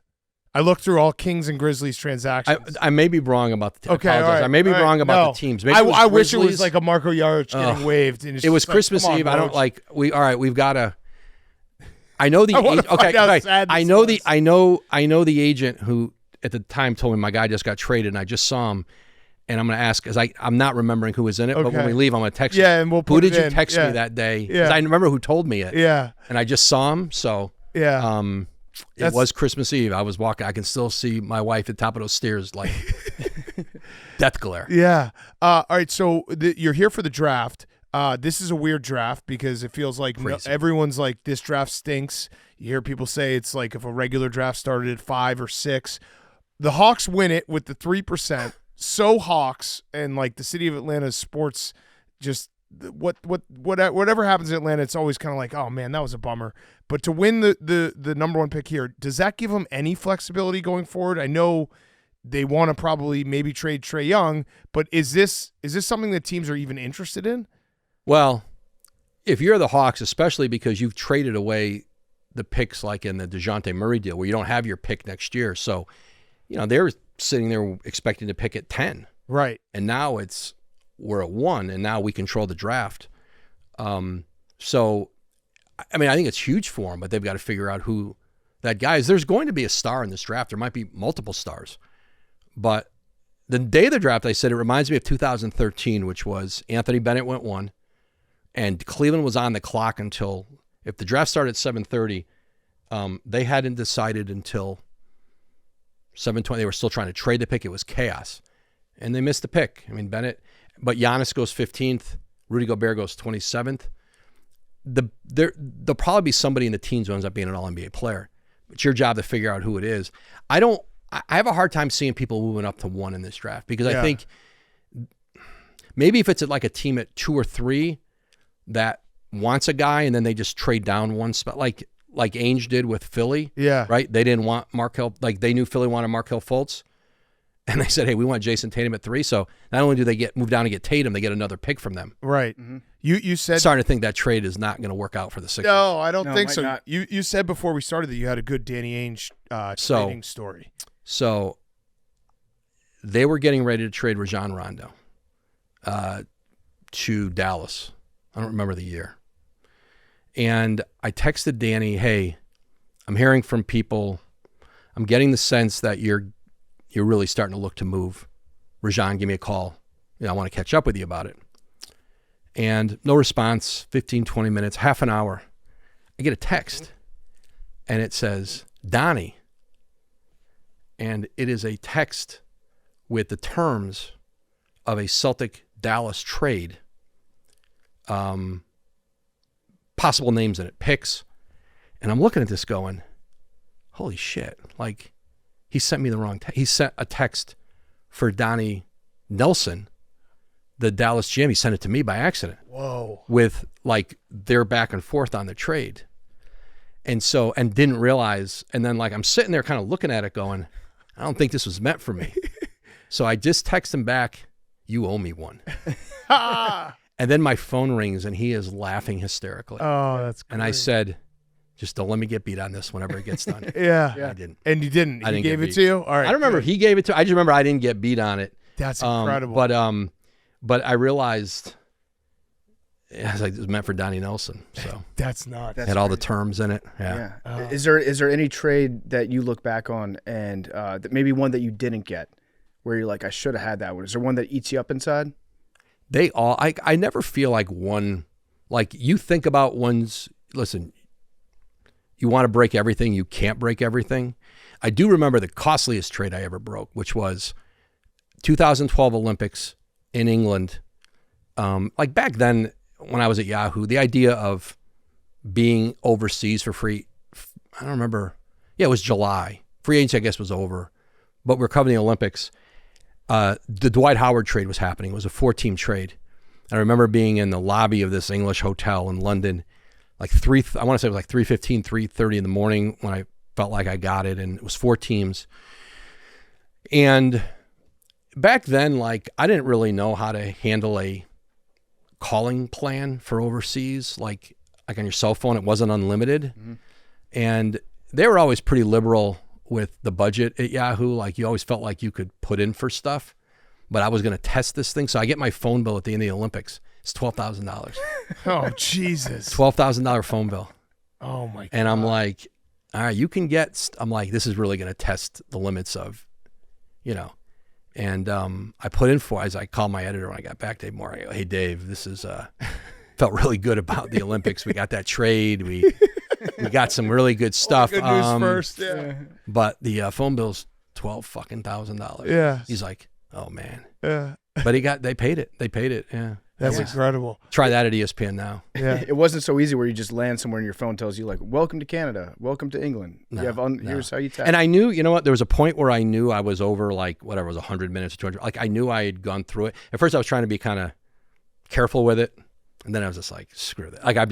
I looked through all Kings and Grizzlies transactions. I may be wrong about the team. Okay, all right, I may be all right. wrong about No. the teams. Maybe I wish it was Grizzlies. like a Marko Jaric getting waived. And It was just like, Christmas come on, Eve. I don't Woj. like we've got to. I know the I wanna agent, find okay. how Right. sad I this know was. I know the agent who at the time told me my guy just got traded, and I just saw him, and I'm going to ask because I'm not remembering who was in it. But when Okay. we leave, I'm going to text. Yeah, you. and we'll Who put did it you in. text Yeah. me that day? 'Cause Yeah. I remember who told me it. Yeah. and I just saw him. So Yeah. it was Christmas Eve. I was walking. I can still see my wife at the top of those stairs, like death glare. Yeah. All right. So you're here for the draft. This is a weird draft because it feels like everyone's like, this draft stinks. You hear people say it's like if a regular draft started at 5 or 6. The Hawks win it with the 3%. So Hawks, and like the city of Atlanta's sports, just whatever happens in Atlanta, it's always kind of like, oh man, that was a bummer. But to win the number 1 pick here, does that give them any flexibility going forward? I know they want to probably maybe trade Trae Young. But is this something that teams are even interested in? Well, if you're the Hawks, especially because you've traded away the picks like in the DeJounte Murray deal where you don't have your pick next year. So, they're sitting there expecting to pick at 10. Right. And now we're at 1, and now we control the draft. So, I mean, I think it's huge for them, but they've got to figure out who that guy is. There's going to be a star in this draft. There might be multiple stars. But the day of the draft, I said, it reminds me of 2013, which was Anthony Bennett went 1, and Cleveland was on the clock until, if the draft started at 7:30, they hadn't decided until 7:20. They were still trying to trade the pick. It was chaos. And they missed the pick. I mean, but Giannis goes 15th. Rudy Gobert goes 27th. There'll probably be somebody in the teens who ends up being an All-NBA player. It's your job to figure out who it is. I have a hard time seeing people moving up to 1 in this draft because I think maybe if it's at like a team at 2 or 3 that wants a guy and then they just trade down one spot, like Ainge did with Philly. Yeah. Right? They didn't want Markelle, like they knew Philly wanted Markelle Fultz. And they said, hey, we want Jason Tatum at 3. So not only do they move down and get Tatum, they get another pick from them. Right. Mm-hmm. You said starting to think that trade is not going to work out for the Sixers. No, I don't think so. Not. You said before we started that you had a good Danny Ainge trading story. So they were getting ready to trade Rajon Rondo to Dallas. I don't remember the year. And I texted Danny, hey, I'm hearing from people. I'm getting the sense that you're really starting to look to move. Rajon, give me a call. I want to catch up with you about it. And no response, 15, 20 minutes, half an hour. I get a text, and it says, Donnie. And it is a text with the terms of a Celtic-Dallas trade. Possible names in it, picks. And I'm looking at this going, holy shit. Like, he sent me the wrong text. He sent a text for Donnie Nelson, the Dallas GM. He sent it to me by accident. Whoa. With, like, their back and forth on the trade. And so, and didn't realize, and then, like, I'm sitting there kind of looking at it going, I don't think this was meant for me. So I just text him back, you owe me one. And then my phone rings, and he is laughing hysterically. Oh, that's great. And I said, just don't let me get beat on this whenever it gets done. Yeah. I didn't. And you didn't? I didn't He gave it to you? All right. I don't remember if he gave it to. I just remember I didn't get beat on it. That's incredible. But I realized it was meant for Donnie Nelson. So that's nuts. Had all the terms in it. Yeah. Is there any trade that you look back on and that maybe one that you didn't get where you're like, I should have had that one? Is there one that eats you up inside? They all. I never feel like one. Like you think about ones. Listen. You want to break everything. You can't break everything. I do remember the costliest trade I ever broke, which was 2012 Olympics in England. Like back then when I was at Yahoo, the idea of being overseas for free, I don't remember. Yeah, it was July. Free agency, I guess, was over. But we're covering the Olympics. The Dwight Howard trade was happening. It was a 4-team trade. I remember being in the lobby of this English hotel in London, like I want to say it was like 3:15, 3:30 in the morning when I felt like I got it, and it was 4 teams. And back then, like I didn't really know how to handle a calling plan for overseas, like on your cell phone. It wasn't unlimited. Mm-hmm. And they were always pretty liberal with the budget at Yahoo. Like you always felt like you could put in for stuff, but I was going to test this thing. So I get my phone bill at the end of the Olympics. It's $12,000. Oh, Jesus. $12,000 phone bill. Oh, my God. And I'm like, all right, you can get, I'm like, this is really going to test the limits of, and I put in for, as I called my editor when I got back, Dave Moore, I go, hey, Dave, this is, felt really good about the Olympics. We got that trade. We got some really good stuff. Good news first, yeah. But the phone bill's $12,000. Yeah. He's like, oh, man. Yeah. But they paid it. They paid it, yeah. That's incredible. Try that at ESPN now. Yeah. It wasn't so easy where you just land somewhere and your phone tells you like, welcome to Canada, welcome to England. No, Here's how you tap. And I knew, you know what, there was a point where I knew I was over like, whatever, it was 100 minutes or 200. Like I knew I had gone through it. At first I was trying to be kind of careful with it. And then I was just like, screw that. Like I got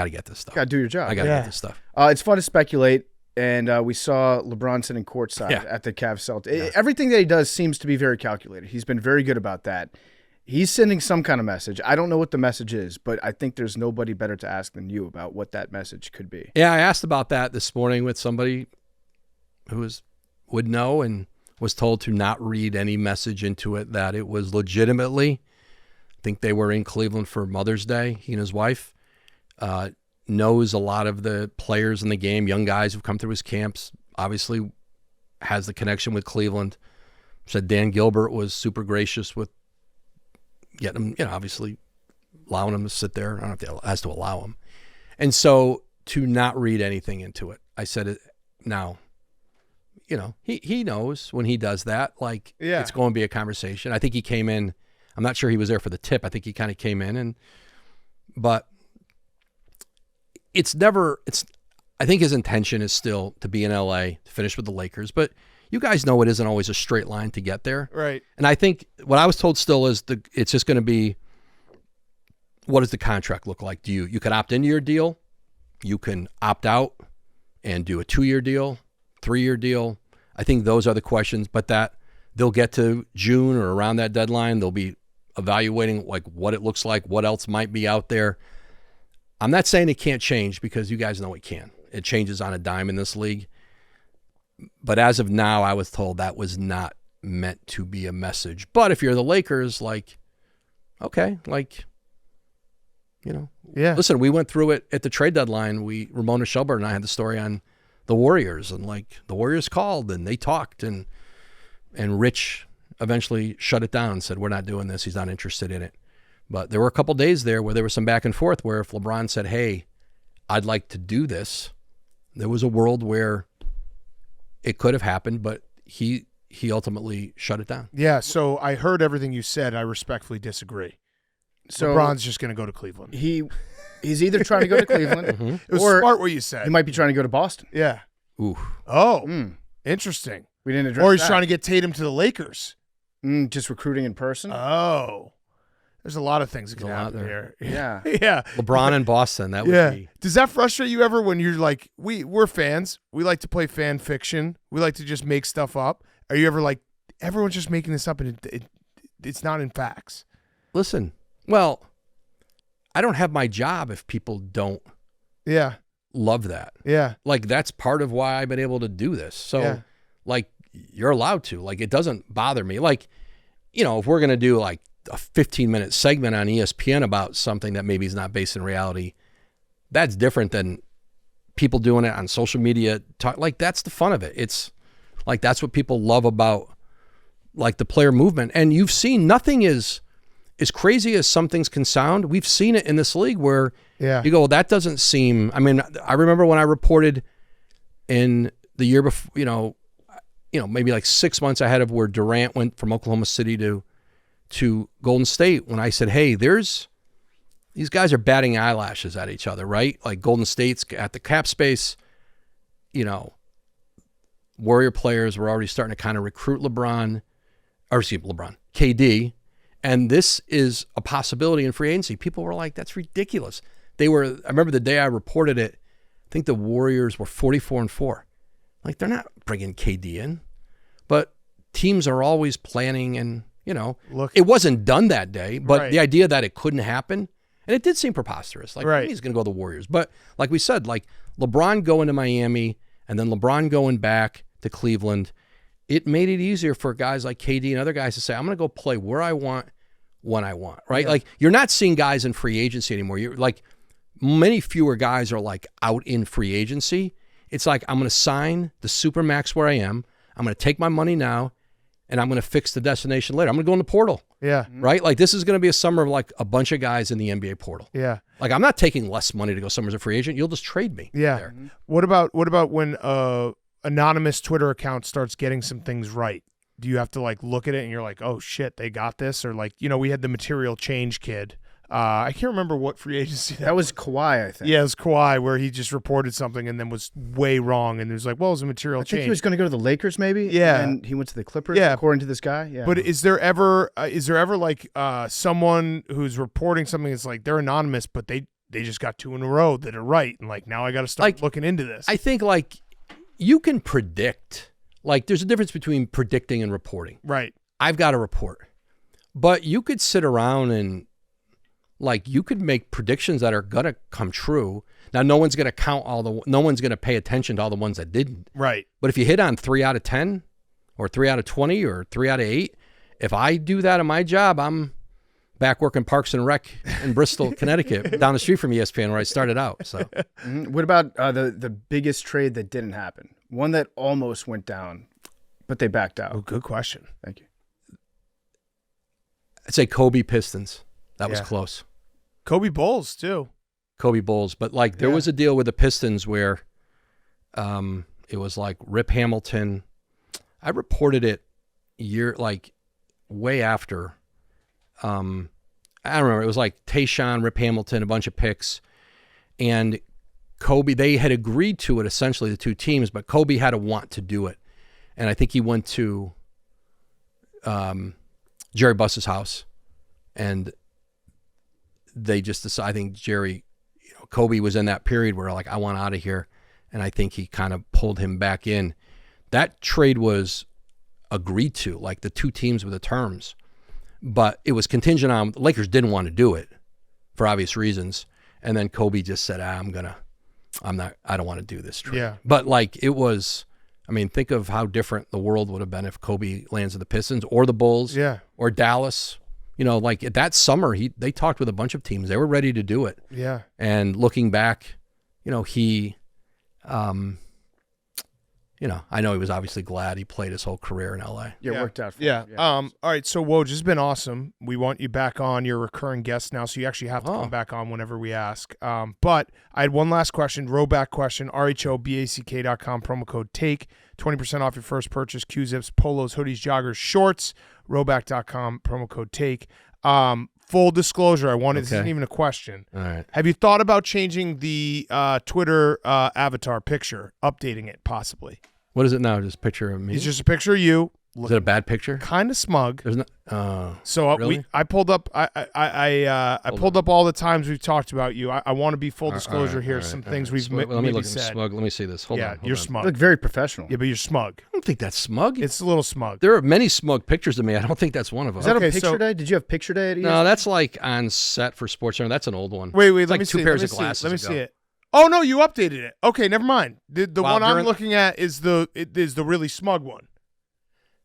to get this stuff. Got to do your job. I got to get this stuff. It's fun to speculate and we saw LeBron sitting courtside Yeah. at the Cavs Celtics. Everything that he does seems to be very calculated. He's been very good about that. He's sending some kind of message. I don't know what the message is, but I think there's nobody better to ask than you about what that message could be. Yeah, I asked about that this morning with somebody who would know and was told to not read any message into it, that it was legitimately, I think they were in Cleveland for Mother's Day, he and his wife, knows a lot of the players in the game, young guys who've come through his camps, obviously has the connection with Cleveland. Said Dan Gilbert was super gracious with getting him, obviously allowing him to sit there. I don't know if he has to allow him. And so to not read anything into it, I said, now, he knows when he does that, it's going to be a conversation. I think he came in, I'm not sure he was there for the tip. I think he kind of came in but I think his intention is still to be in LA, to finish with the Lakers, but you guys know it isn't always a straight line to get there. Right. And I think what I was told still is it's just going to be, what does the contract look like? You can opt into your deal, you can opt out and do a 2-year deal, 3-year deal. I think those are the questions, but that they'll get to June or around that deadline, they'll be evaluating what it looks like, what else might be out there. I'm not saying it can't change, because you guys know it can. It changes on a dime in this league. But as of now, I was told that was not meant to be a message. But if you're the Lakers, okay, listen, we went through it at the trade deadline. Ramona Shelburne and I had the story on the Warriors, and the Warriors called and they talked, and Rich eventually shut it down and said, we're not doing this. He's not interested in it. But there were a couple days there where there was some back and forth where if LeBron said, hey, I'd like to do this, there was a world where it could have happened, but he ultimately shut it down. Yeah, so I heard everything you said. I respectfully disagree. So LeBron's just going to go to Cleveland. He's either trying to go to Cleveland, It was or smart what you said. he might be trying to go to Boston. Yeah. Ooh. Oh, interesting. We didn't address Or he's that. trying to get Tatum to the Lakers. Just recruiting in person. Oh. There's a lot of things that can There's a lot happen there. here. Yeah. Yeah. LeBron in Boston, that would be. Does that frustrate you ever when you're like, we're fans. We like to play fan fiction. We like to just make stuff up. Are you ever like, everyone's just making this up and it's not in facts? Listen, well, I don't have my job if people don't love that. Yeah. That's part of why I've been able to do this. So, you're allowed to. It doesn't bother me. If we're going to do a 15-minute segment on ESPN about something that maybe is not based in reality, that's different than people doing it on social media. That's the fun of it. It's that's what people love about the player movement. And you've seen nothing is as crazy as some things can sound. We've seen it in this league where you go, well, that doesn't seem. I mean, I remember when I reported in the year before, maybe 6 months ahead of where Durant went from Oklahoma City to Golden State, when I said, hey, these guys are batting eyelashes at each other, right? Golden State's at the cap space, Warrior players were already starting to kind of recruit KD, and this is a possibility in free agency. People were like, that's ridiculous. I remember the day I reported it, I think the Warriors were 44-4. They're not bringing KD in, but teams are always planning and, Look, it wasn't done that day, but Right. the idea that it couldn't happen, and it did seem preposterous. Right. He's going to go to the Warriors. But like we said, LeBron going to Miami and then LeBron going back to Cleveland, it made it easier for guys like KD and other guys to say, I'm going to go play where I want, when I want, right? Yeah. You're not seeing guys in free agency anymore. You're many fewer guys are out in free agency. It's I'm going to sign the Supermax where I am. I'm going to take my money now, and I'm going to fix the destination later. I'm going to go in the portal. Yeah. Right? This is going to be a summer of a bunch of guys in the NBA portal. Yeah. I'm not taking less money to go somewhere as a free agent. You'll just trade me. Yeah. There. What about when anonymous Twitter account starts getting some things right? Do you have to look at it and you're like, oh shit, they got this? Or we had the material change kid. I can't remember what free agency That was Kawhi, I think. Yeah, it was Kawhi, where he just reported something and then was way wrong, and it was it was a material I change. think he was going to go to the Lakers, maybe. Yeah. And he went to the Clippers. Yeah. According to this guy. Yeah. But is there ever someone who's reporting something that's they're anonymous, but they just got 2 in a row that are right, and now I got to start looking into this? I think you can predict. Like, there's a difference between predicting and reporting. Right. I've got a report. But you could sit around and, like, you could make predictions that are going to come true. Now, no one's going to no one's going to pay attention to all the ones that didn't. Right. But if you hit on 3 out of 10 or 3 out of 20 or 3 out of 8, if I do that in my job, I'm back working Parks and Rec in Bristol, Connecticut, down the street from ESPN where I started out. So, What about the biggest trade that didn't happen? One that almost went down, but they backed out. Oh, good question. Thank you. I'd say Kobe Pistons. That was close. Kobe Bulls too. Kobe Bulls. But, like, there was a deal with the Pistons where it was like Rip Hamilton. I reported it way after. I don't remember. It was like Tayshaun, Rip Hamilton, a bunch of picks. And Kobe, they had agreed to it, essentially, the two teams, but Kobe had to want to do it. And I think he went to Jerry Buss's house, and they just decided, I think Kobe was in that period where, like, I want out of here. And I think he kind of pulled him back in. That trade was agreed to, like the two teams with the terms, but it was contingent on the Lakers didn't want to do it for obvious reasons. And then Kobe just said, I don't want to do this trade. Yeah. But, like, it was, I mean, think of how different the world would have been if Kobe lands at the Pistons or the Bulls or Dallas. You know, like, that summer, they talked with a bunch of teams. They were ready to do it. Yeah. And looking back, he, I know he was obviously glad he played his whole career in LA. Yeah, it worked out for him. him. All right. So, Woj, has been awesome. We want you back on. You're a recurring guest now, so you actually have to come back on whenever we ask. But I had one last question, rowback question, RHOBACK.com, promo code TAKE, 20% off your first purchase, Q-Zips, polos, hoodies, joggers, shorts, rowback.com, promo code TAKE. Full disclosure, this isn't even a question. All right. Have you thought about changing the Twitter avatar picture, updating it possibly? What is it now? Just a picture of me? It's just a picture of you. Is it a bad picture? Kind of smug. There's not. Really? I pulled up. I pulled up all the times we've talked about you. I want to be full disclosure here. Some things we've Let me look said. smug. Let me see this. Hold on. You're smug. You look very professional. Yeah, but you're smug. I don't think that's smug. It's a little smug. There are many smug pictures of me. I don't think that's one of them. Is that a picture day? Did you have picture day at ESPN? No, that's like on set for Sports Center. That's an old one. Wait. It's Let like me two see. pairs of glasses. Let me see it. Oh no, you updated it. Okay, never mind. The one I'm looking at is the really smug one.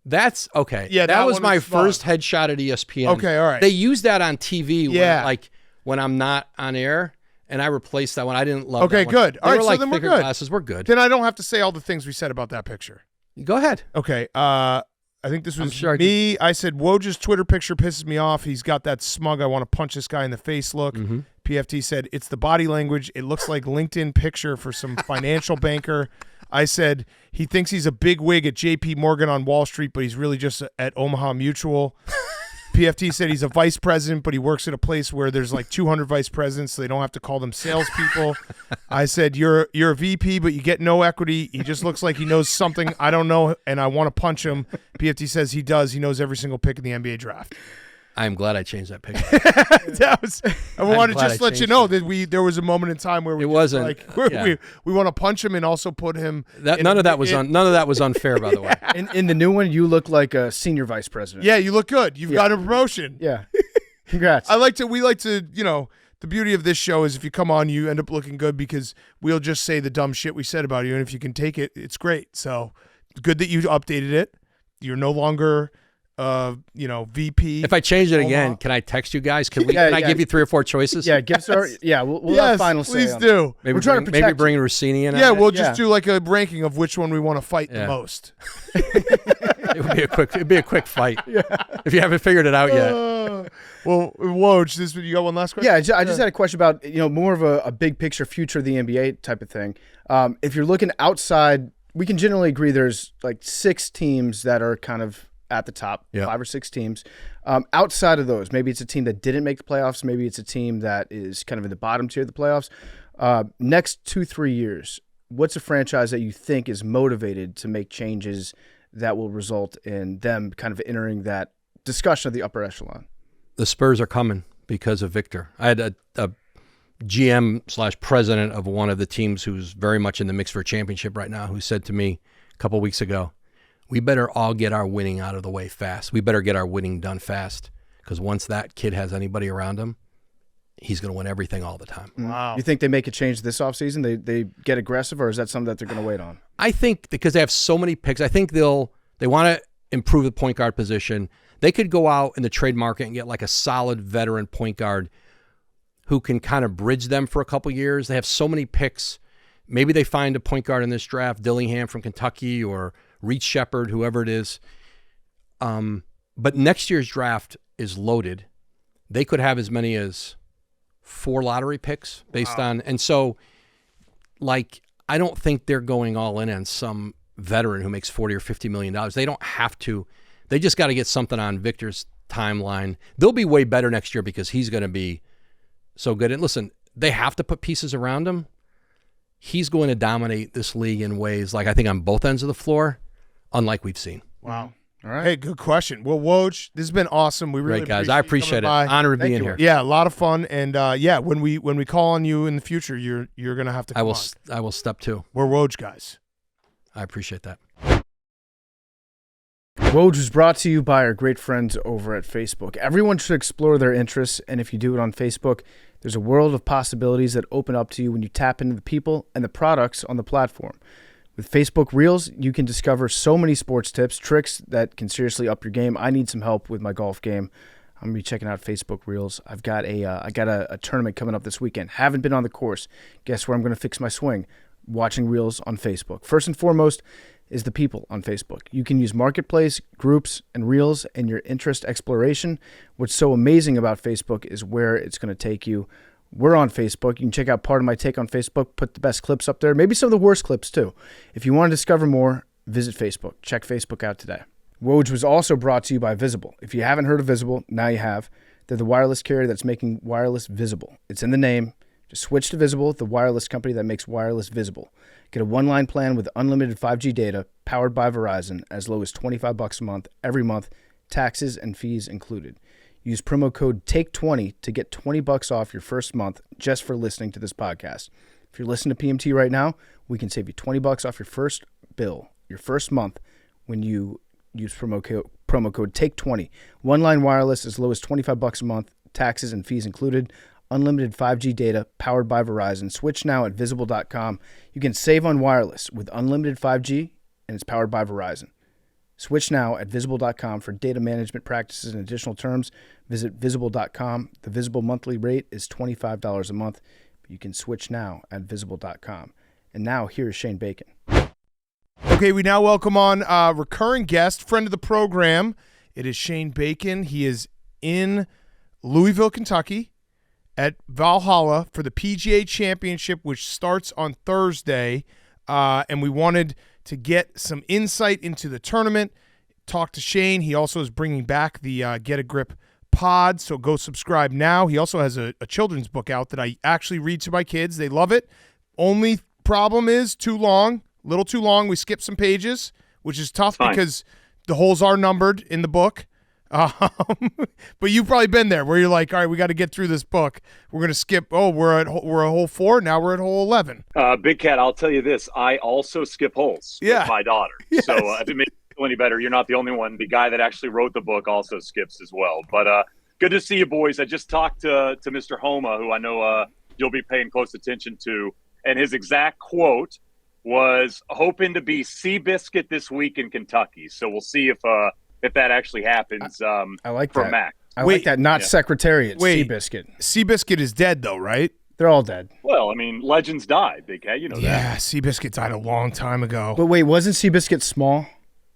That's okay. Yeah, that was one my is smug. first headshot at ESPN. Okay, all right. They use that on TV. Yeah. when I'm not on air, and I replaced that one. I didn't love. Okay, that one. good. All They right, were so like then we're thicker good. Glasses. We're good. Then I don't have to say all the things we said about that picture. Go ahead. Okay. I think this was sure me. I said Woj's Twitter picture pisses me off. He's got that smug, I want to punch this guy in the face look. Mm-hmm. PFT said it's the body language. It looks like LinkedIn picture for some financial banker. I said he thinks he's a big wig at JP Morgan on Wall Street, but he's really just at Omaha Mutual. PFT said he's a vice president, but he works at a place where there's like 200 vice presidents, so they don't have to call them salespeople. I said you're a VP, but you get no equity. He just looks like he knows something I don't know, and I want to punch him. PFT says he does. He knows every single pick in the NBA draft. I'm glad I changed that picture. I wanted to just let you know that there was a moment in time where we we want to punch him and also put him. None of that was unfair, by the way. In the new one, you look like a senior vice president. Yeah, you look good. You've got a promotion. Yeah, congrats. We like to, the beauty of this show is if you come on, you end up looking good because we'll just say the dumb shit we said about you, and if you can take it, it's great. So good that you updated it. You're no longer. VP. If I change it again, can I text you guys? Can I give you 3 or 4 choices? Yeah, give us our. Yeah, we'll have final say. Please do. Maybe we're trying to protect. Maybe bring Rossini in. Yeah, we'll just do like a ranking of which one we want to fight the most. It'd be a quick fight. Yeah. If you haven't figured it out yet. Well, Woj, you got one last question? Yeah, I just had a question about more of a big picture future of the NBA type of thing. If you're looking outside, we can generally agree there's like 6 teams that are kind of at the top, 5 or 6 teams. Outside of those, maybe it's a team that didn't make the playoffs. Maybe it's a team that is kind of in the bottom tier of the playoffs. Next 2-3 years, what's a franchise that you think is motivated to make changes that will result in them kind of entering that discussion of the upper echelon? The Spurs are coming because of Victor. I had GM/president of one of the teams who's very much in the mix for a championship right now, who said to me a couple weeks ago, we better all get our winning out of the way fast. We better get our winning done fast, because once that kid has anybody around him, he's going to win everything all the time. Wow. You think they make a change this offseason? They get aggressive, or is that something that they're going to wait on? I think because they have so many picks, I think they want to improve the point guard position. They could go out in the trade market and get like a solid veteran point guard who can kind of bridge them for a couple years. They have so many picks. Maybe they find a point guard in this draft, Dillingham from Kentucky or Reed Shepard, whoever it is. But next year's draft is loaded. They could have as many as 4 lottery picks based on, and so like, I don't think they're going all in on some veteran who makes $40 or $50 million. They don't have to. They just got to get something on Victor's timeline. They'll be way better next year because he's going to be so good. And listen, they have to put pieces around him. He's going to dominate this league in ways, like I think on both ends of the floor, unlike we've seen. Wow. All right. Hey, good question. Well, Woj, this has been awesome. We really Great, guys. I appreciate it. By. Honor being here. Yeah, a lot of fun. And yeah, when we call on you in the future, you're gonna have to come on. I will step to. We're Woj guys. I appreciate that. Woj was brought to you by our great friends over at Facebook. Everyone should explore their interests, and if you do it on Facebook, there's a world of possibilities that open up to you when you tap into the people and the products on the platform. With Facebook Reels, you can discover so many sports tips, tricks that can seriously up your game. I need some help with my golf game. I'm going to be checking out Facebook Reels. I've got a tournament coming up this weekend. Haven't been on the course. Guess where I'm going to fix my swing? Watching Reels on Facebook. First and foremost is the people on Facebook. You can use Marketplace, groups, and Reels in your interest exploration. What's so amazing about Facebook is where it's going to take you. We're on Facebook. You can check out Part of My Take on Facebook, put the best clips up there, maybe some of the worst clips too. If you want to discover more, visit Facebook. Check Facebook out today. Woj was also brought to you by Visible. If you haven't heard of Visible, now you have. They're the wireless carrier that's making wireless visible. It's in the name. Just switch to Visible, the wireless company that makes wireless visible. Get a one-line plan with unlimited 5G data powered by Verizon as low as $25 a month every month, taxes and fees included. Use promo code TAKE20 to get $20 off your first month just for listening to this podcast. If you're listening to PMT right now, we can save you $20 off your first bill, your first month, when you use promo code TAKE20. One-line wireless as low as $25 a month, taxes and fees included. Unlimited 5G data powered by Verizon. Switch now at Visible.com. You can save on wireless with unlimited 5G, and it's powered by Verizon. Switch now at Visible.com for data management practices and additional terms. Visit Visible.com. The Visible monthly rate is $25 a month. But you can switch now at Visible.com. And now, here's Shane Bacon. Okay, we now welcome on a recurring guest, friend of the program. It is Shane Bacon. He is in Louisville, Kentucky, at Valhalla for the PGA Championship, which starts on Thursday. And we wanted to get some insight into the tournament, talk to Shane. He also is bringing back the Get a Grip pod, so go subscribe now. He also has a children's book out that I actually read to my kids. They love it. Only problem is too long, a little too long. We skipped some pages, which is tough because the holes are numbered in the book. But you've probably been there where you're like, all right, we got to get through this book. We're going to skip. Oh, we're at hole 4. Now we're at hole 11. Big Cat, I'll tell you this. I also skip holes with my daughter. Yes. So if it makes you feel any better, you're not the only one. The guy that actually wrote the book also skips as well. But good to see you, boys. I just talked to Mr. Homa, who I know you'll be paying close attention to. And his exact quote was hoping to be Seabiscuit this week in Kentucky. So we'll see if that actually happens. I like from that. Mac. I like that. Not Secretariat. Wait. Seabiscuit. Seabiscuit is dead, though, right? They're all dead. Well, I mean, legends die, Big Cat. You know that. Yeah, Seabiscuit died a long time ago. But wait, wasn't Seabiscuit small?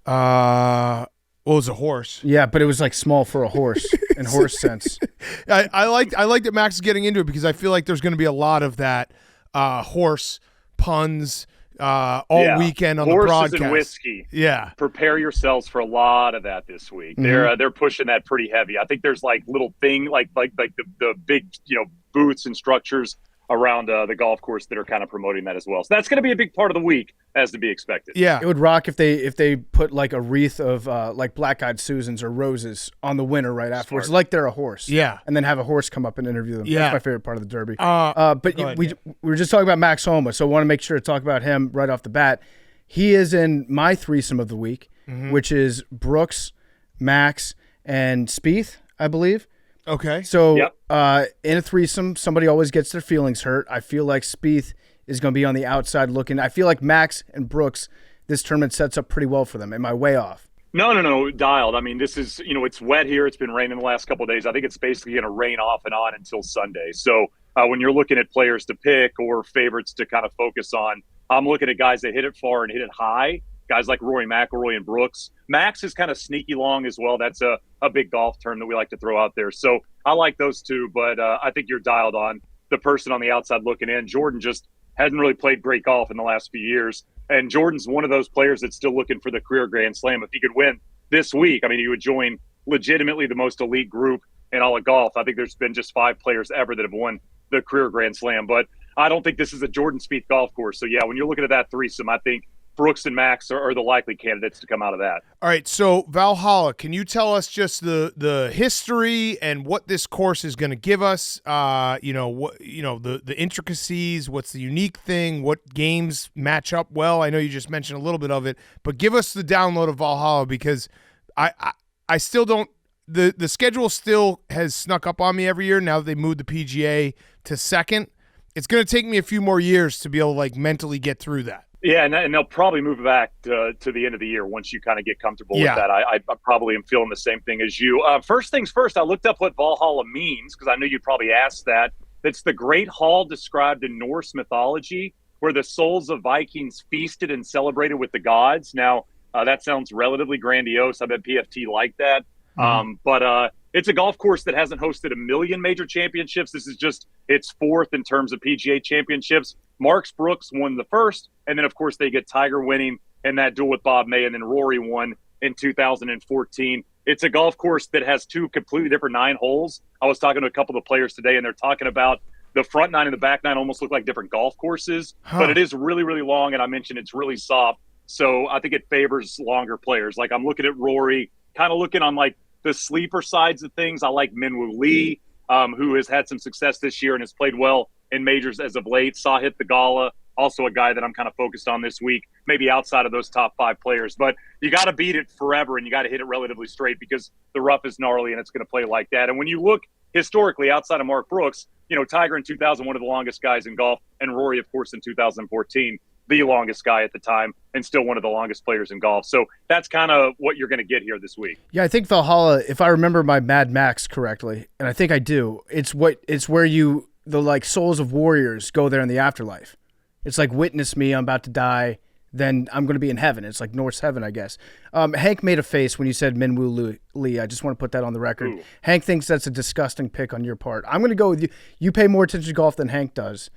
Well, it was a horse. Yeah, but it was like small for a horse in horse sense. I like that Max is getting into it because I feel like there's going to be a lot of that horse puns all weekend on the broadcast. Horses and whiskey. Yeah. Prepare yourselves for a lot of that this week. Mm-hmm. They're pushing that pretty heavy. I think there's like little thing like the big booths and structures around the golf course that are kind of promoting that as well. So that's going to be a big part of the week, as to be expected. Yeah. It would rock if they put like a wreath of like black-eyed Susans or roses on the winner right afterwards, like they're a horse. Yeah. And then have a horse come up and interview them. Yeah. That's my favorite part of the Derby. But we were just talking about Max Homa, so I want to make sure to talk about him right off the bat. He is in my threesome of the week, which is Brooks, Max, and Spieth, I believe. Okay. So in a threesome, somebody always gets their feelings hurt. I feel like Spieth is going to be on the outside looking. I feel like Max and Brooks, this tournament sets up pretty well for them. Am I way off? No, dialed. I mean, this is, it's wet here. It's been raining the last couple of days. I think it's basically going to rain off and on until Sunday. So when you're looking at players to pick or favorites to kind of focus on, I'm looking at guys that hit it far and hit it high. Guys like Rory McIlroy and Brooks. Max is kind of sneaky long as well. That's a big golf term that we like to throw out there. So I like those two, but I think you're dialed on the person on the outside looking in. Jordan just hasn't really played great golf in the last few years. And Jordan's one of those players that's still looking for the career Grand Slam. If he could win this week, I mean, he would join legitimately the most elite group in all of golf. I think there's been just 5 players ever that have won the career Grand Slam. But I don't think this is a Jordan Spieth golf course. So, yeah, when you're looking at that threesome, I think Brooks and Max are the likely candidates to come out of that. All right, so Valhalla, can you tell us just the history and what this course is going to give us? The intricacies. What's the unique thing? What games match up well? I know you just mentioned a little bit of it, but give us the download of Valhalla because I still don't. The schedule still has snuck up on me every year now that they moved the PGA to second. It's going to take me a few more years to be able to like mentally get through that. Yeah, and they'll probably move back to the end of the year once you kind of get comfortable with that. I probably am feeling the same thing as you. First things first, I looked up what Valhalla means because I knew you'd probably ask that. It's the great hall described in Norse mythology where the souls of Vikings feasted and celebrated with the gods. Now, that sounds relatively grandiose. I bet PFT liked that. But it's a golf course that hasn't hosted a million major championships. This is just its 4th in terms of PGA championships. Marks Brooks won the first, and then, of course, they get Tiger winning in that duel with Bob May, and then Rory won in 2014. It's a golf course that has 2 completely different 9 holes. I was talking to a couple of the players today, and they're talking about the front 9 and the back 9 almost look like different golf courses, but it is really, really long, and I mentioned it's really soft, so I think it favors longer players. Like, I'm looking at Rory, kind of looking on, like, the sleeper sides of things. I like Minwoo Lee, who has had some success this year and has played well in majors as of late. Sahith Theegala, also a guy that I'm kind of focused on this week, maybe outside of those top 5 players. But you got to beat it forever, and you got to hit it relatively straight because the rough is gnarly and it's going to play like that. And when you look historically outside of Mark Brooks, Tiger in 2000, one of the longest guys in golf, and Rory, of course, in 2014, the longest guy at the time and still one of the longest players in golf. So that's kind of what you're going to get here this week. Yeah, I think Valhalla, if I remember my Mad Max correctly, and I think I do, it's where the like souls of warriors go there in the afterlife. It's like, witness me, I'm about to die, then I'm going to be in heaven. It's like Norse heaven, I guess. Hank made a face when you said Minwoo Lee. I just want to put that on the record. Ooh. Hank thinks that's a disgusting pick on your part. I'm going to go with you. You pay more attention to golf than Hank does.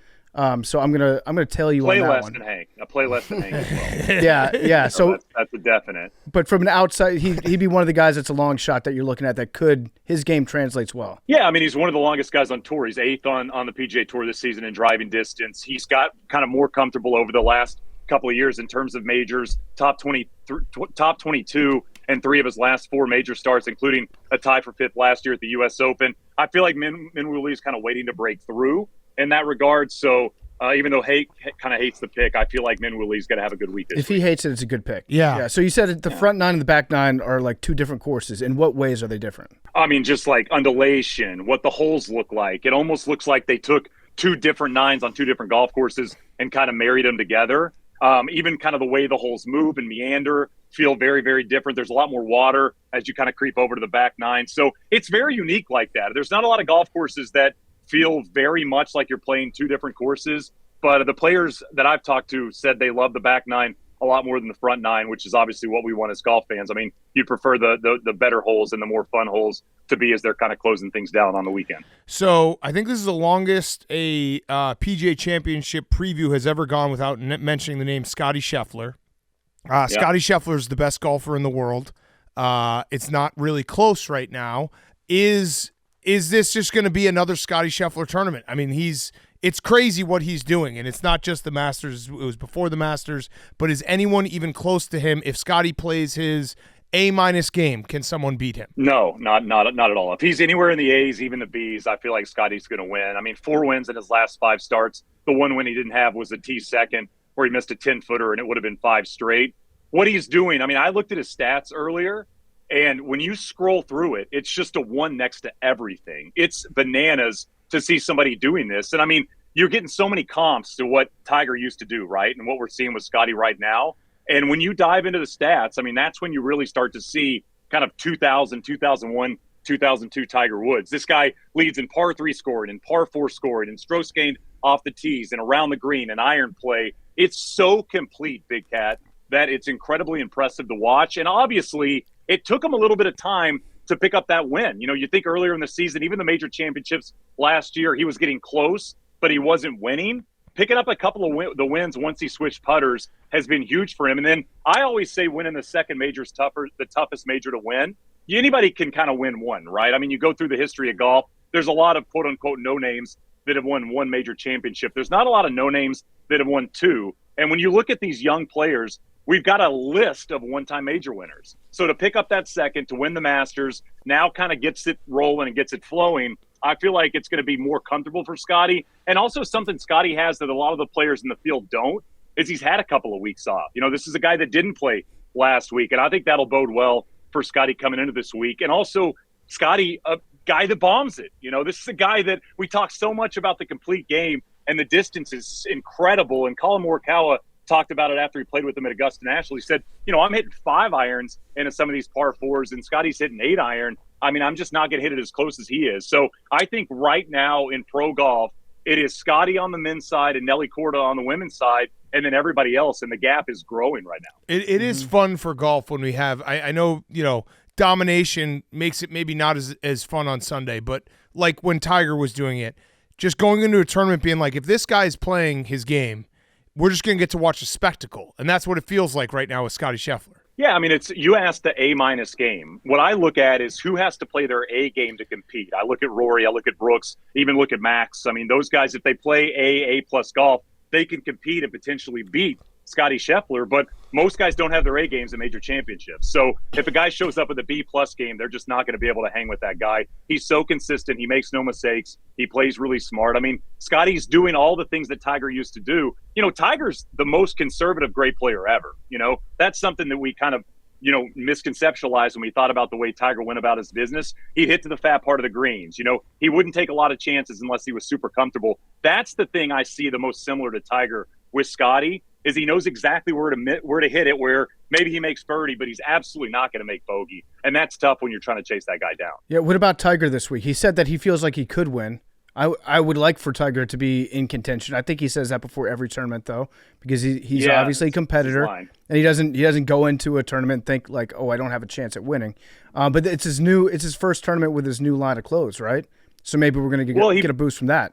So I'm gonna tell you play on that less one. than Hank. I play less than Hank as well. Yeah. So that's a definite. But from an outside, he'd be one of the guys that's a long shot that you're looking at that his game translates well. Yeah, I mean, he's one of the longest guys on tour. He's 8th on the PGA Tour this season in driving distance. He's got kind of more comfortable over the last couple of years in terms of majors, top 22 and 3 of his last 4 major starts, including a tie for 5th last year at the U.S. Open. I feel like Minwoo Lee is kind of waiting to break through in that regard. So even though Hank kind of hates the pick, I feel like Minwoo Lee's going to have a good week this week. If he hates it, it's a good pick. Yeah. So you said the front 9 and the back 9 are like 2 different courses. In what ways are they different? I mean, just like undulation, what the holes look like. It almost looks like they took 2 different 9s on 2 different golf courses and kind of married them together. Even kind of the way the holes move and meander feel very, very different. There's a lot more water as you kind of creep over to the back 9. So it's very unique like that. There's not a lot of golf courses that feel very much like you're playing 2 different courses. But the players that I've talked to said they love the back 9 a lot more than the front 9, which is obviously what we want as golf fans. I mean, you prefer the better holes and the more fun holes to be as they're kind of closing things down on the weekend. So I think this is the longest a PGA Championship preview has ever gone without mentioning the name Scotty Scheffler. Scotty Scheffler is the best golfer in the world. It's not really close right now. Is this just going to be another Scotty Scheffler tournament? I mean, he's it's crazy what he's doing. And it's not just the Masters. It was before the Masters. But is anyone even close to him? If Scotty plays his A- game, can someone beat him? No, not at all. If he's anywhere in the A's, even the B's, I feel like Scotty's going to win. I mean, 4 wins in his last 5 starts. The one win he didn't have was the T2, where he missed a 10-footer, and it would have been 5 straight. What he's doing, I mean, I looked at his stats earlier, and when you scroll through it, it's just a 1 next to everything. It's bananas to see somebody doing this. And, I mean, you're getting so many comps to what Tiger used to do, right, and what we're seeing with Scotty right now. And when you dive into the stats, I mean, that's when you really start to see kind of 2000, 2001, 2002 Tiger Woods. This guy leads in par 3 scoring and par 4 scoring and strokes gained off the tees and around the green and iron play. It's so complete, Big Cat, that it's incredibly impressive to watch. And obviously, it took him a little bit of time to pick up that win. You know, you think earlier in the season, even the major championships last year, he was getting close, but he wasn't winning. Picking up a couple of the wins once he switched putters has been huge for him. And then I always say winning the second major is the toughest major to win. Anybody can kind of win one, right? I mean, you go through the history of golf, there's a lot of quote-unquote no-names that have won 1 major championship. There's not a lot of no-names that have won 2. And when you look at these young players, we've got a list of one-time major winners. So to pick up that second, to win the Masters, now kind of gets it rolling and gets it flowing. I feel like it's going to be more comfortable for Scotty. And also something Scotty has that a lot of the players in the field don't is he's had a couple of weeks off. You know, this is a guy that didn't play last week, and I think that'll bode well for Scotty coming into this week. And also Scotty, a guy that bombs it. You know, this is a guy that we talk so much about the complete game, and the distance is incredible. And Colin Morikawa talked about it after he played with him at Augusta National. He said, you know, I'm hitting 5 irons into some of these par 4s, and Scotty's hitting 8 iron. I mean, I'm just not going to hit it as close as he is. So I think right now in pro golf, it is Scotty on the men's side and Nelly Korda on the women's side, and then everybody else, and the gap is growing right now. It is fun for golf when we have, I know, you know, domination makes it maybe not as fun on Sunday, but like when Tiger was doing it, just going into a tournament being like, if this guy's playing his game, we're just going to get to watch a spectacle. And that's what it feels like right now with Scotty Scheffler. Yeah, I mean, it's you asked the A- game. What I look at is who has to play their A game to compete. I look at Rory, I look at Brooks, even look at Max. I mean, those guys, if they play A+ golf, they can compete and potentially beat Scotty Scheffler. But most guys don't have their A games in major championships. So if a guy shows up with a B+ game, they're just not going to be able to hang with that guy. He's so consistent. He makes no mistakes. He plays really smart. I mean, Scotty's doing all the things that Tiger used to do. You know, Tiger's the most conservative great player ever. You know, that's something that we kind of, you know, misconceptualized when we thought about the way Tiger went about his business. He'd hit to the fat part of the greens. You know, he wouldn't take a lot of chances unless he was super comfortable. That's the thing I see the most similar to Tiger with Scotty, is he knows exactly where to hit it, where maybe he makes birdie, but he's absolutely not going to make bogey. And that's tough when you're trying to chase that guy down. Yeah, what about Tiger this week? He said that he feels like he could win. I would like for Tiger to be in contention. I think he says that before every tournament, though, because he's obviously a competitor, and he doesn't go into a tournament and think like, oh, I don't have a chance at winning. But it's his first tournament with his new line of clothes, right? So maybe we're going to get a boost from that.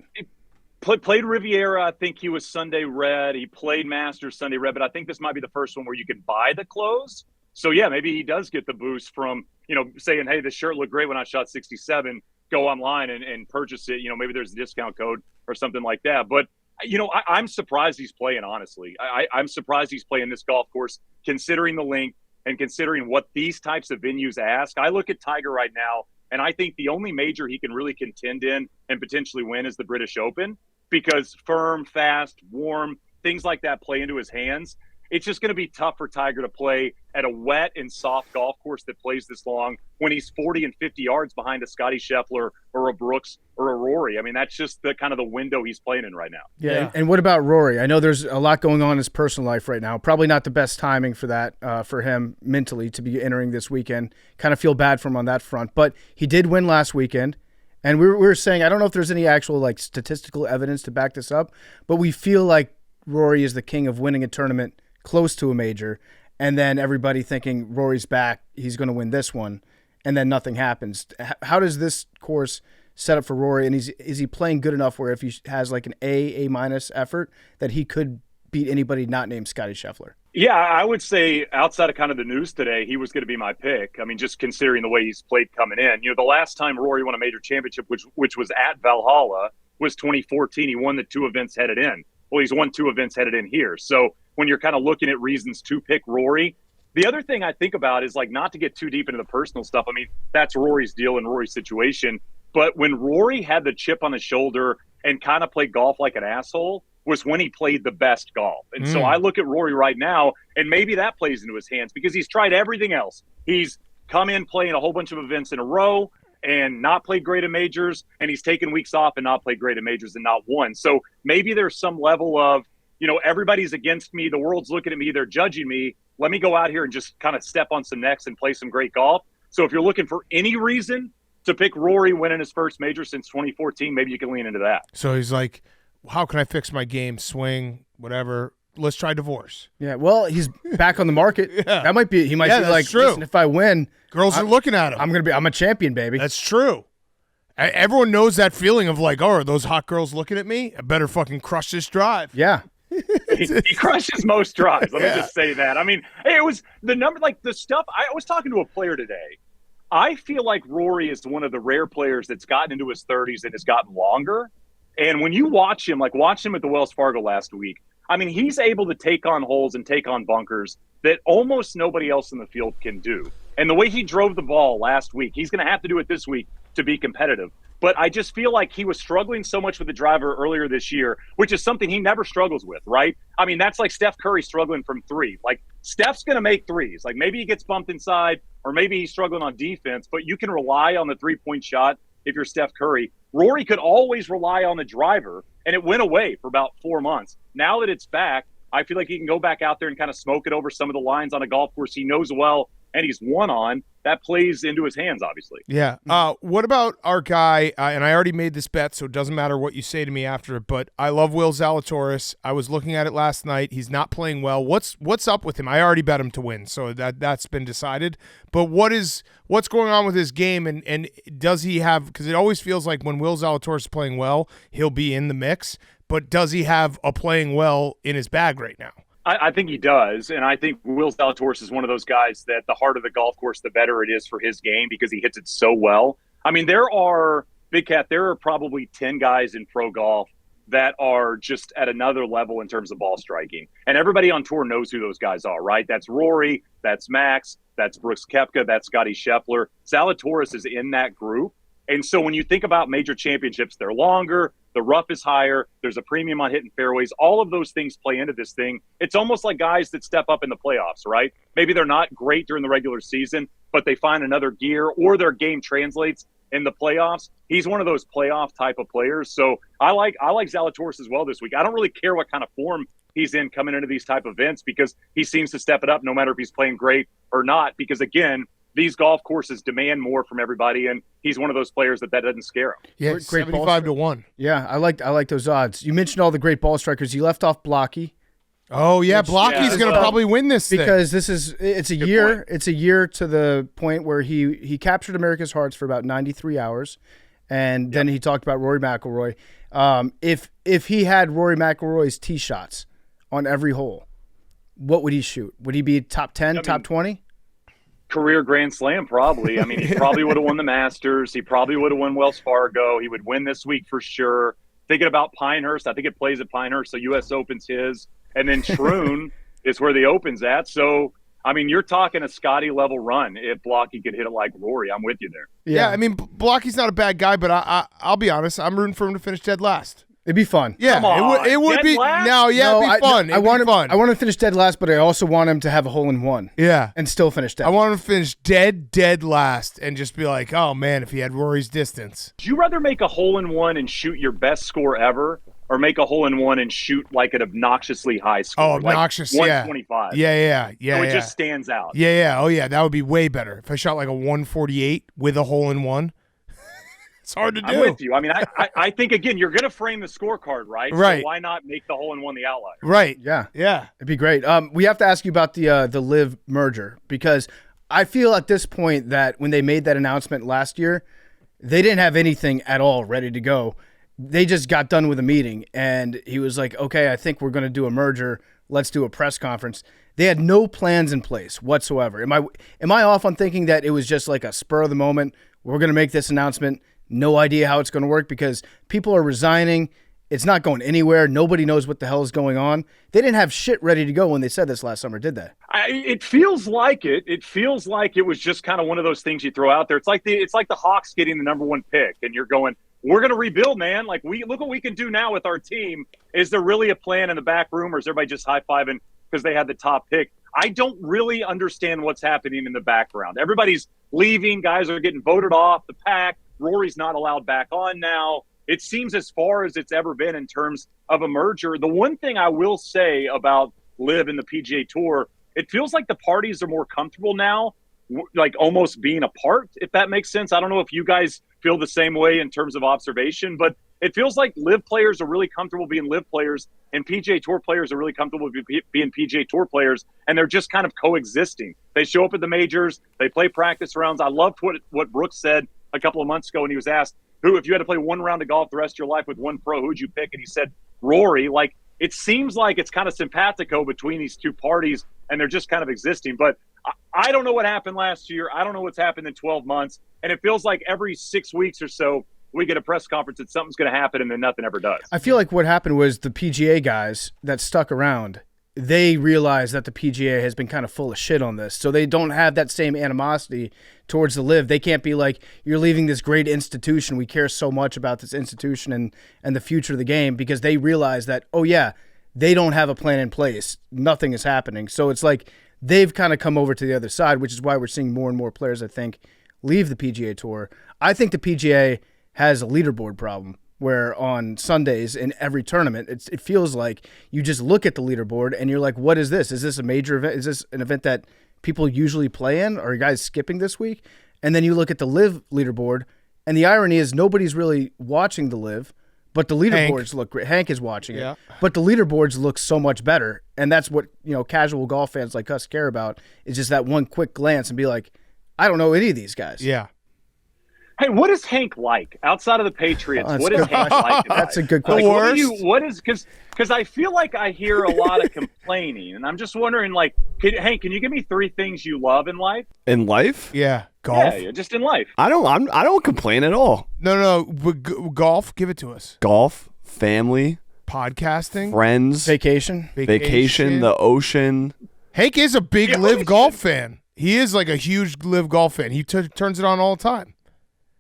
Played Riviera. I think he was Sunday Red. He played Masters Sunday Red, but I think this might be the first one where you can buy the clothes. So yeah, maybe he does get the boost from, you know, saying, hey, this shirt looked great when I shot 67. Go online and purchase it. You know, maybe there's a discount code or something like that. But, you know, I'm surprised he's playing, honestly. I'm surprised he's playing this golf course, considering the length and considering what these types of venues ask. I look at Tiger right now, and I think the only major he can really contend in and potentially win is the British Open, because firm, fast, warm, things like that play into his hands. It's just going to be tough for Tiger to play at a wet and soft golf course that plays this long when he's 40 and 50 yards behind a Scotty Scheffler or a Brooks or a Rory. I mean, that's just the kind of the window he's playing in right now. Yeah. And what about Rory? I know there's a lot going on in his personal life right now. Probably not the best timing for that, for him mentally to be entering this weekend. Kind of feel bad for him on that front. But he did win last weekend. And we were saying, I don't know if there's any actual like statistical evidence to back this up, but we feel like Rory is the king of winning a tournament close to a major, and then everybody thinking Rory's back, he's going to win this one, and then nothing happens. How does this course set up for Rory, and is he playing good enough where if he has like an A- effort that he could beat anybody not named Scotty Scheffler? Yeah, I would say outside of kind of the news today, he was going to be my pick. I mean, just considering the way he's played coming in. You know, the last time Rory won a major championship, which was at Valhalla, was 2014. He won the 2 events headed in. Well, he's won 2 events headed in here. So when you're kind of looking at reasons to pick Rory, the other thing I think about is like not to get too deep into the personal stuff. I mean, that's Rory's deal and Rory's situation. But when Rory had the chip on his shoulder and kind of played golf like an asshole was when he played the best golf. And so I look at Rory right now, and maybe that plays into his hands because he's tried everything else. He's come in playing a whole bunch of events in a row and not played great at majors, and he's taken weeks off and not played great at majors and not won. So maybe there's some level of, you know, everybody's against me. The world's looking at me. They're judging me. Let me go out here and just kind of step on some necks and play some great golf. So if you're looking for any reason to pick Rory winning his first major since 2014, maybe you can lean into that. So he's like, how can I fix my game, swing, whatever? Let's try divorce. Yeah, well, he's back on the market. That might be. He might be like, true. Listen, if I win, Girls are looking at him. I'm a champion, baby. That's true. Everyone knows that feeling of like, oh, are those hot girls looking at me? I better fucking crush this drive. Yeah. He crushes most drives. Let me just say that. I mean, it was the number, like the stuff. I was talking to a player today. I feel like Rory is one of the rare players that's gotten into his 30s and has gotten longer. And when you watch him, like watch him at the Wells Fargo last week, I mean, he's able to take on holes and take on bunkers that almost nobody else in the field can do. And the way he drove the ball last week, he's going to have to do it this week to be competitive. But I just feel like he was struggling so much with the driver earlier this year, which is something he never struggles with, right? I mean, that's like Steph Curry struggling from 3. Like, Steph's going to make threes. Like, maybe he gets bumped inside, or maybe he's struggling on defense, but you can rely on the three-point shot if you're Steph Curry. Rory could always rely on the driver, and it went away for about 4 months. Now that it's back, I feel like he can go back out there and kind of smoke it over some of the lines on a golf course he knows well and he's won on. That plays into his hands, obviously. Yeah. What about our guy, and I already made this bet, so it doesn't matter what you say to me after it, but I love Will Zalatoris. I was looking at it last night. He's not playing well. What's up with him? I already bet him to win, so that's been decided. But what's going on with his game, and does he have – because it always feels like when Will Zalatoris is playing well, he'll be in the mix, but does he have a playing well in his bag right now? I think he does, and I think Will Zalatoris is one of those guys that the harder the golf course, the better it is for his game because he hits it so well. I mean, there are probably 10 guys in pro golf that are just at another level in terms of ball striking, and everybody on tour knows who those guys are, right? That's Rory, that's Max, that's Brooks Koepka, that's Scotty Scheffler. Zalatoris is in that group, and so when you think about major championships, they're longer, the rough is higher, there's a premium on hitting fairways. All of those things play into this thing. It's almost like guys that step up in the playoffs, right? Maybe they're not great during the regular season, but they find another gear or their game translates in the playoffs. He's one of those playoff type of players. So I like Zalatoris as well this week. I don't really care what kind of form he's in coming into these type of events because he seems to step it up no matter if he's playing great or not. Because again, these golf courses demand more from everybody, and he's one of those players that doesn't scare him. Yeah, great 75 to 1. Yeah, I like those odds. You mentioned all the great ball strikers. You left off Blocky. Oh yeah, Blocky's going to probably win this thing. Because it's a year. Point. It's a year to the point where he captured America's hearts for about 93 hours, and then he talked about Rory McIlroy. If he had Rory McIlroy's tee shots on every hole, what would he shoot? Would he be top 10, top 20? Career Grand Slam, probably. I mean, he probably would have won the Masters. He probably would have won Wells Fargo. He would win this week for sure. Thinking about Pinehurst, I think it plays at Pinehurst, so U.S. Open's his. And then Troon is where the Open's at. So, I mean, you're talking a Scotty-level run if Blocky could hit it like Rory. I'm with you there. Yeah, I mean, Blocky's not a bad guy, but I'll be honest. I'm rooting for him to finish dead last. It'd be fun. Yeah, it would be. No, it'd be fun. I want him to finish dead last, but I also want him to have a hole-in-one. Yeah, and still finish dead. I want him to finish dead last, and just be like, oh man, if he had Rory's distance. Would you rather make a hole-in-one and shoot your best score ever, or make a hole-in-one and shoot like an obnoxiously high score? Oh, obnoxious! Like 125. Yeah. So it just stands out. Yeah. Oh yeah, that would be way better if I shot like a 148 with a hole-in-one. It's hard to do. I'm with you. I mean, I think, again, you're going to frame the scorecard, right? Right. So why not make the hole-in-one the outlier? Right. Yeah. Yeah. It'd be great. We have to ask you about the Live merger because I feel at this point that when they made that announcement last year, they didn't have anything at all ready to go. They just got done with a meeting, and he was like, okay, I think we're going to do a merger. Let's do a press conference. They had no plans in place whatsoever. Am I off on thinking that it was just like a spur of the moment? We're going to make this announcement. no idea how it's going to work because people are resigning. It's not going anywhere. Nobody knows what the hell is going on. They didn't have shit ready to go when they said this last summer, did they? It feels like it. It feels like it was just kind of one of those things you throw out there. It's like the Hawks getting the number 1 pick, and you're going, we're going to rebuild, man. Like, look what we can do now with our team. Is there really a plan in the back room, or is everybody just high-fiving because they had the top pick? I don't really understand what's happening in the background. Everybody's leaving. Guys are getting voted off the pack. Rory's not allowed back on now. It seems as far as it's ever been in terms of a merger. The one thing I will say about LIV and the PGA Tour, it feels like the parties are more comfortable now, like almost being apart, if that makes sense. I don't know if you guys feel the same way in terms of observation, but it feels like LIV players are really comfortable being LIV players and PGA Tour players are really comfortable being PGA Tour players, and they're just kind of coexisting. They show up at the majors. They play practice rounds. I loved what Brooks said a couple of months ago when he was asked, if you had to play one round of golf the rest of your life with one pro, who'd you pick? And he said, Rory. Like, it seems like it's kind of simpatico between these two parties, and they're just kind of existing. But I don't know what happened last year. I don't know what's happened in 12 months. And it feels like every 6 weeks or so, we get a press conference that something's going to happen, and then nothing ever does. I feel like what happened was the PGA guys that stuck around, they realize that the PGA has been kind of full of shit on this. So they don't have that same animosity towards the LIV. They can't be like, you're leaving this great institution. We care so much about this institution and the future of the game, because they realize that, oh yeah, they don't have a plan in place. Nothing is happening. So it's like they've kind of come over to the other side, which is why we're seeing more and more players, I think, leave the PGA Tour. I think the PGA has a leaderboard problem, where on Sundays in every tournament, it feels like you just look at the leaderboard and you're like, what is this? Is this a major event? Is this an event that people usually play in? Or are you guys skipping this week? And then you look at the LIV leaderboard, and the irony is nobody's really watching the LIV, but the leaderboards look great. Hank is watching it, but the leaderboards look so much better. And that's what, casual golf fans like us care about, is just that one quick glance and be like, I don't know any of these guys. Yeah. Hey, what is Hank like outside of the Patriots? What is Hank like? That's a good question. Because I feel like I hear a lot of complaining, and I'm just wondering, like, Hank, can you give me 3 things you love in life? In life? Yeah, golf. Yeah, just in life. I don't complain at all. No. Golf, give it to us. Golf, family, podcasting, friends, vacation, the ocean. Hank is a big LIV golf fan. He is like a huge LIV golf fan. He turns it on all the time.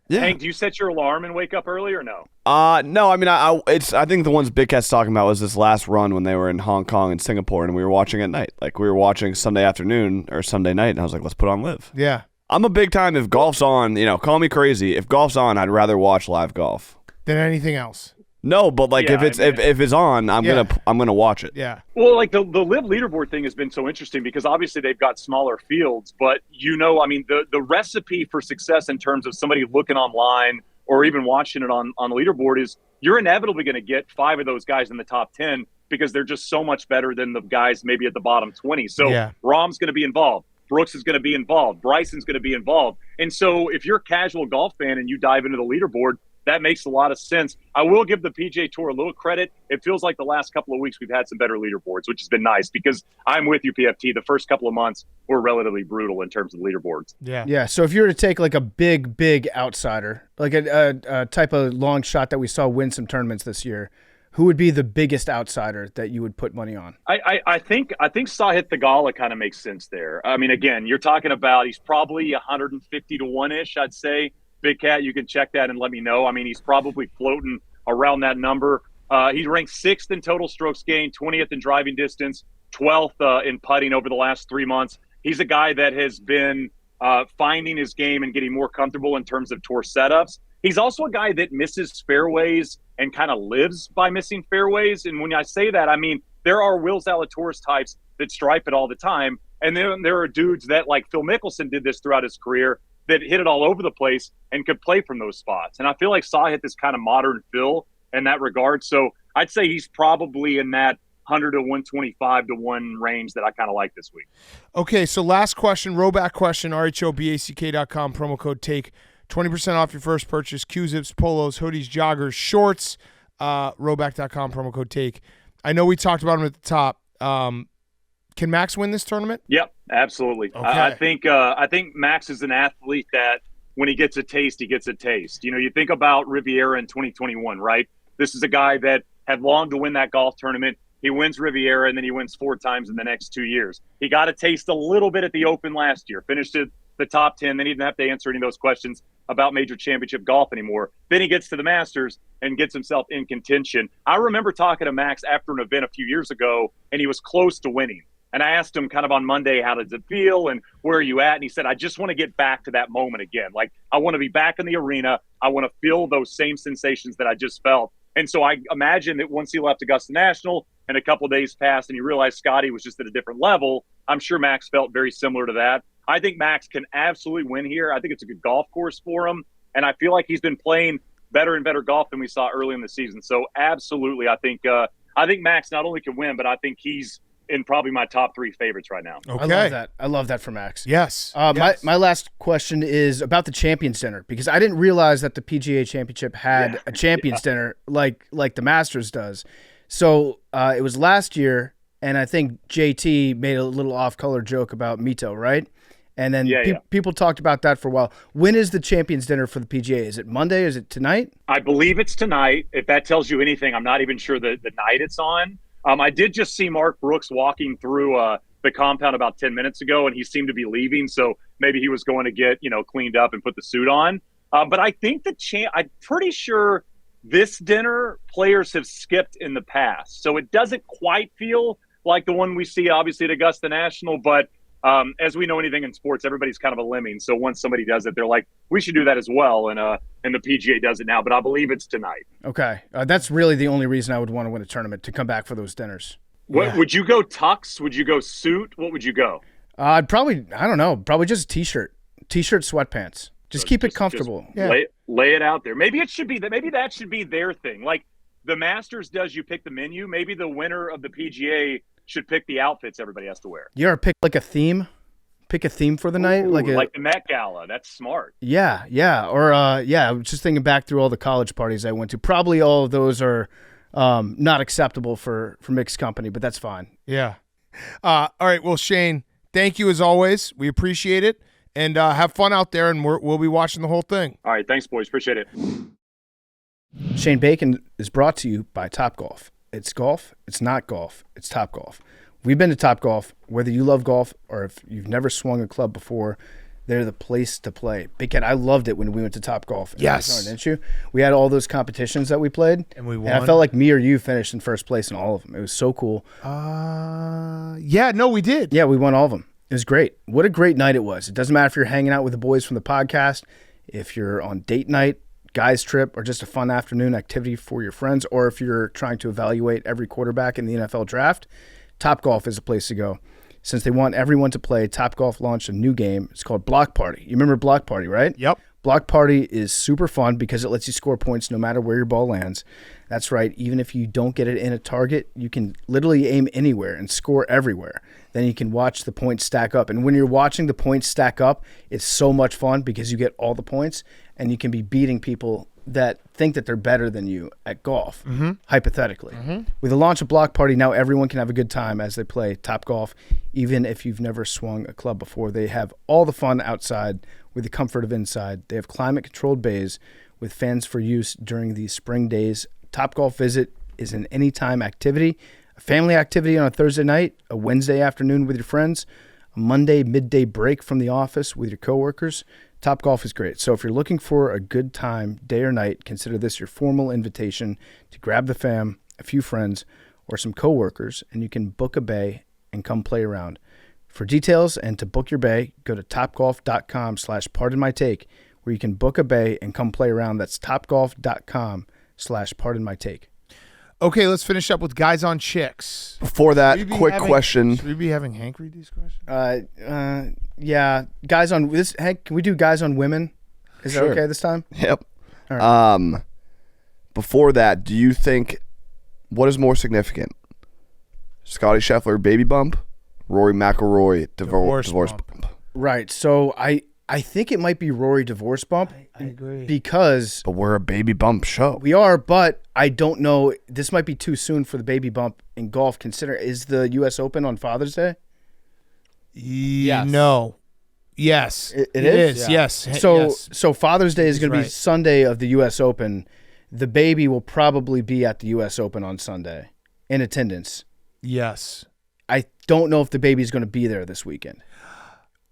Yeah. Hank, do you set your alarm and wake up early or no? No. I mean, I think the ones Big Cat's talking about was this last run when they were in Hong Kong and Singapore, and we were watching at night. Like, we were watching Sunday afternoon or Sunday night, and I was like, let's put on LIV. Yeah. I'm a big time. If golf's on, call me crazy. If golf's on, I'd rather watch live golf Than anything else. No, but like if it's on, I'm gonna watch it. Yeah. Well, like the LIV leaderboard thing has been so interesting because obviously they've got smaller fields, but the recipe for success in terms of somebody looking online or even watching it on the leaderboard is you're inevitably going to get 5 of those guys in the top 10 because they're just so much better than the guys maybe at the bottom 20. So Rahm's going to be involved. Brooks is going to be involved. Bryson's going to be involved. And so if you're a casual golf fan and you dive into the leaderboard, that makes a lot of sense. I will give the PGA Tour a little credit. It feels like the last couple of weeks we've had some better leaderboards, which has been nice because I'm with you, PFT. The first couple of months were relatively brutal in terms of leaderboards. Yeah. So if you were to take like a big outsider, like a type of long shot that we saw win some tournaments this year, who would be the biggest outsider that you would put money on? I think Sahith Theegala kind of makes sense there. I mean, again, you're talking about he's probably 150 to 1-ish, I'd say. Big Cat, you can check that and let me know. I mean, he's probably floating around that number. He ranked 6th in total strokes gained, 20th in driving distance, 12th in putting over the last 3 months. He's a guy that has been finding his game and getting more comfortable in terms of tour setups. He's also a guy that misses fairways and kind of lives by missing fairways. And when I say that, I mean, there are Will Zalatoris types that stripe it all the time. And then there are dudes that, like Phil Mickelson did this throughout his career, that hit it all over the place and could play from those spots. And I feel like Sahith is kind of modern Phil in that regard. So I'd say he's probably in that 100 to 125 to 1 range that I kind of like this week. Okay, so last question, Roback question, rhoback.com, promo code TAKE, 20% off your first purchase, Q-Zips, polos, hoodies, joggers, shorts, Roback.com, promo code TAKE. I know we talked about him at the top. Can Max win this tournament? Yep, absolutely. Okay. I think Max is an athlete that when he gets a taste, he gets a taste. You know, you think about Riviera in 2021, right? This is a guy that had longed to win that golf tournament. He wins Riviera, and then he wins 4 times in the next 2 years. He got a taste a little bit at the Open last year, finished at the top 10. Then he didn't have to answer any of those questions about major championship golf anymore. Then he gets to the Masters and gets himself in contention. I remember talking to Max after an event a few years ago, and he was close to winning. And I asked him kind of on Monday, how does it feel and where are you at? And he said, I just want to get back to that moment again. Like, I want to be back in the arena. I want to feel those same sensations that I just felt. And so I imagine that once he left Augusta National and a couple of days passed and he realized Scotty was just at a different level, I'm sure Max felt very similar to that. I think Max can absolutely win here. I think it's a good golf course for him. And I feel like he's been playing better and better golf than we saw early in the season. So absolutely, I think Max not only can win, but I think he's in probably my top 3 favorites right now. Okay. I love that. I love that for Max. Yes. My last question is about the Champions Dinner, because I didn't realize that the PGA Championship had a Champions Dinner like the Masters does. So it was last year, and I think JT made a little off-color joke about Mito, right? And then people talked about that for a while. When is the Champions Dinner for the PGA? Is it Monday? Is it tonight? I believe it's tonight. If that tells you anything, I'm not even sure the night it's on. I did just see Mark Brooks walking through the compound about 10 minutes ago, and he seemed to be leaving. So maybe he was going to get, cleaned up and put the suit on. But I think I'm pretty sure this dinner players have skipped in the past. So it doesn't quite feel like the one we see, obviously, at Augusta National. But as we know anything in sports, everybody's kind of a lemming. So once somebody does it, they're like, we should do that as well. And the PGA does it now. But I believe it's tonight. Okay. That's really the only reason I would want to win a tournament, to come back for those dinners. Would you go tux? Would you go suit? What would you go? I'd probably, I don't know, probably just a t-shirt, sweatpants. Just keep it comfortable. Lay it out there. Maybe it should be that. Maybe that should be their thing. Like the Masters does, you pick the menu. Maybe the winner of the PGA should pick the outfits everybody has to wear. You ever pick like a theme? Pick a theme for the night, like the Met Gala. That's smart. Yeah. Or I was just thinking back through all the college parties I went to. Probably all of those are not acceptable for mixed company, but that's fine. Yeah. All right. Well, Shane, thank you as always. We appreciate it, and have fun out there. And we'll be watching the whole thing. All right. Thanks, boys. Appreciate it. Shane Bacon is brought to you by Topgolf. It's golf. It's not golf. It's Topgolf. We've been to Topgolf. Whether you love golf or if you've never swung a club before, they're the place to play. Big Cat, I loved it when we went to Topgolf. Yes. Didn't you? We had all those competitions that we played. And we won. And I felt like me or you finished in first place in all of them. It was so cool. Yeah, no, we did. Yeah, we won all of them. It was great. What a great night it was. It doesn't matter if you're hanging out with the boys from the podcast, if you're on date night, guys trip, or just a fun afternoon activity for your friends, or if you're trying to evaluate every quarterback in the NFL draft, Topgolf is a place to go. Since they want everyone to play, Topgolf launched a new game. It's called Block Party. You remember Block Party, right? Yep. Block Party is super fun because it lets you score points no matter where your ball lands. That's right. Even if you don't get it in a target, you can literally aim anywhere and score everywhere. Then you can watch the points stack up. And when you're watching the points stack up, it's so much fun because you get all the points and you can be beating people that think that they're better than you at golf, hypothetically. With the launch of Block Party, now everyone can have a good time as they play Topgolf, even if you've never swung a club before. They have all the fun outside with the comfort of inside. They have climate-controlled bays with fans for use during these spring days. Topgolf Visit is an anytime activity, a family activity on a Thursday night, a Wednesday afternoon with your friends, a Monday midday break from the office with your coworkers. Topgolf is great. So if you're looking for a good time, day or night, consider this your formal invitation to grab the fam, a few friends, or some coworkers, and you can book a bay and come play around. For details and to book your bay, go to topgolf.com/pardonmytake, where you can book a bay and come play around. That's topgolf.com/pardonmytake. Okay, let's finish up with guys on chicks. Before that, quick question. Should we be having Hank read these questions? Yeah, guys on this. Hank, can we do guys on women? Is that okay this time? Yep. All right. Before that, do you think what is more significant? Scotty Scheffler baby bump, Rory McIlroy divorce bump. Right. So I think it might be Rory divorce bump. I agree. Because But we're a baby bump show. we are, but I don't know. This might be too soon for the baby bump in golf. Consider, is the U.S. Open on Father's Day? Yes. No. Yes, It is? Yeah. Yes. So Father's Day is going to be right. Sunday of the U.S. Open. The baby will probably be at the U.S. Open on Sunday in attendance. Yes. I don't know if the baby's going to be there this weekend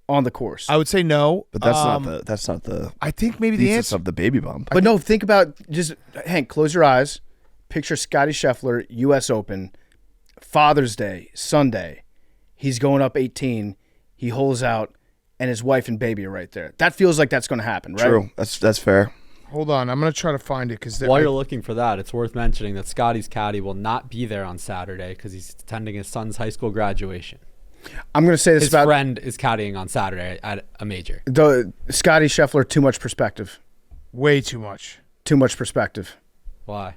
on the course. I would say no, But that's not the I think maybe the thesis answer. of the baby bump. But no, think about just Hank. Close your eyes. Picture Scotty Scheffler, U.S. Open, Father's Day, Sunday. He's going up 18. He holes out, and his wife and baby are right there. That feels like that's going to happen, right? True. That's fair. Hold on, I'm gonna try to find it because While you're looking for that, it's worth mentioning that Scotty's caddy will not be there on Saturday because he's attending his son's high school graduation. I'm going to say this His about friend is caddying on Saturday at a major. Scotty Scheffler. Too much perspective. way too much. Too much perspective. Why?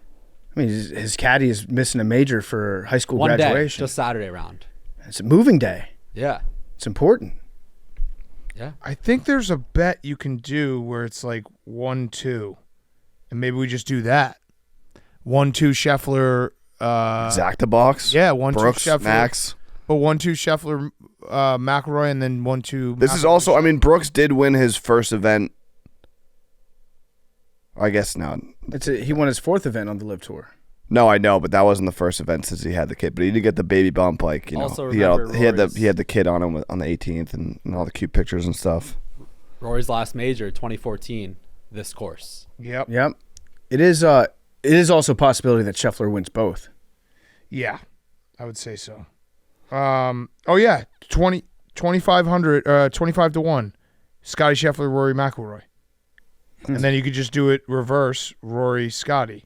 I mean, his caddy is missing a major for high school One day, graduation. just Saturday round. It's a moving day. Yeah. It's important. Yeah. I think there's a bet you can do where it's like 1-2, and maybe we just do that. 1-2 Scheffler. Exacta box. Yeah, 1-2 Brooks, Scheffler. Max. But 1-2 Scheffler, McElroy, and then 1-2. This is also, I mean, Brooks did win his first event. I guess not. He won his fourth event on the Live Tour. No, I know, but that wasn't the first event since he had the kid. But he did get the baby bump, like, you know. Also He remember had Rory's- the kid on him on the 18th and all the cute pictures and stuff. Rory's last major, 2014, this course. Yep. It is also a possibility that Scheffler wins both. Yeah, I would say so. Oh yeah, 2,500, 25 to 1. Scotty Scheffler, Rory McIlroy. And then you could just do it reverse, Rory, Scotty.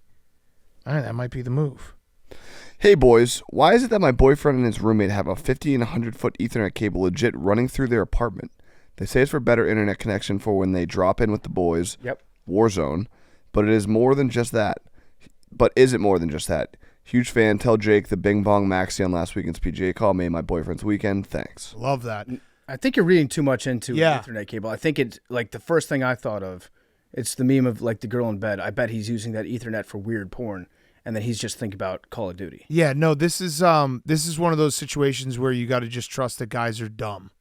All right, that might be the move. Hey, boys, why is it that my boyfriend and his roommate have a 50 and 100-foot Ethernet cable legit running through their apartment? They say it's for better internet connection for when they drop in with the boys. Yep. Warzone. But it is more than just that. But is it more than just that? Huge fan. Tell Jake the Bing Bong Maxi on last weekend's PGA call made my boyfriend's weekend. Thanks. Love that. I think you're reading too much into Yeah. Ethernet cable. I think it's like the first thing I thought of. It's the meme of like the girl in bed. I bet he's using that Ethernet for weird porn, and then he's just thinking about Call of Duty. Yeah, no, this is one of those situations where you got to just trust that guys are dumb,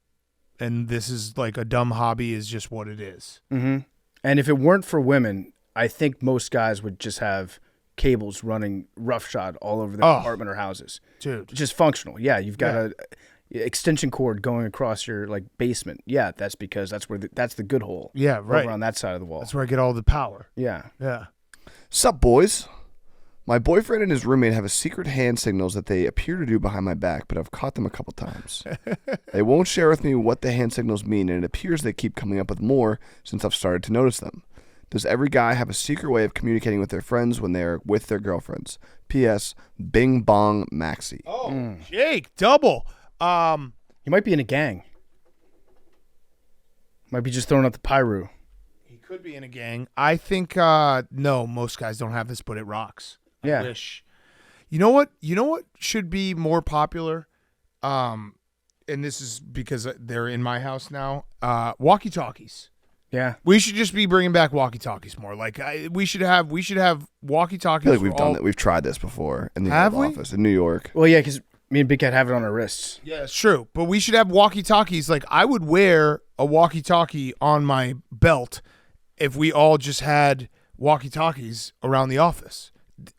and this is like a dumb hobby is just what it is. Mm-hmm. And if it weren't for women, I think most guys would just have cables running roughshod all over their apartment or houses. Dude, just functional. Yeah, you've got a extension cord going across your like basement. Yeah, that's because that's where that's the good hole. Yeah, right. Over on that side of the wall. That's where I get all the power. Yeah. Yeah. Sup, boys? My boyfriend and his roommate have a secret hand signals that they appear to do behind my back, but I've caught them a couple times. They won't share with me what the hand signals mean, and it appears they keep coming up with more since I've started to notice them. Does every guy have a secret way of communicating with their friends when they're with their girlfriends? P.S. Bing Bong Maxi. Oh, Jake, double. He might be in a gang. Might be just throwing out the pyro. He could be in a gang. I think no, most guys don't have this, but it rocks. Yeah. I wish. You know what? You know what should be more popular? And this is because they're in my house now. Walkie-talkies. Yeah. We should just be bringing back walkie-talkies more. Like we should have walkie-talkies. I feel like we've done that. We've tried this before in the Have we? office in New York. Well, yeah, because me and Big Cat have it on our wrists. Yeah, it's true. But we should have walkie-talkies. Like I would wear a walkie-talkie on my belt if we all just had walkie-talkies around the office.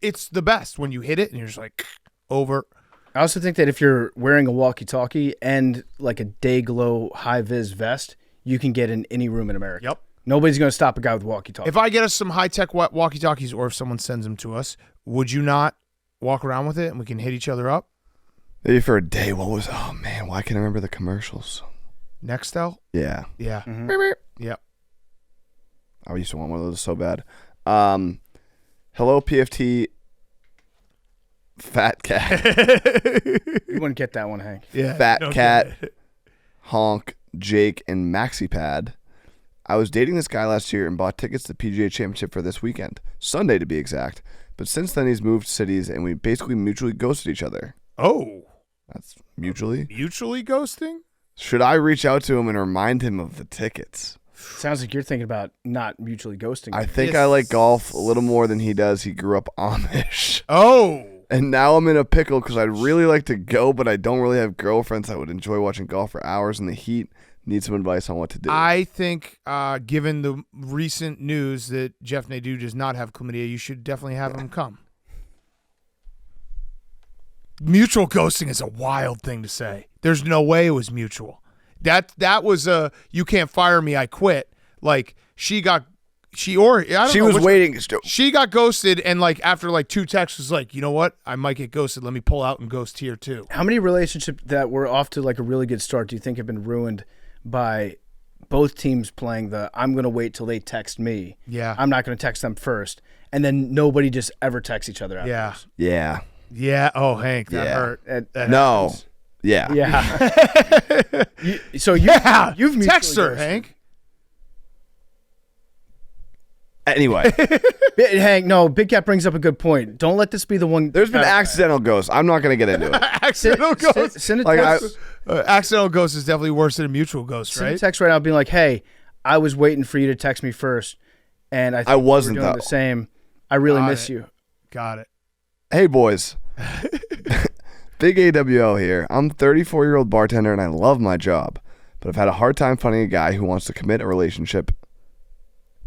It's the best when you hit it and you're just like over. I also think that if you're wearing a walkie-talkie and like a day-glow high-vis vest, you can get in any room in America. Yep. Nobody's going to stop a guy with walkie-talkie. If I get us some high-tech walkie-talkies or if someone sends them to us, would you not walk around with it and we can hit each other up? Maybe for a day. Oh man, why can't I remember the commercials? Nextel? Yeah. Yeah. Mm-hmm. Yep. I used to want one of those so bad. Hello, PFT. Fat Cat. You wouldn't get that one, Hank. Yeah. Fat no Cat. kidding. Honk, Jake, and MaxiPad. I was dating this guy last year and bought tickets to the PGA Championship for this weekend. Sunday, to be exact. But since then, he's moved cities and we basically mutually ghosted each other. Oh. That's mutually? Mutually ghosting? Should I reach out to him and remind him of the tickets? Sounds like you're thinking about not mutually ghosting. I think I like golf a little more than he does. He grew up Amish. Oh. And now I'm in a pickle because I'd really like to go, but I don't really have girlfriends that would enjoy watching golf for hours in the heat. need some advice on what to do. I think, given the recent news that Jeff Nadeau does not have chlamydia, you should definitely have him come. Mutual ghosting is a wild thing to say. There's no way it was mutual. That was a you can't fire me, I quit. Like she was waiting. She got ghosted, and like after like 2 texts was like, you know what? I might get ghosted. Let me pull out and ghost here too. How many relationships that were off to like a really good start do you think have been ruined by both teams playing the I'm going to wait till they text me. Yeah. I'm not going to text them first. And then nobody just ever texts each other afterwards. Yeah. Yeah. Oh, Hank, that hurt. That No. happens. Yeah. Yeah. You've mutually text her, ghosted. Hank. Anyway, Hank, no, Big Cat brings up a good point. Don't let this be the one. there's been accidental ghosts. I'm not going to get into it. Accidental ghost. Send a Like, text. Accidental ghost is definitely worse than a mutual ghost, Send a right? text right now being like, hey, I was waiting for you to text me first. And I think I wasn't, we're doing though. the same. I really Got miss it. you. Got it. Hey, boys. Big AWL here. I'm a 34-year-old bartender, and I love my job. But I've had a hard time finding a guy who wants to commit a relationship.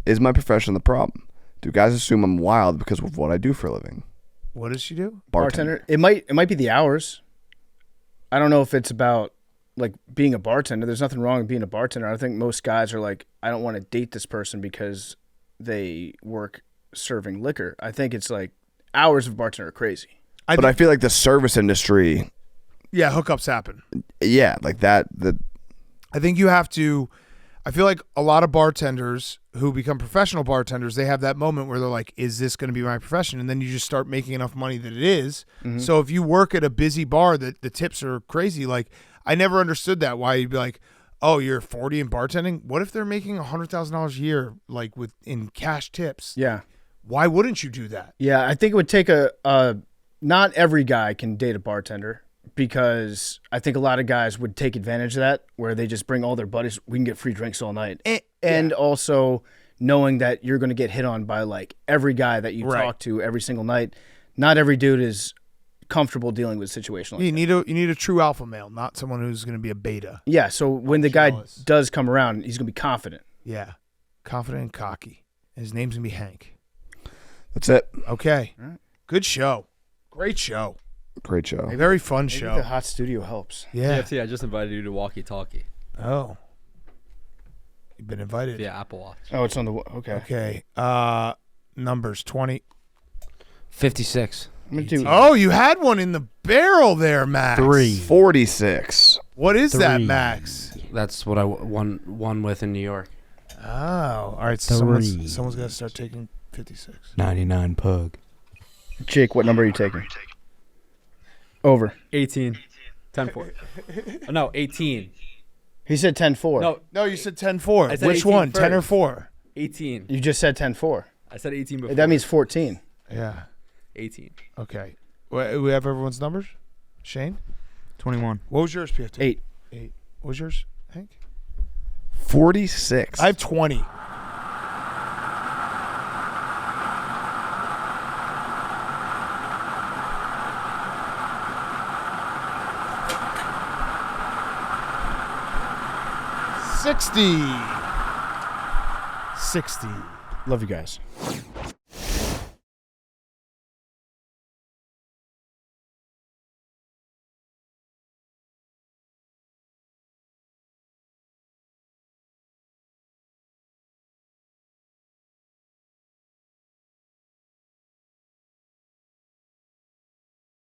Is my profession the problem? Do guys assume I'm wild because of what I do for a living? What does she do? Bartender. It might be the hours. I don't know if it's about like being a bartender. There's nothing wrong with being a bartender. I think most guys are like, I don't want to date this person because they work serving liquor. I think it's like hours of bartender are crazy. But I feel like the service industry, Yeah, hookups happen. yeah, like that. I think you have to. I feel like a lot of bartenders who become professional bartenders, they have that moment where they're like, is this going to be my profession? And then you just start making enough money that it is. Mm-hmm. So if you work at a busy bar that the tips are crazy, like I never understood that. Why you'd be like, oh, you're 40 in bartending? What if they're making $100,000 a year, like in cash tips? Yeah. Why wouldn't you do that? Yeah, I think it would take not every guy can date a bartender because I think a lot of guys would take advantage of that where they just bring all their buddies. We can get free drinks all night. And also knowing that you're going to get hit on by like every guy that you Right. talk to every single night. Not every dude is comfortable dealing with a situation like You need a true alpha male, not someone who's going to be a beta. Yeah, so when the guy Jealous. does come around, he's going to be confident. Yeah. Confident and cocky. His name's going to be Hank. That's it. Okay. Good show. Great show. Great show. A very fun Maybe show. the hot studio helps. Yeah. TFT, I just invited you to walkie talkie Oh. You've been invited. via Apple Watch. Oh, it's on the okay. Okay. Numbers 20. 56. I'm gonna do Oh, you had one in the barrel there, Max. 46. What is that, Max? That's what I won with in New York. Oh. All right. So someone's got to start taking 56. 99 pug. Jake, what number are you taking? Over. 18. 10-4. No, 18. He said 10-4. No, you said 10-4. I said Which 18 one? 10 or first. 4? 18. You just said 10-4. I said 18 before. That means 14. Yeah. 18. Okay. We have everyone's numbers? Shane? 21. What was yours, PFT? 8. 8. What was yours, Hank? 46. I have 20. $60. Love you guys.